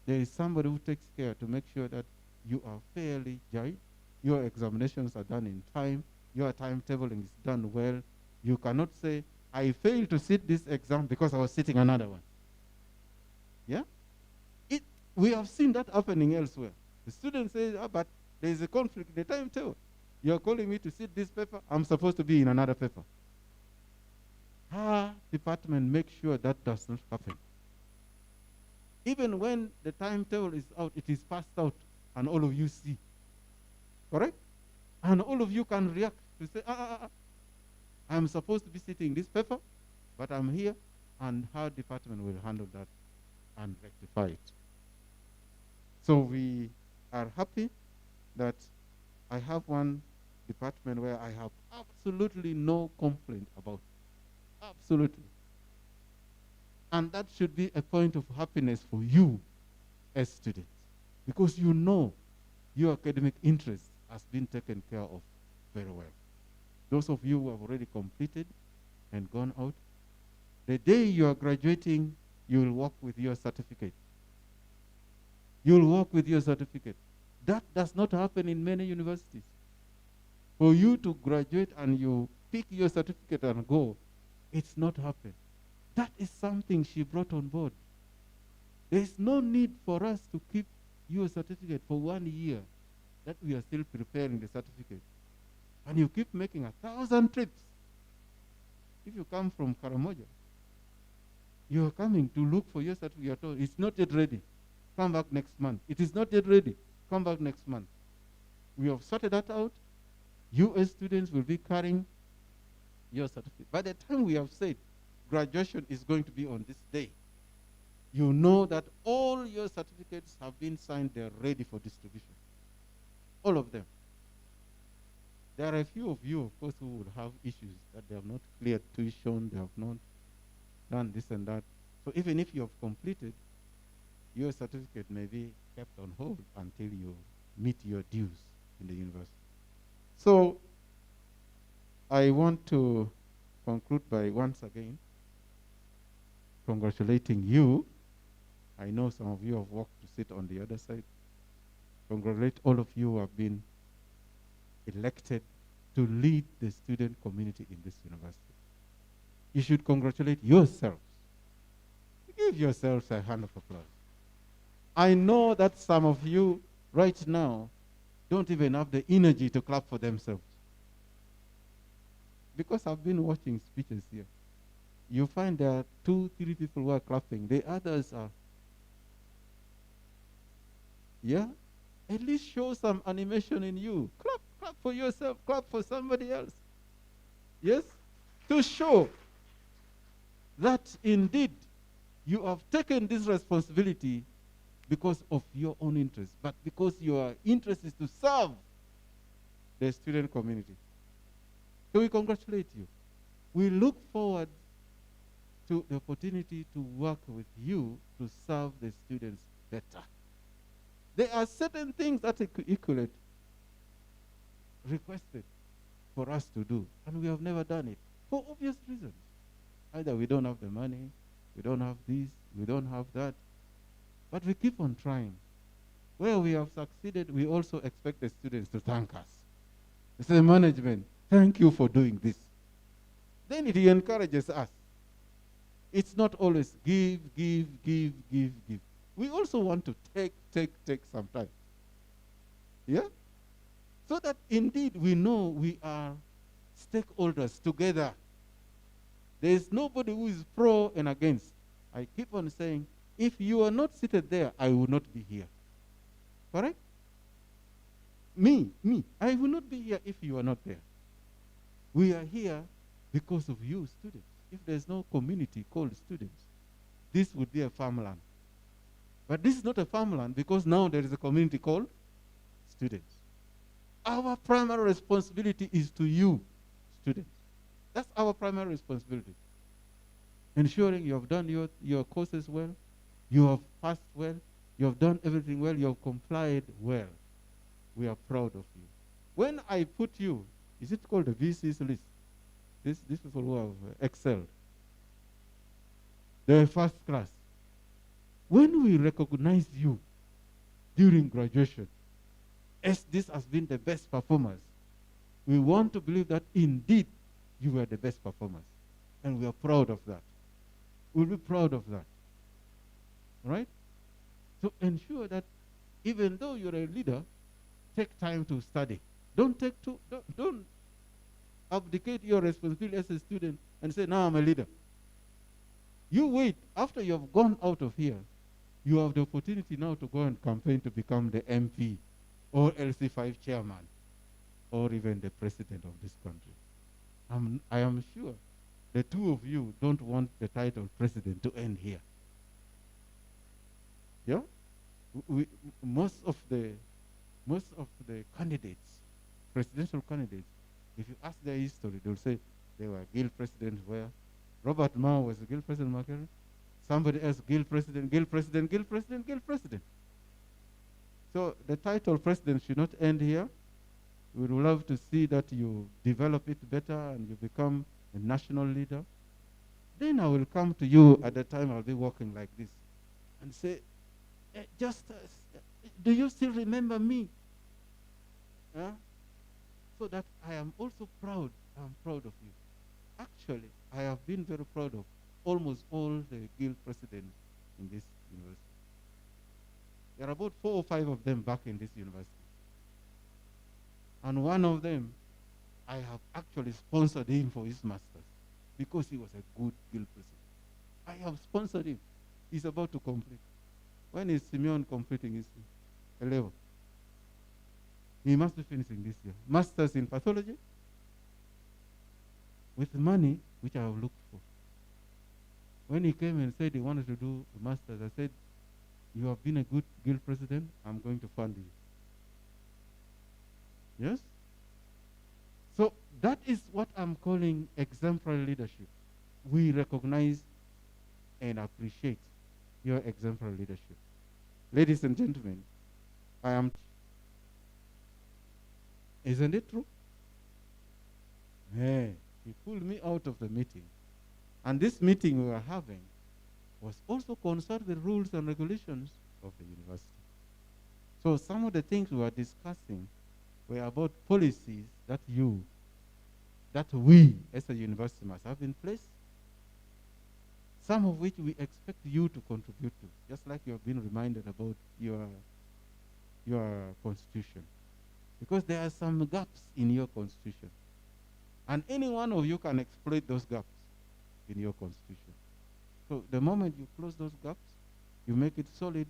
there is somebody who takes care to make sure that you are fairly judged, your examinations are done in time, your timetabling is done well. You cannot say, I failed to sit this exam because I was sitting another one. Yeah? We have seen that happening elsewhere. The student says, but there is a conflict in the timetable. You're calling me to sit this paper, I'm supposed to be in another paper. Our department makes sure that does not happen. Even when the timetable is out, it is passed out, and all of you see. Correct? And all of you can react to say, I'm supposed to be sitting this paper, but I'm here, and her department will handle that and rectify it. So we are happy that I have one department where I have absolutely no complaint about. Absolutely. And that should be a point of happiness for you as students, because you know your academic interest has been taken care of very well. Those of you who have already completed and gone out, the day you are graduating, you will walk with your certificate. You will walk with your certificate. That does not happen in many universities. For you to graduate and you pick your certificate and go, it's not happening. That is something she brought on board. There is no need for us to keep your certificate for 1 year that we are still preparing the certificate. And you keep making 1,000 trips. If you come from Karamoja, you are coming to look for your certificate. You are told, it's not yet ready. Come back next month. It is not yet ready. Come back next month. We have sorted that out. You as students will be carrying your certificate. By the time we have said graduation is going to be on this day, you know that all your certificates have been signed. They're ready for distribution. All of them. There are a few of you, of course, who will have issues that they have not cleared tuition, they have not done this and that. So even if you have completed, your certificate may be kept on hold until you meet your dues in the university. So I want to conclude by once again congratulating you. I know some of you have walked to sit on the other side. Congratulate all of you who have been elected to lead the student community in this university. You should congratulate yourselves. Give yourselves a hand of applause. I know that some of you right now don't even have the energy to clap for themselves. Because I've been watching speeches here. You find there are 2, 3 people who are clapping. The others are, yeah? At least show some animation in you. Clap, clap for yourself, clap for somebody else. Yes? To show that indeed you have taken this responsibility because of your own interest, but because your interest is to serve the student community. So we congratulate you. We look forward to the opportunity to work with you to serve the students better. There are certain things that Equalate requested for us to do, and we have never done it for obvious reasons. Either we don't have the money, we don't have this, we don't have that, but we keep on trying. Where we have succeeded, we also expect the students to thank us. They say, management, thank you for doing this. Then it encourages us. It's not always give. We also want to take sometimes. Yeah? So that indeed we know we are stakeholders together. There is nobody who is pro and against. I keep on saying, if you are not seated there, I will not be here. Correct? Me, I will not be here if you are not there. We are here because of you, students. If there's no community called students, this would be a farmland. But this is not a farmland because now there is a community called students. Our primary responsibility is to you, students. That's our primary responsibility. Ensuring you have done your courses well, you have passed well, you have done everything well, you have complied well. We are proud of you. When I put you, is it called the VC's list? These people who have excelled. They're first class. When we recognize you during graduation, as this has been the best performers, we want to believe that indeed you were the best performers. And we are proud of that. We'll be proud of that. All right? So ensure that even though you're a leader, take time to study. Don't abdicate your responsibility as a student and say, now I'm a leader. You wait. After you have gone out of here, you have the opportunity now to go and campaign to become the MP or LC5 chairman or even the president of this country. I am sure the two of you don't want the title president to end here. Yeah? Most of the candidates, presidential candidates, if you ask their history, they'll say they were guild president where Robert Mao was a guild president, Makere. Somebody else, guild president, guild president, guild president, guild president. So the title president should not end here. We would love to see that you develop it better and you become a national leader. Then I will come to you at the time I'll be walking like this and say, Justice, do you still remember me? Huh? So that I am also proud. I'm proud of you. Actually, I have been very proud of almost all the guild presidents in this university. There are about 4 or 5 of them back in this university. And one of them, I have actually sponsored him for his master's because he was a good guild president. I have sponsored him. He's about to complete. When is Simeon completing his level? He must be finishing this year. Master's in pathology with money which I have looked for. When he came and said he wanted to do a master's, I said, you have been a good guild president, I'm going to fund you. Yes? So that is what I'm calling exemplary leadership. We recognize and appreciate your exemplary leadership. Ladies and gentlemen, isn't it true? Hey, he pulled me out of the meeting. And this meeting we were having was also concerned with rules and regulations of the university. So some of the things we were discussing were about policies that we as a university must have in place, some of which we expect you to contribute to, just like you have been reminded about your constitution. Because there are some gaps in your constitution. And any one of you can exploit those gaps in your constitution. So the moment you close those gaps, you make it solid,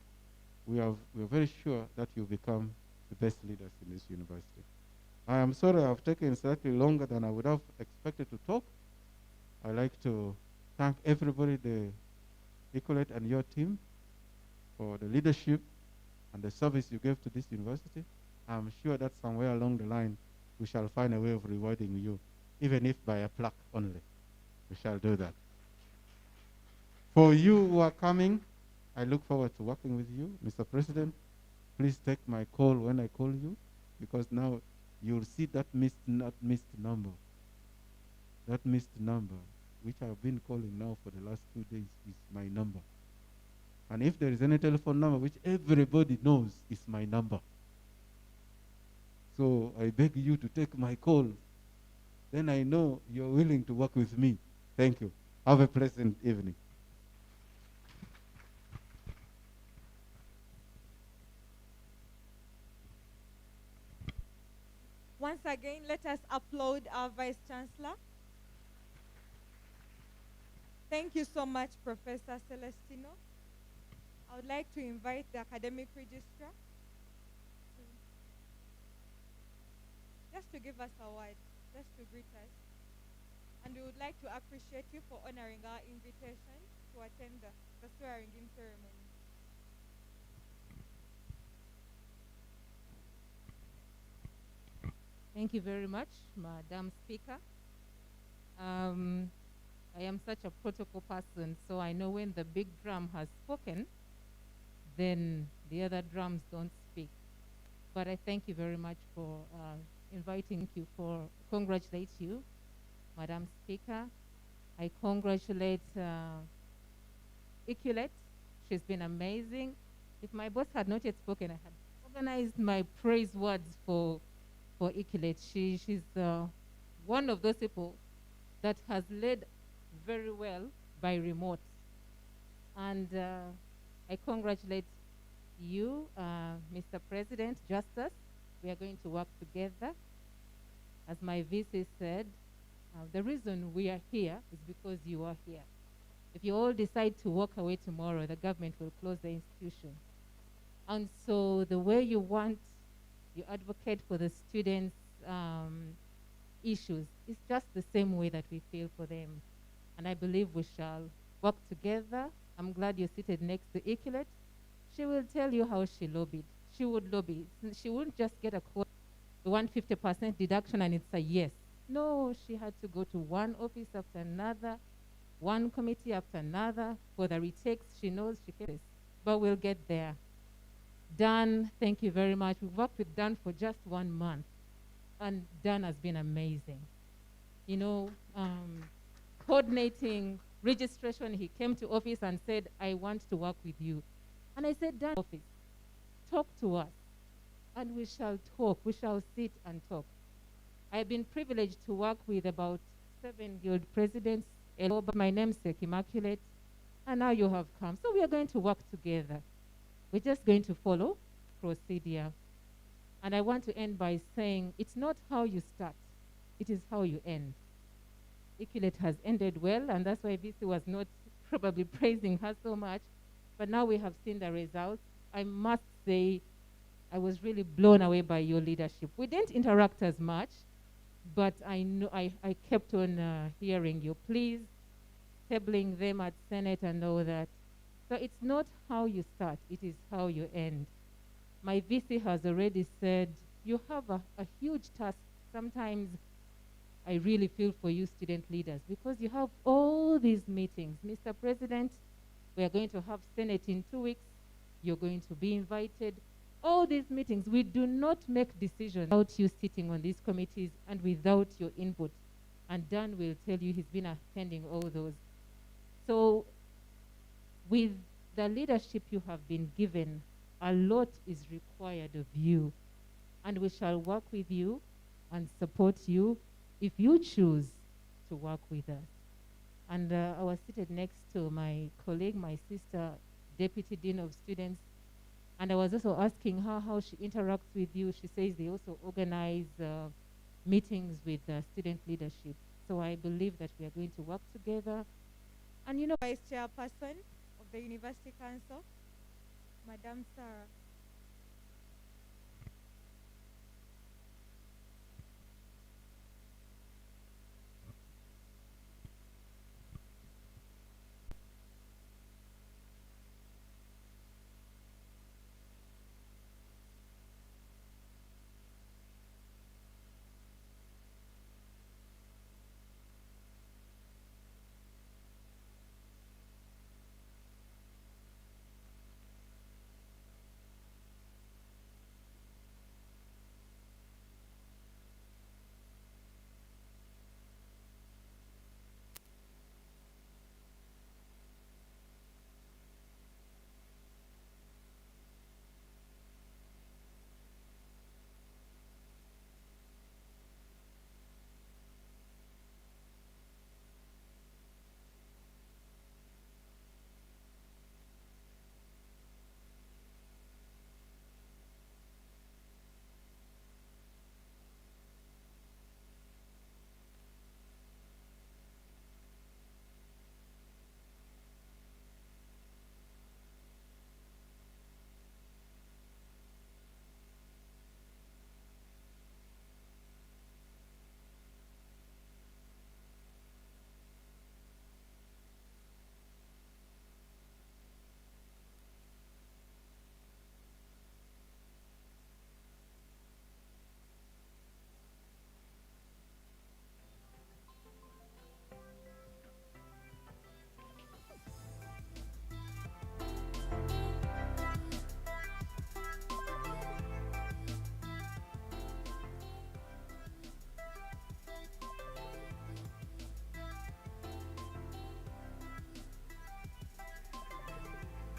we're very sure that you become the best leaders in this university. I am sorry I've taken slightly longer than I would have expected to talk. I'd like to thank everybody, the Ecolate and your team, for the leadership and the service you gave to this university. I'm sure that somewhere along the line, we shall find a way of rewarding you, even if by a plaque only. We shall do that. For you who are coming, I look forward to working with you. Mr. President, please take my call when I call you, because now you'll see that missed number. That missed number, which I've been calling now for the last 2 days, is my number. And if there is any telephone number which everybody knows is my number, so I beg you to take my call. Then I know you're willing to work with me. Thank you. Have a pleasant evening. Once again, let us applaud our Vice Chancellor. Thank you so much, Professor Celestino. I would like to invite the academic registrar just to give us a word, just to greet us. And we would like to appreciate you for honoring our invitation to attend the swearing-in ceremony. Thank you very much, Madam Speaker. I am such a protocol person, so I know when the big drum has spoken, then the other drums don't speak. But I thank you very much for congratulate you, Madam Speaker. I congratulate Ecolate. She's been amazing. If my boss had not yet spoken, I had organized my praise words for Ecolate. She's one of those people that has led very well by remote. And I congratulate you, Mr. President, Justice. We are going to work together. As my VC said, the reason we are here is because you are here. If you all decide to walk away tomorrow, the government will close the institution. And so the way you advocate for the students' issues is just the same way that we feel for them. And I believe we shall work together. I'm glad you're seated next to Ikilet. She will tell you how she lobbied. She would lobby. She wouldn't just get a quote, the 150% deduction and it's a yes. No, she had to go to one office after another, one committee after another for the retakes. She knows she can. But we'll get there. Dan, thank you very much. We've worked with Dan for just 1 month, and Dan has been amazing. You know, coordinating registration, he came to office and said, I want to work with you. And I said, Dan, office, talk to us, and we shall talk. We shall sit and talk. I've been privileged to work with about 7 guild presidents, by my namesake, Immaculate, and now you have come. So we are going to work together. We're just going to follow procedure. And I want to end by saying it's not how you start, it is how you end. Ikilet has ended well, and that's why VC was not probably praising her so much. But now we have seen the results. I must say, I was really blown away by your leadership. We didn't interact as much, but I know I kept on hearing you. Please, tabling them at Senate and all that. So it's not how you start, it is how you end. My VC has already said, you have a huge task. Sometimes I really feel for you student leaders because you have all these meetings. Mr. President, we are going to have Senate in 2 weeks. You're going to be invited. All these meetings, we do not make decisions without you sitting on these committees and without your input. And Dan will tell you he's been attending all those. So with the leadership you have been given, a lot is required of you. And we shall work with you and support you if you choose to work with us. And I was seated next to my colleague, my sister, Deputy Dean of Students, and I was also asking her how she interacts with you. She says they also organize meetings with student leadership. So I believe that we are going to work together. And you know, Vice Chairperson of the University Council, Madam Sarah.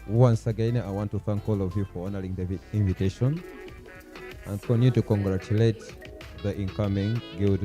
Once again, I want to thank all of you for honoring the invitation and continue to congratulate the incoming guild